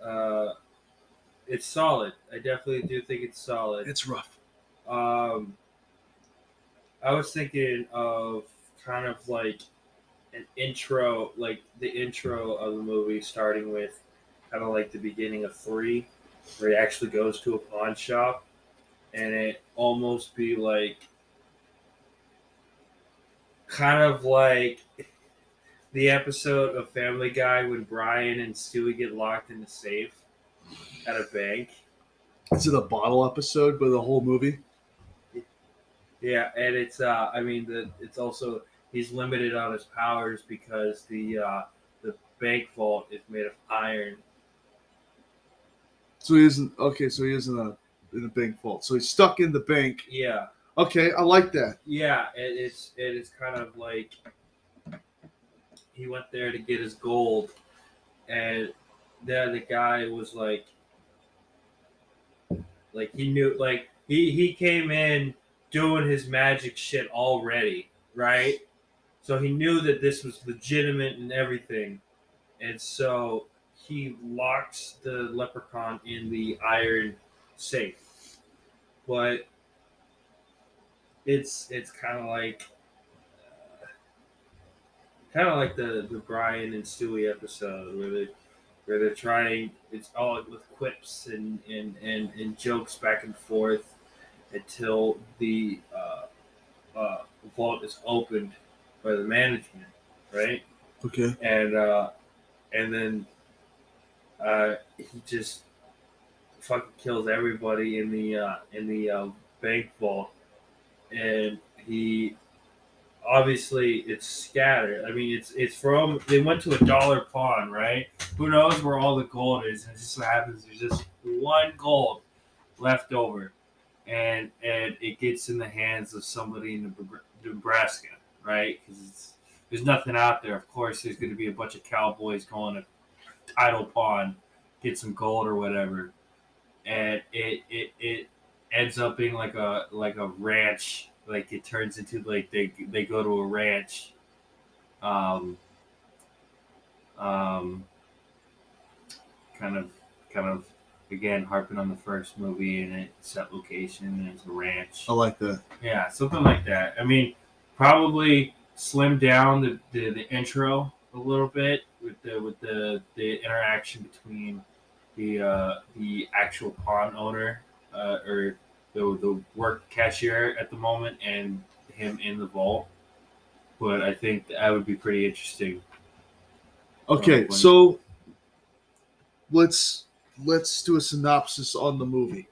it's solid. I definitely do think it's solid. It's rough. I was thinking of kind of like an intro, like the intro of the movie, starting with kind of like the beginning of 3, where he actually goes to a pawn shop, and it almost be like kind of like the episode of Family Guy when Brian and Stewie get locked in the safe at a bank. Is it a bottle episode, but the whole movie? Yeah, and it's it's also he's limited on his powers because the bank vault is made of iron. So he isn't in a bank vault. So he's stuck in the bank. Yeah. Okay, I like that. Yeah, it's kind of like he went there to get his gold, and then the guy was like he knew, like he came in doing his magic shit already, right? So he knew that this was legitimate and everything, and so he locks the leprechaun in the iron safe. But it's kind of like the Brian and Stewie episode where they're trying. It's all with quips and jokes back and forth until the vault is opened by the management, right? Okay. And then he just fucking kills everybody in the bank vault, and he obviously it's scattered. I mean, it's from they went to a dollar pawn, right? Who knows where all the gold is? And it just so happens there's just one gold left over, and it gets in the hands of somebody in Nebraska, right? Because there's nothing out there. Of course, there's going to be a bunch of cowboys going to idle pawn, get some gold or whatever, and it ends up being like a ranch. Like it turns into like they go to a ranch, kind of again harping on the first movie, and it's set location and it's a ranch. I like that. Yeah, something like that. I mean, probably slim down the intro a little bit with the interaction between the actual pawn owner or the work cashier at the moment and him in the vault. But I think that would be pretty interesting. Okay, so let's do a synopsis on the movie.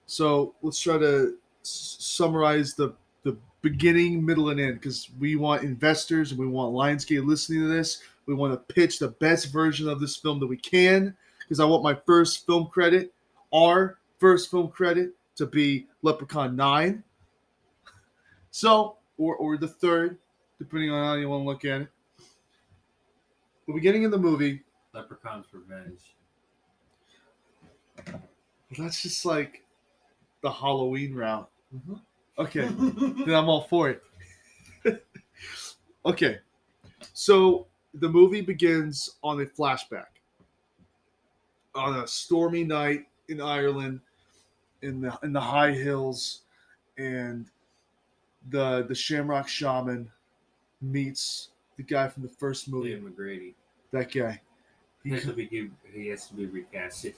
So let's try to summarize the beginning, middle, and end, because we want investors and we want Lionsgate listening to this. We want to pitch the best version of this film that we can, because I want my first film credit, our first film credit, to be Leprechaun 9. So, or the third, depending on how you want to look at it. The beginning of the movie, Leprechaun's Revenge. That's just like the Halloween route. Mm-hmm. Okay, then I'm all for it. Okay, so the movie begins on a flashback on a stormy night in Ireland, in the high hills, and the Shamrock Shaman meets the guy from the first movie. David McGrady. That guy. He has to be recasted.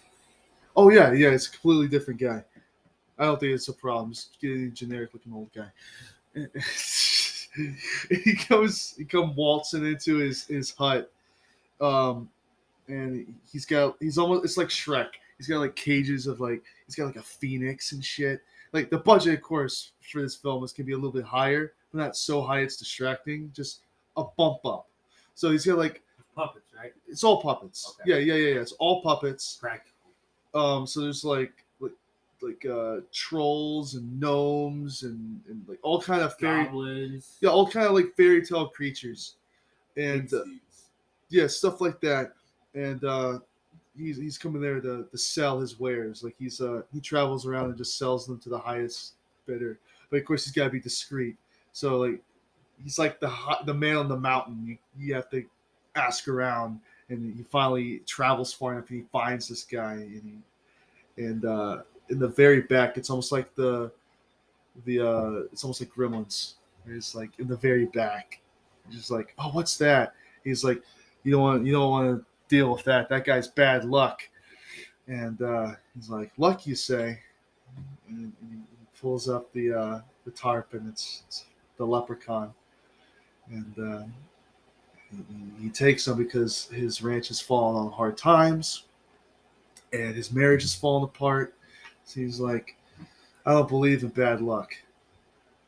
Oh yeah, it's a completely different guy. I don't think it's a problem. Just get a generic looking old guy. he comes waltzing into his hut, and he's almost, it's like Shrek. He's got like cages of like, he's got like a phoenix and shit. Like the budget, of course, for this film is gonna be a little bit higher, but not so high it's distracting. Just a bump up. So he's got like puppets, right? It's all puppets. Okay. Yeah. It's all puppets. Practical. So there's like trolls and gnomes and like all kind of goblins. Yeah, all kind of like fairy tale creatures, and yeah, stuff like that. And he's coming there to sell his wares. Like he travels around and just sells them to the highest bidder. But of course he's got to be discreet. So like he's like the man on the mountain. You have to ask around, and he finally travels far enough and he finds this guy, and in the very back, it's almost like it's almost like Gremlins. It's like in the very back, he's just like, oh, what's that? He's like, you don't want to deal with that. That guy's bad luck. And he's like, luck, you say? And he pulls up the tarp, and it's the Leprechaun. And he takes him because his ranch has fallen on hard times, and his marriage has fallen apart. So he's like, I don't believe in bad luck,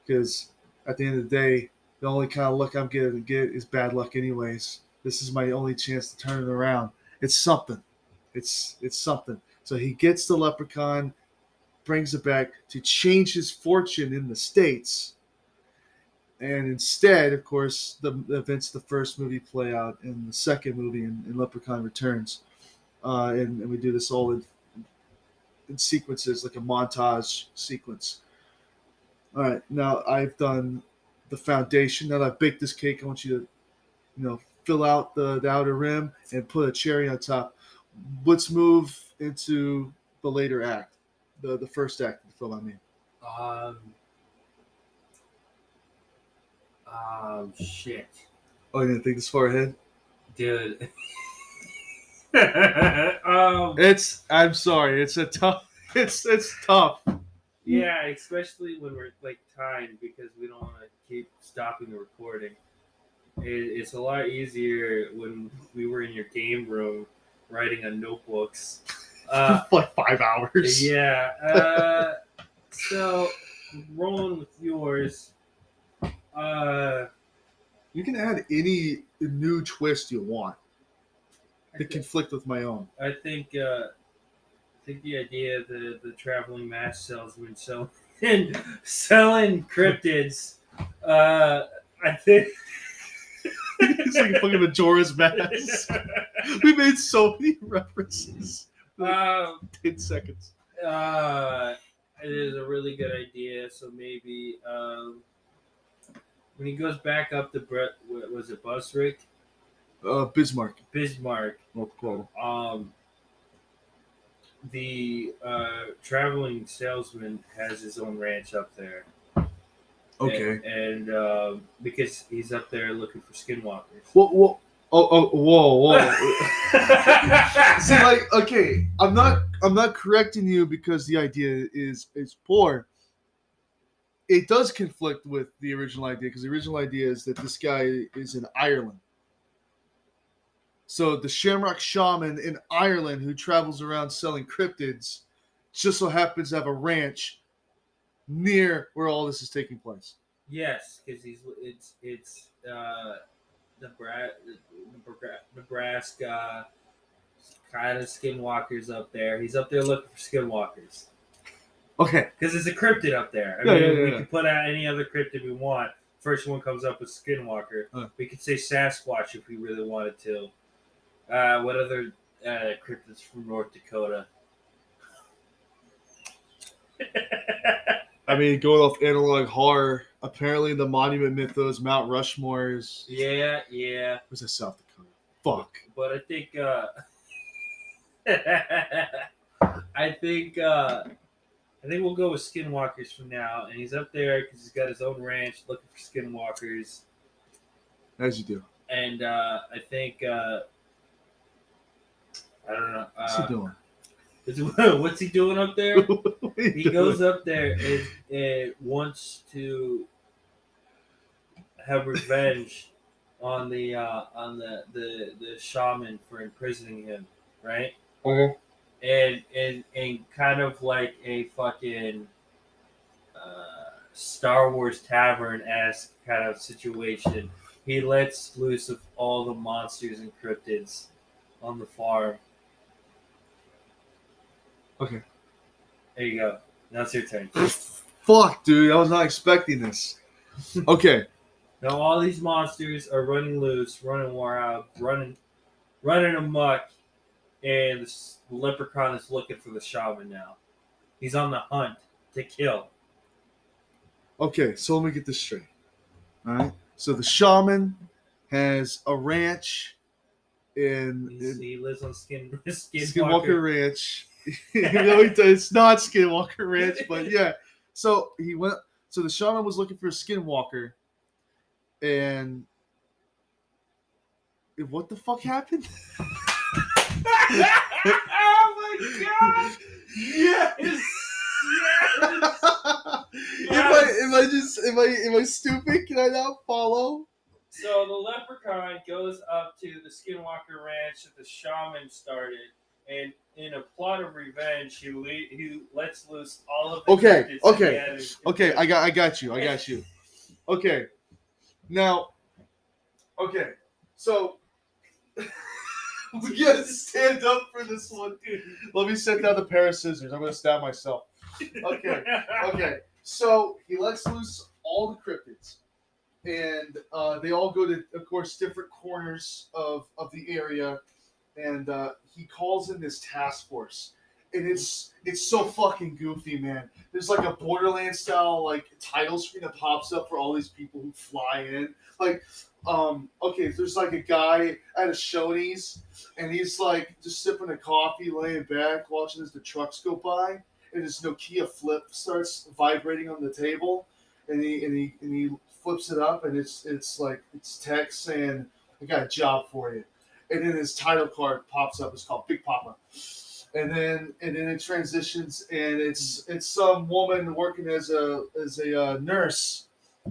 because at the end of the day, the only kind of luck I'm going to get is bad luck anyways. This is my only chance to turn it around. It's something. It's something. So he gets the Leprechaun, brings it back to change his fortune in the States. And instead, of course, the events of the first movie play out in the second movie in Leprechaun Returns. And we do this all in sequences, like a montage sequence. All right, now I've done the foundation. Now that I've baked this cake, I want you to, fill out the outer rim and put a cherry on top. Let's move into the later act, the first act of the film, I mean. Shit. Oh, you didn't think this far ahead? Dude. I'm sorry, it's tough. Yeah, especially when we're like timed, because we don't want to keep stopping the recording. It's a lot easier when we were in your game room writing on notebooks. Like 5 hours. Yeah. So rolling with yours. You can add any new twist you want to conflict with my own. I think the idea of the traveling mask salesman selling cryptids. I think it's like a fucking Majora's Mask. We made so many references. 10 seconds. It is a really good idea. So maybe when he goes back up to was it Busrick? Bismarck. No problem. The traveling salesman has his own ranch up there. Okay. And because he's up there looking for skinwalkers. Whoa. See, like, okay, I'm not correcting you because the idea is poor. It does conflict with the original idea, because the original idea is that this guy is in Ireland. So the Shamrock Shaman in Ireland, who travels around selling cryptids, just so happens to have a ranch near where all this is taking place. Yes, because it's Nebraska, kind of skinwalkers up there. He's up there looking for skinwalkers. Okay. Because there's a cryptid up there. I mean, we can put out any other cryptid we want. First one comes up with skinwalker. We could say Sasquatch if we really wanted to. What other cryptids from North Dakota? I mean, going off analog horror, apparently the monument mythos, Mount Rushmore is... Yeah. Where's that, South Dakota? Fuck. But I think... I think we'll go with skinwalkers from now. And he's up there because he's got his own ranch looking for skinwalkers. As you do. And I think I don't know. What's he doing? What's he doing up there? He doing? goes up there and wants to have revenge on the shaman for imprisoning him, right? Okay. And kind of like a fucking Star Wars tavern-esque kind of situation. He lets loose of all the monsters and cryptids on the farm. Okay. There you go. Now it's your turn. Fuck, dude. I was not expecting this. Okay. Now all these monsters are running loose, running wild, running amok, and the leprechaun is looking for the shaman now. He's on the hunt to kill. Okay, so let me get this straight. All right. So the shaman has a ranch in He lives on Skinwalker Ranch. It's not Skinwalker Ranch, but yeah. So he went. So the shaman was looking for a skinwalker, and what the fuck happened? Oh my god! Yes! Yes! Am I stupid? Can I not follow? So the leprechaun goes up to the Skinwalker Ranch that the shaman started, and in a plot of revenge, he lets loose all of the cryptids that he had in- Okay. I got you. Okay. Now, okay. So we gotta stand up for this one. Let me set down the pair of scissors. I'm gonna stab myself. Okay. So he lets loose all the cryptids, and they all go to, of course, different corners of the area, and he calls in this task force, and it's so fucking goofy, man. There's like a Borderlands style like title screen that pops up for all these people who fly in, like. Okay, there's like a guy at a Shoney's, and he's like just sipping a coffee, laying back, watching as the trucks go by, and his Nokia flip starts vibrating on the table, and he flips it up, and it's text saying, "I got a job for you," and then his title card pops up. It's called Big Papa, and then it transitions, and it's some woman working as a nurse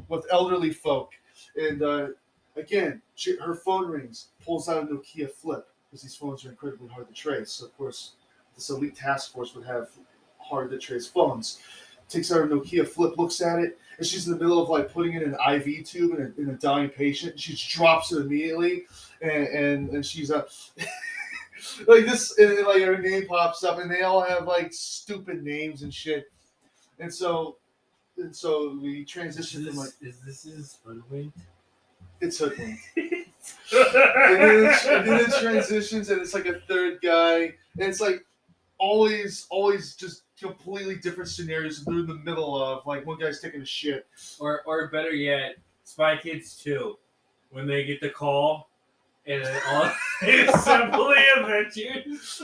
with elderly folk, and again, her phone rings, pulls out a Nokia flip, because these phones are incredibly hard to trace. So, of course, this elite task force would have hard to trace phones. Takes out her Nokia flip, looks at it, and she's in the middle of like putting in an IV tube in a dying patient. She just drops it immediately, and she's like this, and like her name pops up, and they all have like stupid names and shit. And so we transition from like, is this his hoodwink? It's hoodwinked. and then it transitions, and it's like a third guy, and it's like always just completely different scenarios they're in the middle of. Like one guy's taking a shit, or better yet, Spy Kids 2, when they get the call and then all Assembly Avengers.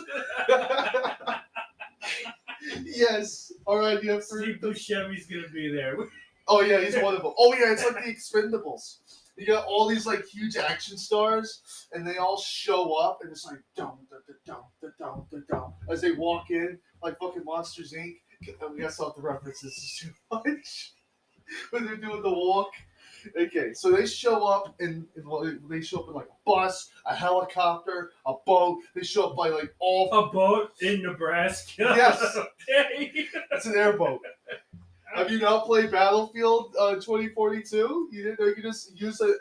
Yes. All right, you have Steve Buscemi's gonna be there. Oh yeah, he's one of them. Oh yeah, it's like the Expendables. You got all these like huge action stars, and they all show up, and it's like dum da da dum da dum da dum as they walk in, like fucking Monsters Inc. We gotta stop the references. It's too much. When they're doing the walk. Okay, so they show up in like a bus, a helicopter, a boat. They show up by like all a boat in Nebraska. Yes, okay. It's an airboat. Have you not played Battlefield 2042? You didn't know you could just use an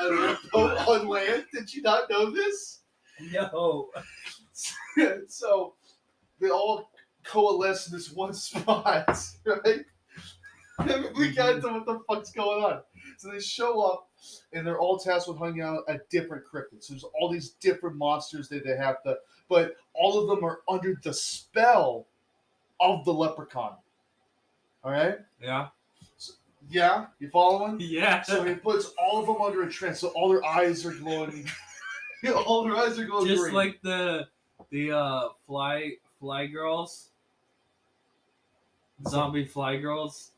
airboat on land? Did you not know this? No. So they all coalesce in this one spot, right? We can't know what the fuck's going on. So they show up, and they're all tasked with hanging out at different cryptids. So there's all these different monsters that they have to, but all of them are under the spell of the Leprechaun. All right? Yeah. So, yeah? You following? Yeah. So he puts all of them under a trance, so all their eyes are glowing. All their eyes are glowing just green. Like the fly girls. Zombie fly girls.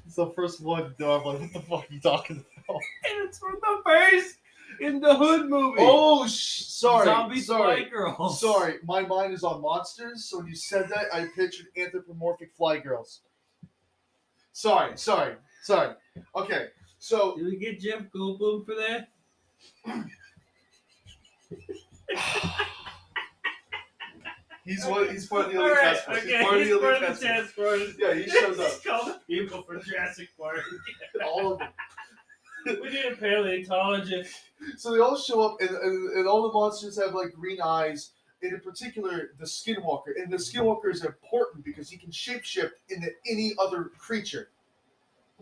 It's the first one. No, I'm like, what the fuck are you talking about? And it's from the first in the Hood movie. Oh, sorry. Zombie fly girls. Sorry, my mind is on monsters. So when you said that, I pictured anthropomorphic fly girls. Sorry. Okay, so Did we get Jeff Goldblum for that? he's part of the All elite right, task force. okay, He's part of the elite the task force. task force. Yeah, he shows up. He's called the people from Jurassic Park. All of them. We need a paleontologist. So they all show up, and all the monsters have like green eyes. And in particular, the Skinwalker. And the Skinwalker is important because he can shapeshift into any other creature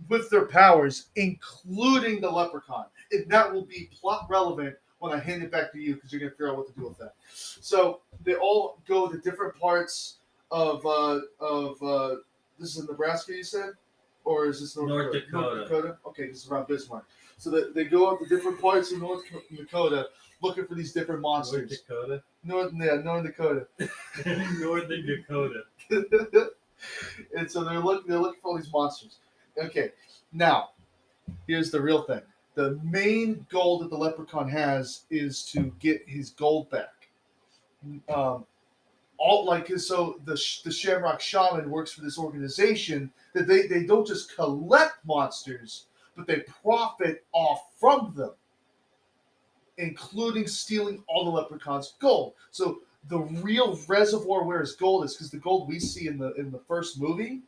with their powers, including the Leprechaun. And that will be plot relevant when I hand it back to you because you're going to figure out what to do with that. So they all go to different parts of this is in Nebraska, you said? Or is this North Dakota? North Dakota? Okay, this is around Bismarck. So they go out to different parts of North Dakota looking for these different monsters. North Dakota? North Dakota. Northern Dakota. And so they're looking for all these monsters. Okay, now, here's the real thing. The main goal that the Leprechaun has is to get his gold back. So the Shamrock Shaman works for this organization that they don't just collect monsters, but they profit off from them, including stealing all the Leprechaun's gold. So the real reservoir where his gold is, because the gold we see in the first movie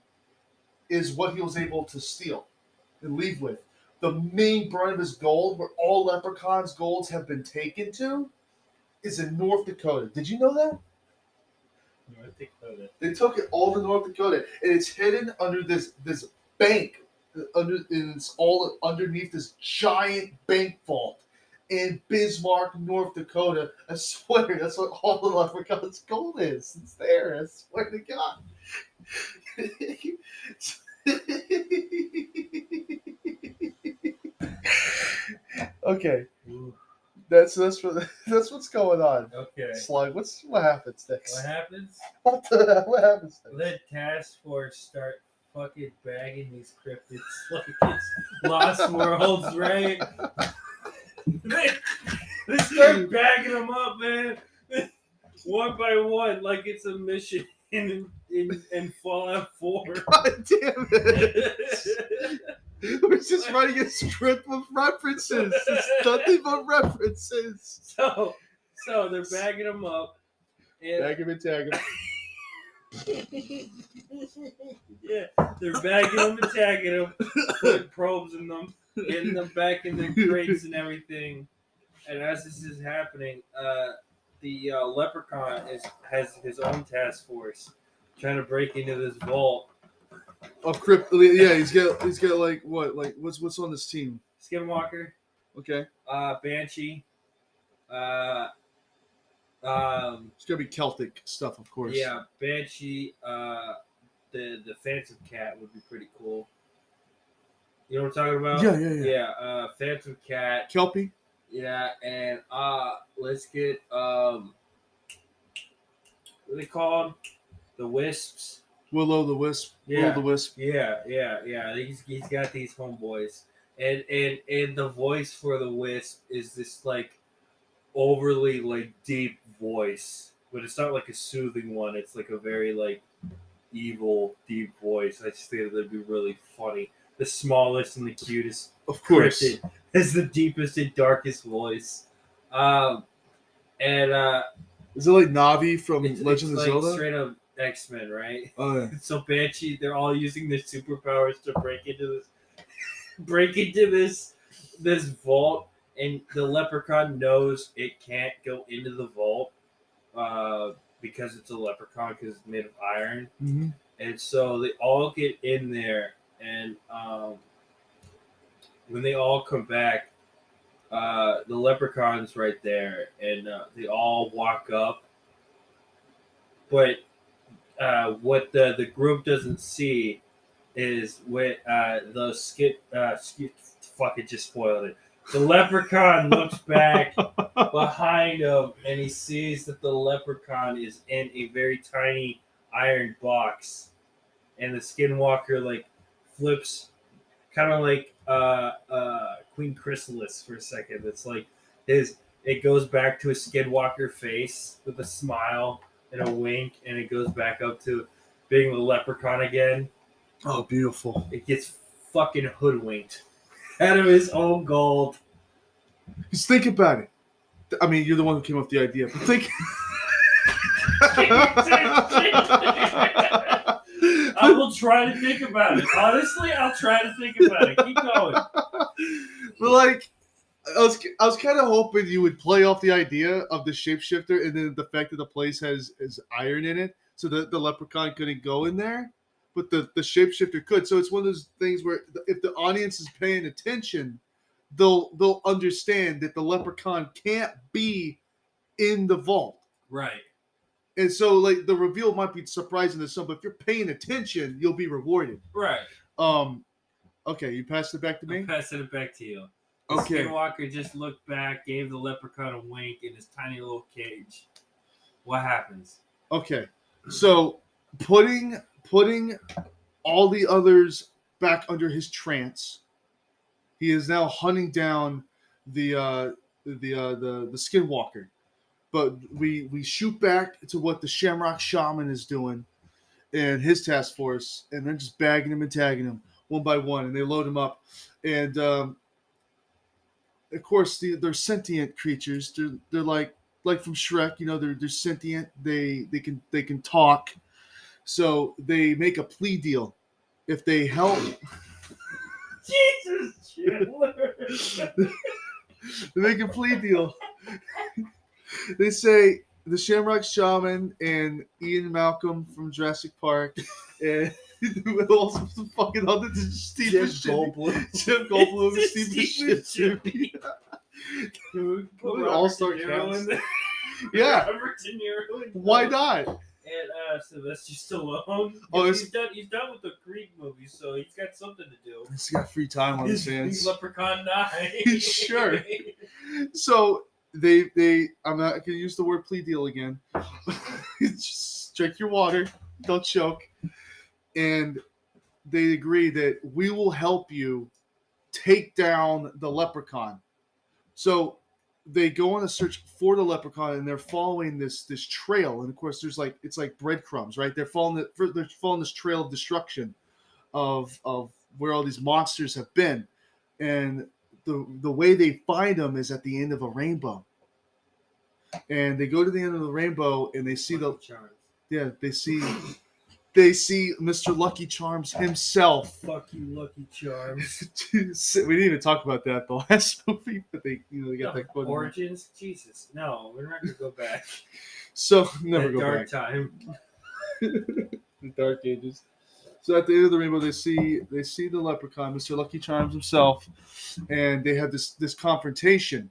is what he was able to steal and leave with. The main brunt of his gold, where all Leprechaun's golds have been taken to, is in North Dakota. Did you know that? North Dakota. They took it all to North Dakota, and it's hidden under this bank. And it's all underneath this giant bank vault in Bismarck, North Dakota. I swear, that's what all the Leprechaun's gold is. It's there. I swear to God. Okay, that's what's going on. Okay. Slug, what happens next? What happens? What happens next? Let task force start fucking bagging these cryptids like it's Lost Worlds, right? they start bagging them up, man, one by one, like it's a mission in Fallout 4. God damn it! We're just writing a script with references. It's nothing but references. So they're bagging them up. And Bag him and tag him. yeah, they're bagging them and tagging them, putting probes in them, getting them back in their crates and everything. And as this is happening, the Leprechaun has his own task force trying to break into this vault. Of crypt, yeah, he's got like what, like what's on this team? Skinwalker, Okay, Banshee, it's gonna be Celtic stuff, of course. yeah, Banshee, the Phantom Cat would be pretty cool. You know what I'm talking about? Yeah. Yeah, Phantom Cat. Kelpie. Yeah, and let's get what are they called? The Wisps. Willow the Wisp. Yeah. Willow the Wisp. Yeah. He's got these homeboys, and the voice for the Wisp is this like overly like deep voice, but it's not like a soothing one. It's like a very like evil deep voice. I just think that'd be really funny. The smallest and the cutest, Of course. cryptid has the deepest and darkest voice. And Is it like Navi from it's Legend of like Zelda? straight up X-Men, right? Oh yeah. So Banshee, they're all using their superpowers to break into this vault, and the Leprechaun knows it can't go into the vault because it's a leprechaun because it's made of iron. Mm-hmm. And so they all get in there, and when they all come back, the leprechaun's right there, and they all walk up. But what the group doesn't see is what fuck it, just spoiled it. The leprechaun looks back behind him, and he sees that the leprechaun is in a very tiny iron box, and the Skinwalker like flips, kind of like Queen Chrysalis for a second. It's like it goes back to a Skinwalker face with a smile and a wink, and it goes back up to being the Leprechaun again. Oh, beautiful. It gets fucking hoodwinked out of his own gold. Just think about it. I mean, you're the one who came up with the idea, but think. I will try to think about it. Honestly, I'll try to think about it. Keep going. But like, I was kind of hoping you would play off the idea of the shapeshifter and then the fact that the place has iron in it, so that the leprechaun couldn't go in there, but the shapeshifter could. So it's one of those things where if the audience is paying attention, they'll understand that the leprechaun can't be in the vault. Right. And so like the reveal might be surprising to some, but if you're paying attention, you'll be rewarded. Right. Okay, you passed it back to me? I'm passing it back to you. The Okay. Skinwalker just looked back, gave the leprechaun a wink in his tiny little cage. What happens? Okay. So putting all the others back under his trance, he is now hunting down the Skinwalker. But we shoot back to what the Shamrock Shaman is doing and his task force, and they're just bagging him and tagging him one by one, and they load him up. And of course, they're sentient creatures. They're like from Shrek, you know, they're sentient. They can talk. So they make a plea deal. If they help, Jesus, Chandler. they make a plea deal. They say the Shamrock Shaman and Ian Malcolm from Jurassic Park and also some fucking other Steve Goldblum. Jeff Goldblum and Steve Buscemi. All-star cast. Yeah. Why not? And Sylvester Stallone. Oh, he's done with the Creed movies, so he's got something to do. He's got free time on his hands. He's Leprechaun 9. Sure. So I'm not gonna use the word plea deal again. Just drink your water, don't choke. And they agree that we will help you take down the leprechaun. So they go on a search for the leprechaun, and they're following this trail. And of course, it's like breadcrumbs, right? They're following this trail of destruction of where all these monsters have been. And the way they find them is at the end of a rainbow. And they go to the end of the rainbow, and they see they see Mr. Lucky Charms himself. Fuck you, Lucky Charms. We didn't even talk about that the last movie, but they got that quote. Origins, Jesus, no, we're not gonna go back. So never go dark back. Time. The Dark Ages. So at the end of the rainbow, they see the leprechaun, Mr. Lucky Charms himself, and they have this confrontation.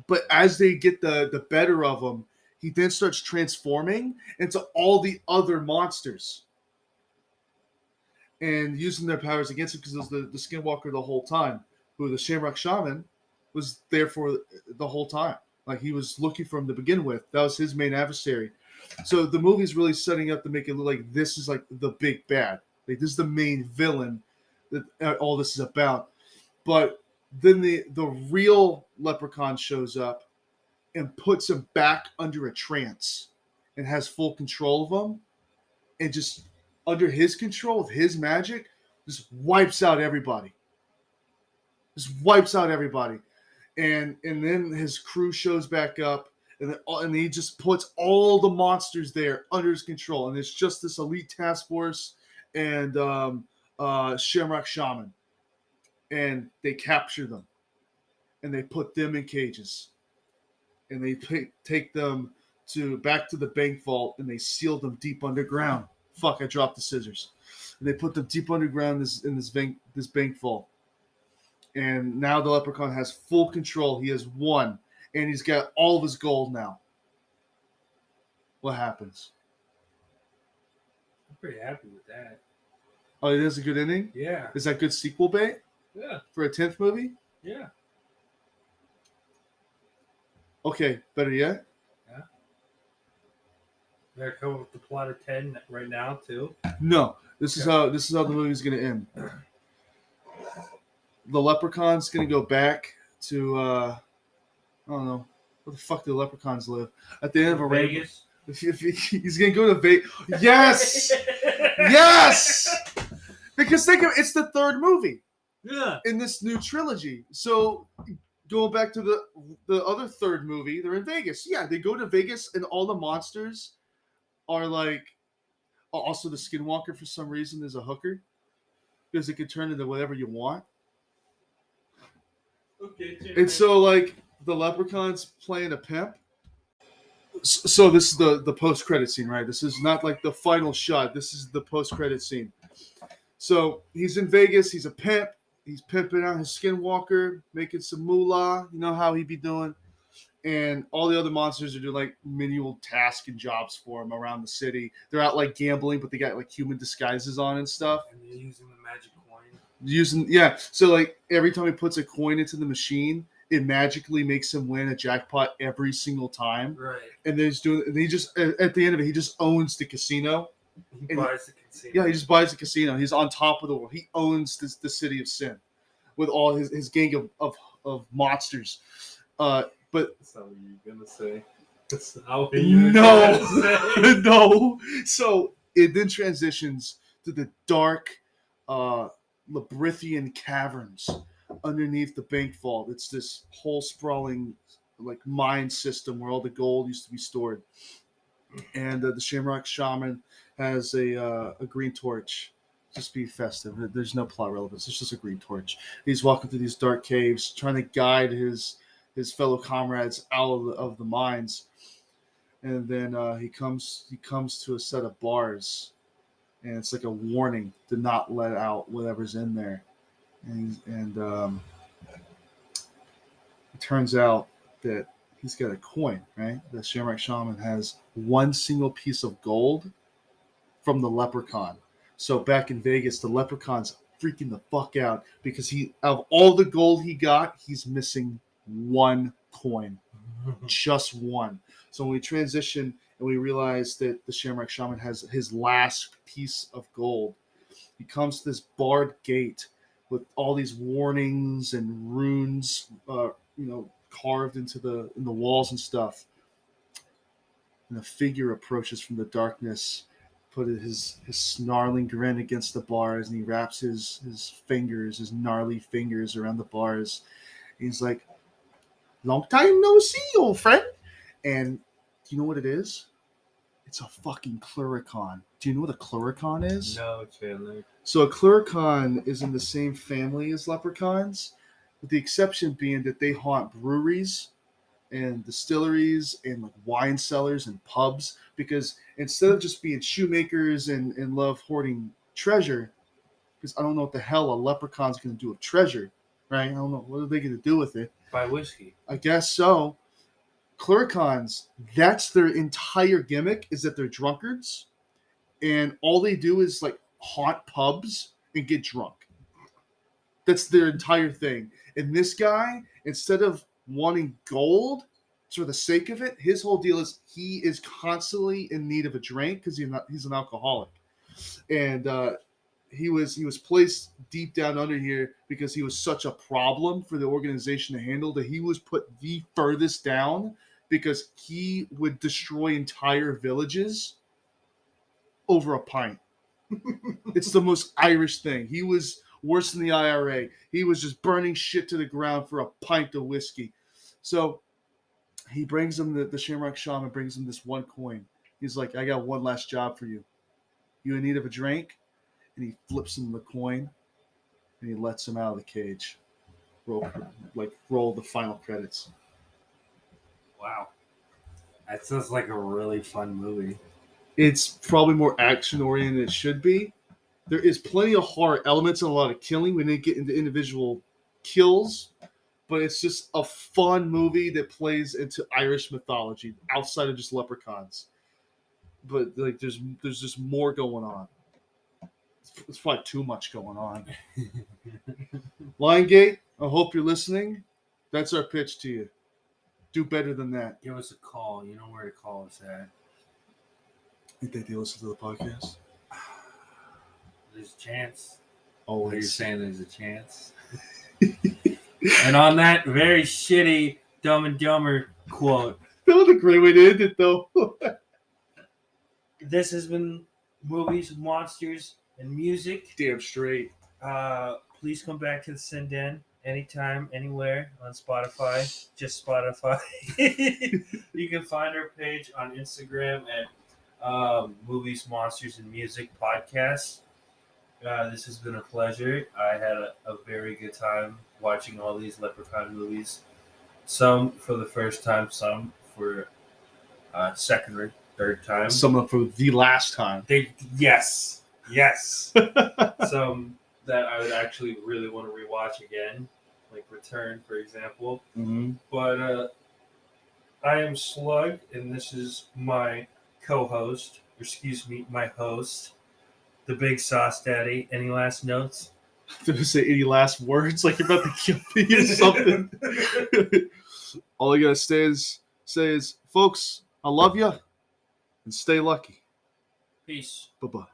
But as they get the better of him, he then starts transforming into all the other monsters and using their powers against him, because it was the Skinwalker the whole time, who the Shamrock Shaman was there for the whole time. Like, he was looking for him to begin with. That was his main adversary. So the movie's really setting up to make it look like this is like the big bad. Like, this is the main villain that all this is about. But then the real leprechaun shows up and puts him back under a trance and has full control of him, and just under his control of his magic, just wipes out everybody. And then his crew shows back up, and he just puts all the monsters there under his control, and it's just this elite task force and Shamrock Shaman, and they capture them, and they put them in cages, and they take them back to the bank vault, and they seal them deep underground. Fuck, I dropped the scissors. And they put them deep underground in this bank vault. And now the leprechaun has full control. He has won, and he's got all of his gold now. What happens? I'm pretty happy with that. Oh, it is a good ending? Yeah. Is that good sequel bait? Yeah. For a 10th movie? Yeah. Okay, better yet? Yeah. They're coming with the plot of 10 right now too. No, this is how the movie's gonna end. The Leprechaun's gonna go back to I don't know where the fuck do the Leprechauns live at the end of a rainbow. Vegas. He's gonna go to Vegas. Yes, yes. Because think of it's the third movie Yeah. in this new trilogy. So going back to the other third movie, they're in Vegas. Yeah, they go to Vegas and all the monsters are like also the Skinwalker for some reason is a hooker because it could turn into whatever you want. Okay. And so like the Leprechaun's playing a pimp. So this is the post credit scene, right? This is not like the final shot. This is the post credit scene. So he's in Vegas. He's a pimp. He's pimping out his Skinwalker, making some moolah. You know how he be doing. And all the other monsters are doing like menial tasks and jobs for him around the city. They're out like gambling, but they got like human disguises on and stuff. And they're using the magic coin. Yeah. So like every time he puts a coin into the machine, it magically makes him win a jackpot every single time. Right. And then he's doing. And he just at the end of it, he just owns the casino. He buys the casino. Yeah, he just buys the casino. He's on top of the world. He owns the city of sin with all his gang of monsters. But That's not what you're gonna say. That's not what you're no, gonna say. no. So it then transitions to the dark Labyrinthian caverns underneath the bank vault. It's this whole sprawling like mine system where all the gold used to be stored. And the Shamrock Shaman has a green torch. Just be festive. There's no plot relevance. It's just a green torch. He's walking through these dark caves, trying to guide his fellow comrades out of the mines. And then he comes to a set of bars, and it's like a warning to not let out whatever's in there. And it turns out that he's got a coin, right? The Shamrock Shaman has one single piece of gold from the Leprechaun. So back in Vegas, the Leprechaun's freaking the fuck out because of all the gold he got, he's missing one coin. Just one. So when we transition and we realize that the Shamrock Shaman has his last piece of gold, he comes to this barred gate with all these warnings and runes, carved into the walls and stuff. And a figure approaches from the darkness, put his snarling grin against the bars, and he wraps his gnarly fingers around the bars. He's like, "Long time no see, old friend." And do you know what it is? It's a fucking Leprechaun. Do you know what a Leprechaun is? No, Chandler. So a Leprechaun is in the same family as leprechauns, with the exception being that they haunt breweries and distilleries and like wine cellars and pubs, because instead of just being shoemakers and love hoarding treasure, because I don't know what the hell a leprechaun's going to do with treasure, right? I don't know. What are they going to do with it? Buy whiskey. I guess so. Leprechauns, that's their entire gimmick, is that they're drunkards, and all they do is like haunt pubs and get drunk. That's their entire thing. And this guy, instead of wanting gold for the sake of it, his whole deal is he is constantly in need of a drink because he's an alcoholic. And he was placed deep down under here because he was such a problem for the organization to handle that he was put the furthest down because he would destroy entire villages over a pint. It's the most Irish thing. He was worse than the IRA. He was just burning shit to the ground for a pint of whiskey. So he brings him, the Shamrock Shaman brings him this one coin. He's like, "I got one last job for you. You in need of a drink?" And he flips him the coin and he lets him out of the cage. Roll the final credits. Wow. That sounds like a really fun movie. It's probably more action oriented than it should be. There is plenty of horror elements and a lot of killing. We didn't get into individual kills, but it's just a fun movie that plays into Irish mythology outside of just leprechauns. But like, there's just more going on. It's probably too much going on. Liongate, I hope you're listening. That's our pitch to you. Do better than that. Give us a call. You know where to call us at. You think they listen to the podcast? There's a chance. Oh, What are you saying? There's a chance. And on that very shitty Dumb and Dumber quote, that was a great way to end it, though. this has been Movies, Monsters, and Music. Damn straight. Please come back to the Sin Den anytime, anywhere on Spotify. Just Spotify. You can find our page on Instagram at Movies, Monsters, and Music Podcast. This has been a pleasure. I had a very good time watching all these Leprechaun movies. Some for the first time, some for second or third time. Some for the last time. Yes. Some that I would actually really want to rewatch again, like Return, for example. Mm-hmm. But I am Slug, and this is my co-host, or excuse me, my host, the Big Sauce Daddy. Any last notes? Did I say any last words? Like you're about to kill me or something? All I gotta say is, folks, I love you, and stay lucky. Peace. Bye-bye.